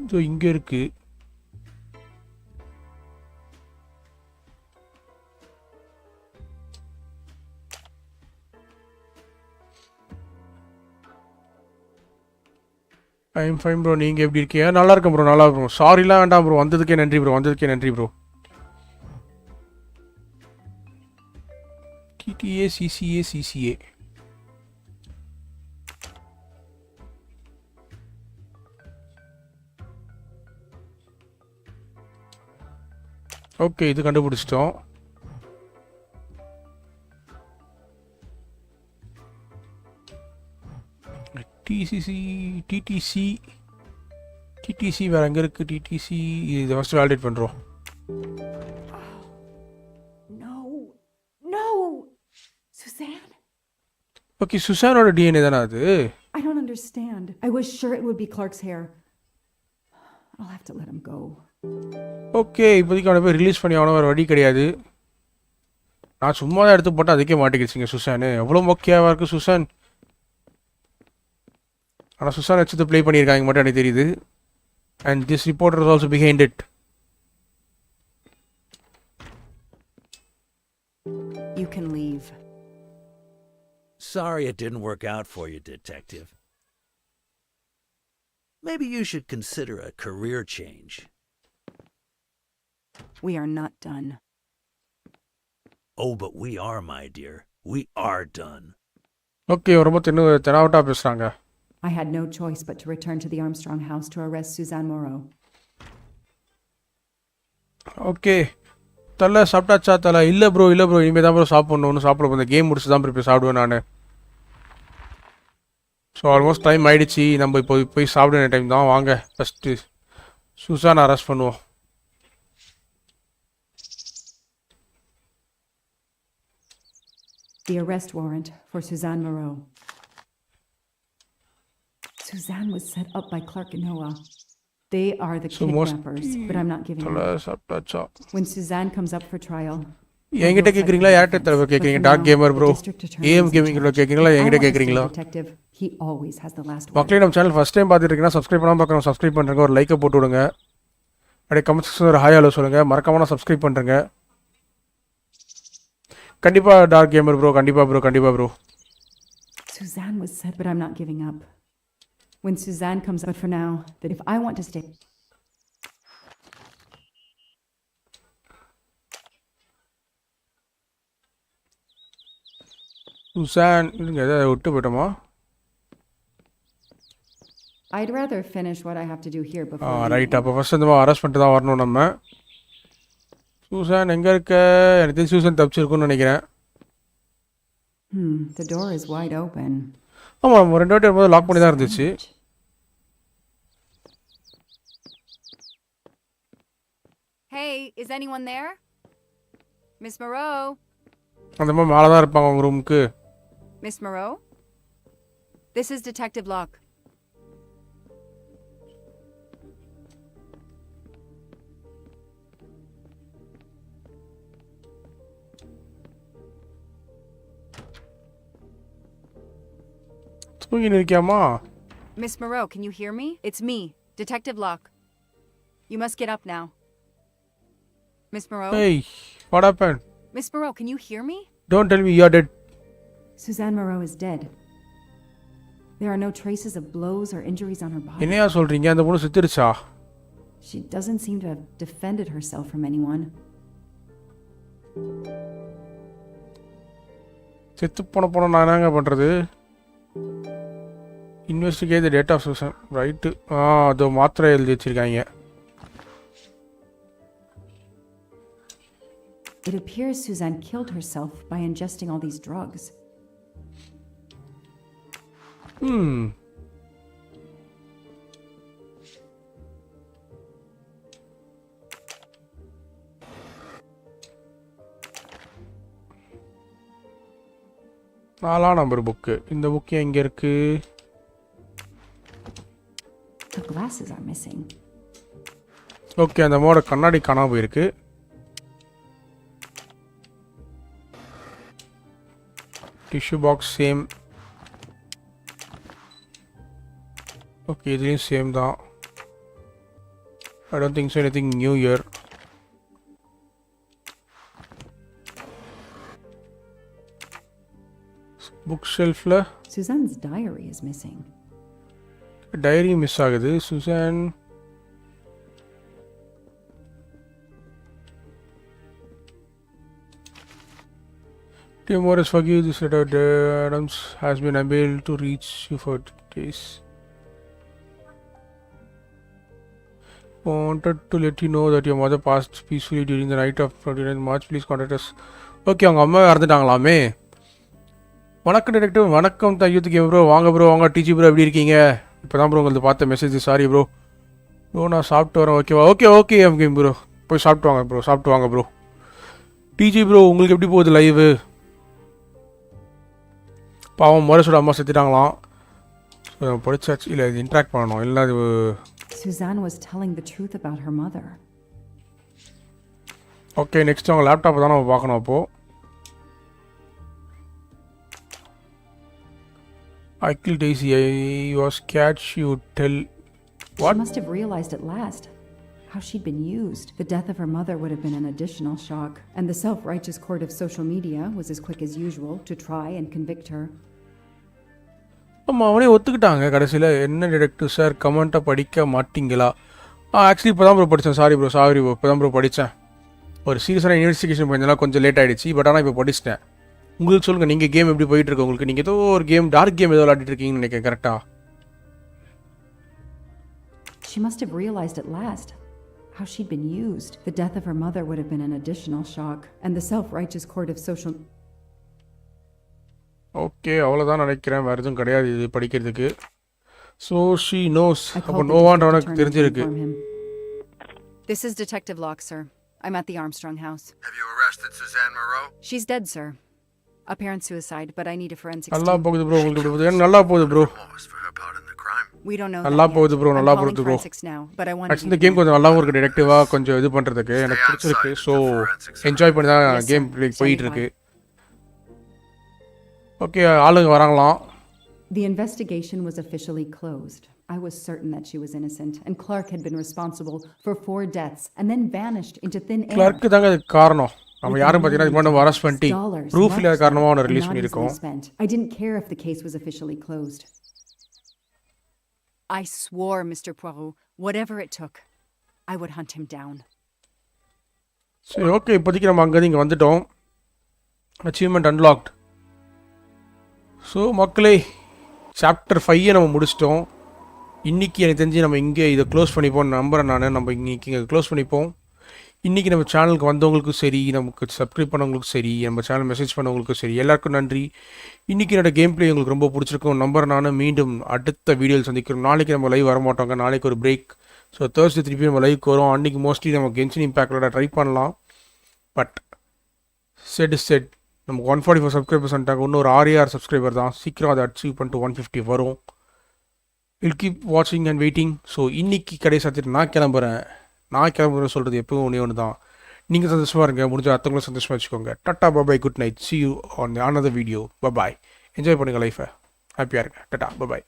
இதோ இங்கே இருக்குது. ஐம் ஃபைன் ப்ரோ, நீங்கள் எப்படி இருக்கீங்க? நல்லா இருக்கேன் ப்ரோ, நல்லா இருக்கும். சாரிலாம் வேண்டாம் ப்ரோ, வந்ததுக்கே நன்றி ப்ரோ, வந்ததுக்கே நன்றி bro. DTA CCA CCA okay, இது கண்டுபிடிச்சிட்டோம். டிசிசி டிடிசி டிடிசி வேறு எங்கே இருக்குது? டிடிசி இதை ஃபஸ்ட்டு வேலிடேட் பண்ணுறோம். No, Suzanne? ஓகே, சுசானோட டிஎன்ஏ தானே அது? I don't understand. I was sure it would be Clark's hair. I'll have to let him go. Okay, இப்போதைக்கு அவனை போய் ரிலீஸ் பண்ணி அவனை வேறு வழி கிடையாது. நான் சும்மா தான் எடுத்து போட்டால் அதுக்கே மாட்டிக்கிடுச்சிங்க சுசானு. எவ்வளோ மொக்கையாக இருக்குது சுசான். ஆனால் சுசான் வச்சு ப்ளே பண்ணியிருக்காங்க மட்டும் எனக்கு தெரியுது. And this reporter is also behind it. You can leave. Sorry it didn't work out for you, Detective. Maybe you should consider a career change. We are not done. Oh, but we are, my dear. We are done. Okay, ரொம்ப தெனாவட்டாக பேசுகிறாங்க. I had no choice but to return to the Armstrong house to arrest Suzanne Moreau. Okay, தலை சாப்பிட்டாச்சா? தலை இல்லை bro, இல்லை bro, இனிமேல் தான் bro சாப்பிட்ணும். ஒன்று சாப்பிட போகிறேன். கேம் முடிச்சு தான் போய் சாப்பிடுவேன் நான். ஸோ ஆல்மோஸ்ட் டைம் ஆகிடுச்சு. நம்ம இப்போ போய் சாப்பிட வேண்டிய டைம் தான். வாங்க ஃபஸ்ட்டு சுசான் அரெஸ்ட் பண்ணுவோம். The arrest warrant for Suzanne Moreau. Suzanne was set up by Clark and Noah. They are the kidnappers, but I'm not giving up. When Suzanne comes up for trial, என்கிட்ட கேட்குறீங்களா? யார்கிட்ட தலைவர் கேட்குறீங்க? Dark gamer bro, AM கேமிங்கில் கேட்குறீங்களா? என்கிட்ட கேட்குறீங்களா? மக்களே, நம்ம சேனல் ஃபஸ்ட் டைம் பார்த்துட்டு இருக்கீங்கன்னா சப்ஸ்கிரைப் பண்ணாமல் பார்க்கணும். சப்ஸ்கிரைப் பண்ணுறங்க, ஒரு லைக்கை போட்டு விடுங்க. அப்படியே கமெண்ட் செக்ஷன் ஒரு ஹாய் ஹலோ சொல்லுங்கள். மறக்காம சப்ஸ்கிரைப் பண்ணுறங்க. கண்டிப்பாக டார்க் கேமர் ப்ரோ, கண்டிப்பாக ப்ரோ, கண்டிப்பாக bro. Suzanne was set, but I'm not giving up. When Suzanne comes up for now, that if I want to stay... Susan இருங்க, எதாவது விட்டு போயிட்டோமா? I'd rather finish what I have to do here before... right, அப்போ first இந்த மாதிரி arrest பண்ணிட்டு தான் வரணும் நம்ம. சூசான் எங்கே இருக்க? எனக்கு தெரிஞ்சு சூசான் தப்பிச்சிருக்குன்னு நினைக்கிறேன். The door is wide open. ஆமாம், நம்ம 2 வாட்டி வரும்போது லாக் பண்ணி தான் இருந்துச்சு. Hey, is anyone there? Miss Moreau? அந்த மாதிரி மேலே தான் இருப்பாங்க அவங்க ரூமுக்கு. Miss Moreau? This is Detective Locke. தூங்கின்னு இருக்கியாமா? Miss Moreau, can you hear me? It's me, Detective Locke, you must get up now. Miss Moreau? Hey, what happened? Miss Moreau, can you hear me? Don't tell me you're dead. Suzanne Moreau is dead. There are no traces of blows or injuries on her body. என்னையா சொல்றீங்க? அந்த பொண்ணு செத்துருச்சா? She doesn't seem to have defended herself from anyone. செத்து போன நான் என்னங்க பண்றது? Investigate the date of Susan. Right. அதோ மாத்திரை எழுதி வச்சிருக்காங்க. It appears Suzanne killed herself by ingesting all these drugs. நாலாம் நம்பர் புக்கு. இந்த புக் எங்க இருக்கு? The glasses are missing. Okay, அந்த மோட கண்ணாடி காணாம போயிருக்கு. Tissue box same. ஓகே, இதுலயும் சேம் தான். I don't think so anything new here. Book ஷெல்ஃப்ல Suzanne's diary is missing. Diary miss ஆகுது. Suzanne Timor is forgive this letter. Adams has been unable to reach you for days. Wanted to let you know that your mother passed peacefully during the night of 29th March. Please contact us. Okay, அவங்க அம்மா இறந்துட்டாங்களாமே. வணக்கம் detective. வணக்கம் youth game bro. வாங்க bro, வாங்க. டிஜி bro எப்படி இருக்கீங்க? இப்போ தான் ப்ரோ உங்களுக்கு பார்த்த மெசேஜ். Sorry bro. ப்ரோ நான் சாப்பிட்டு வரேன். ஓகேவா? Okay M game bro. போய் சாப்பிட்டு வாங்க ப்ரோ. சாப்பிட்டு வாங்க ப்ரோ. டிஜி ப்ரோ உங்களுக்கு எப்படி போகுது லைவு? பாவம் மோரஸோட அம்மா செத்துட்டாங்களாம். ஸோ படிச்சாச்சு. இல்லை இது இன்ட்ராக்ட் பண்ணணும். இல்லை அது Suzanne was telling the truth about her mother. Okay, next அவங்க லேப்டாப்பை தான் நம்ம பார்க்கணும். அப்போது I killed Daisy. I was scared she would tell. What? She must have realized at last how she'd been used. The death of her mother would have been an additional shock, and the self-righteous court of social media was as quick as usual to try and convict her. ஆமாம், அவனே ஒத்துக்கிட்டாங்க கடைசியில். என்ன detective sir கமெண்ட்டை படிக்க மாட்டிங்களா? Actually இப்போ தான் ப்ரோ படித்தேன். சாரி ப்ரோ இப்போ தான் ப்ரோ படித்தேன். ஒரு சீரியஸான இன்வெஸ்டிகேஷன் பண்ணதுனால கொஞ்சம் லேட் ஆகிடுச்சு. பட் ஆனால் இப்போ படிச்சிட்டேன். உங்களுக்கு சொல்லுங்கள், நீங்கள் கேம் எப்படி போயிட்டுருக்கு உங்களுக்கு? நீங்கள் ஏதோ ஒரு கேம், டார்க் கேம் ஏதோ விளையாடிட்டு இருக்கீங்கன்னு நினைக்கிறேன். கரெக்டாக? She must have realized at last how she'd been used. The death of her mother would have been an additional shock, and the self-righteous court of social. Okay, அவ்வளோதான் நினைக்கிறேன். வேறு எதுவும் கிடையாது இது படிக்கிறதுக்கு. So she nose. அப்போ நோவான்றவனுக்கு தெரிஞ்சிருக்கு. This is Detective Locke, sir. I'm at the Armstrong house. Have you arrested Suzanne Moreau? She's dead, sir. Apparent suicide, but I need a forensics நல்லா team. போகுது ப்ரோ. உங்களுக்கு நல்லா போகுது ப்ரோ. We don't know. நல்லா போகுது bro. நல்லா I'm போகுது calling bro. forensics now, but I want actually இந்த கேம் கொஞ்சம் நல்லாவும் இருக்குது. டிடெக்டிவாக கொஞ்சம் இது பண்ணுறதுக்கு எனக்கு பிடிச்சிருக்கு. ஸோ என்ஜாய் பண்ணி தான் கேம் போயிட்டு இருக்கு. ஓகே, ஆளுங்க வராங்களாம். The investigation was officially closed. I was certain that she was innocent, and Clark had been responsible for 4 deaths and then vanished into thin air. Clerk தாங்க அதுக்கு காரணம். நம்ம யாரும் பார்த்தீங்கன்னா இது மட்டும் அரெஸ்ட் பண்ணிட்டு ப்ரூஃப் இல்லாத காரணமாக அவனை ரிலீஸ் பண்ணியிருக்கோம். I didn't care if the case was officially closed. I swore, Mr. Poirot, whatever it took, I would hunt him down. சரி, ஓகே. இப்போதைக்கு நம்ம அங்கேருந்து இங்கே வந்துட்டோம். Achievement unlocked. ஸோ மக்களே, சாப்டர் 5 நம்ம முடிச்சிட்டோம். இன்றைக்கி எனக்கு தெரிஞ்சு நம்ம இங்கே இதை க்ளோஸ் பண்ணிப்போம் நம்புகிறேன் நான். நம்ம இன்றைக்கி இங்கே க்ளோஸ் பண்ணிப்போம். இன்றைக்கி நம்ம சேனலுக்கு வந்தவங்களுக்கும் சரி, நமக்கு சப்ஸ்கிரைப் பண்ணவங்களுக்கும் சரி, நம்ம சேனல் மெசேஜ் பண்ணவங்களுக்கும் சரி, எல்லாருக்கும் நன்றி. இன்றைக்கி என்னோட கேம் பிளே உங்களுக்கு ரொம்ப பிடிச்சிருக்கும் நம்புறேன் நான். மீண்டும் அடுத்த வீடியோவில் சந்திக்கிறோம். நாளைக்கு நம்ம லைவ் வரமாட்டோங்க. நாளைக்கு ஒரு பிரேக். ஸோ தேர்ஸ்டே திருப்பி நம்ம லைவுக்கு வரும். அன்றைக்கி மோஸ்ட்லி நம்ம கென்ஷன் இம்பேக்டோட ட்ரை பண்ணலாம். பட் செட் நமக்கு 144 சப்ஸ்கிரைபர்ஸ் வந்துட்டாங்க. இன்னொரு 6 சப்ஸ்கிரைபர் தான். சீக்கிரம் அதை அச்சீவ் பண்ணிட்டு 150 வரும். வில் கீப் வாட்சிங் அண்ட் வெயிட்டிங். ஸோ இன்றைக்கி கடைசி சாத்திட்டு நான் கிளம்புறேன் சொல்கிறது எப்பவும் ஒன்று தான். நீங்கள் சந்தோஷமாக இருங்க. முடிஞ்ச அத்தவங்களும் சந்தோஷமாக வச்சுக்கோங்க. Tata bye bye, good night. see you on another video. Bye bye. Enjoy பண்ணுங்கள் லைஃபை. ஹாப்பியாக இருங்க. Tata bye bye.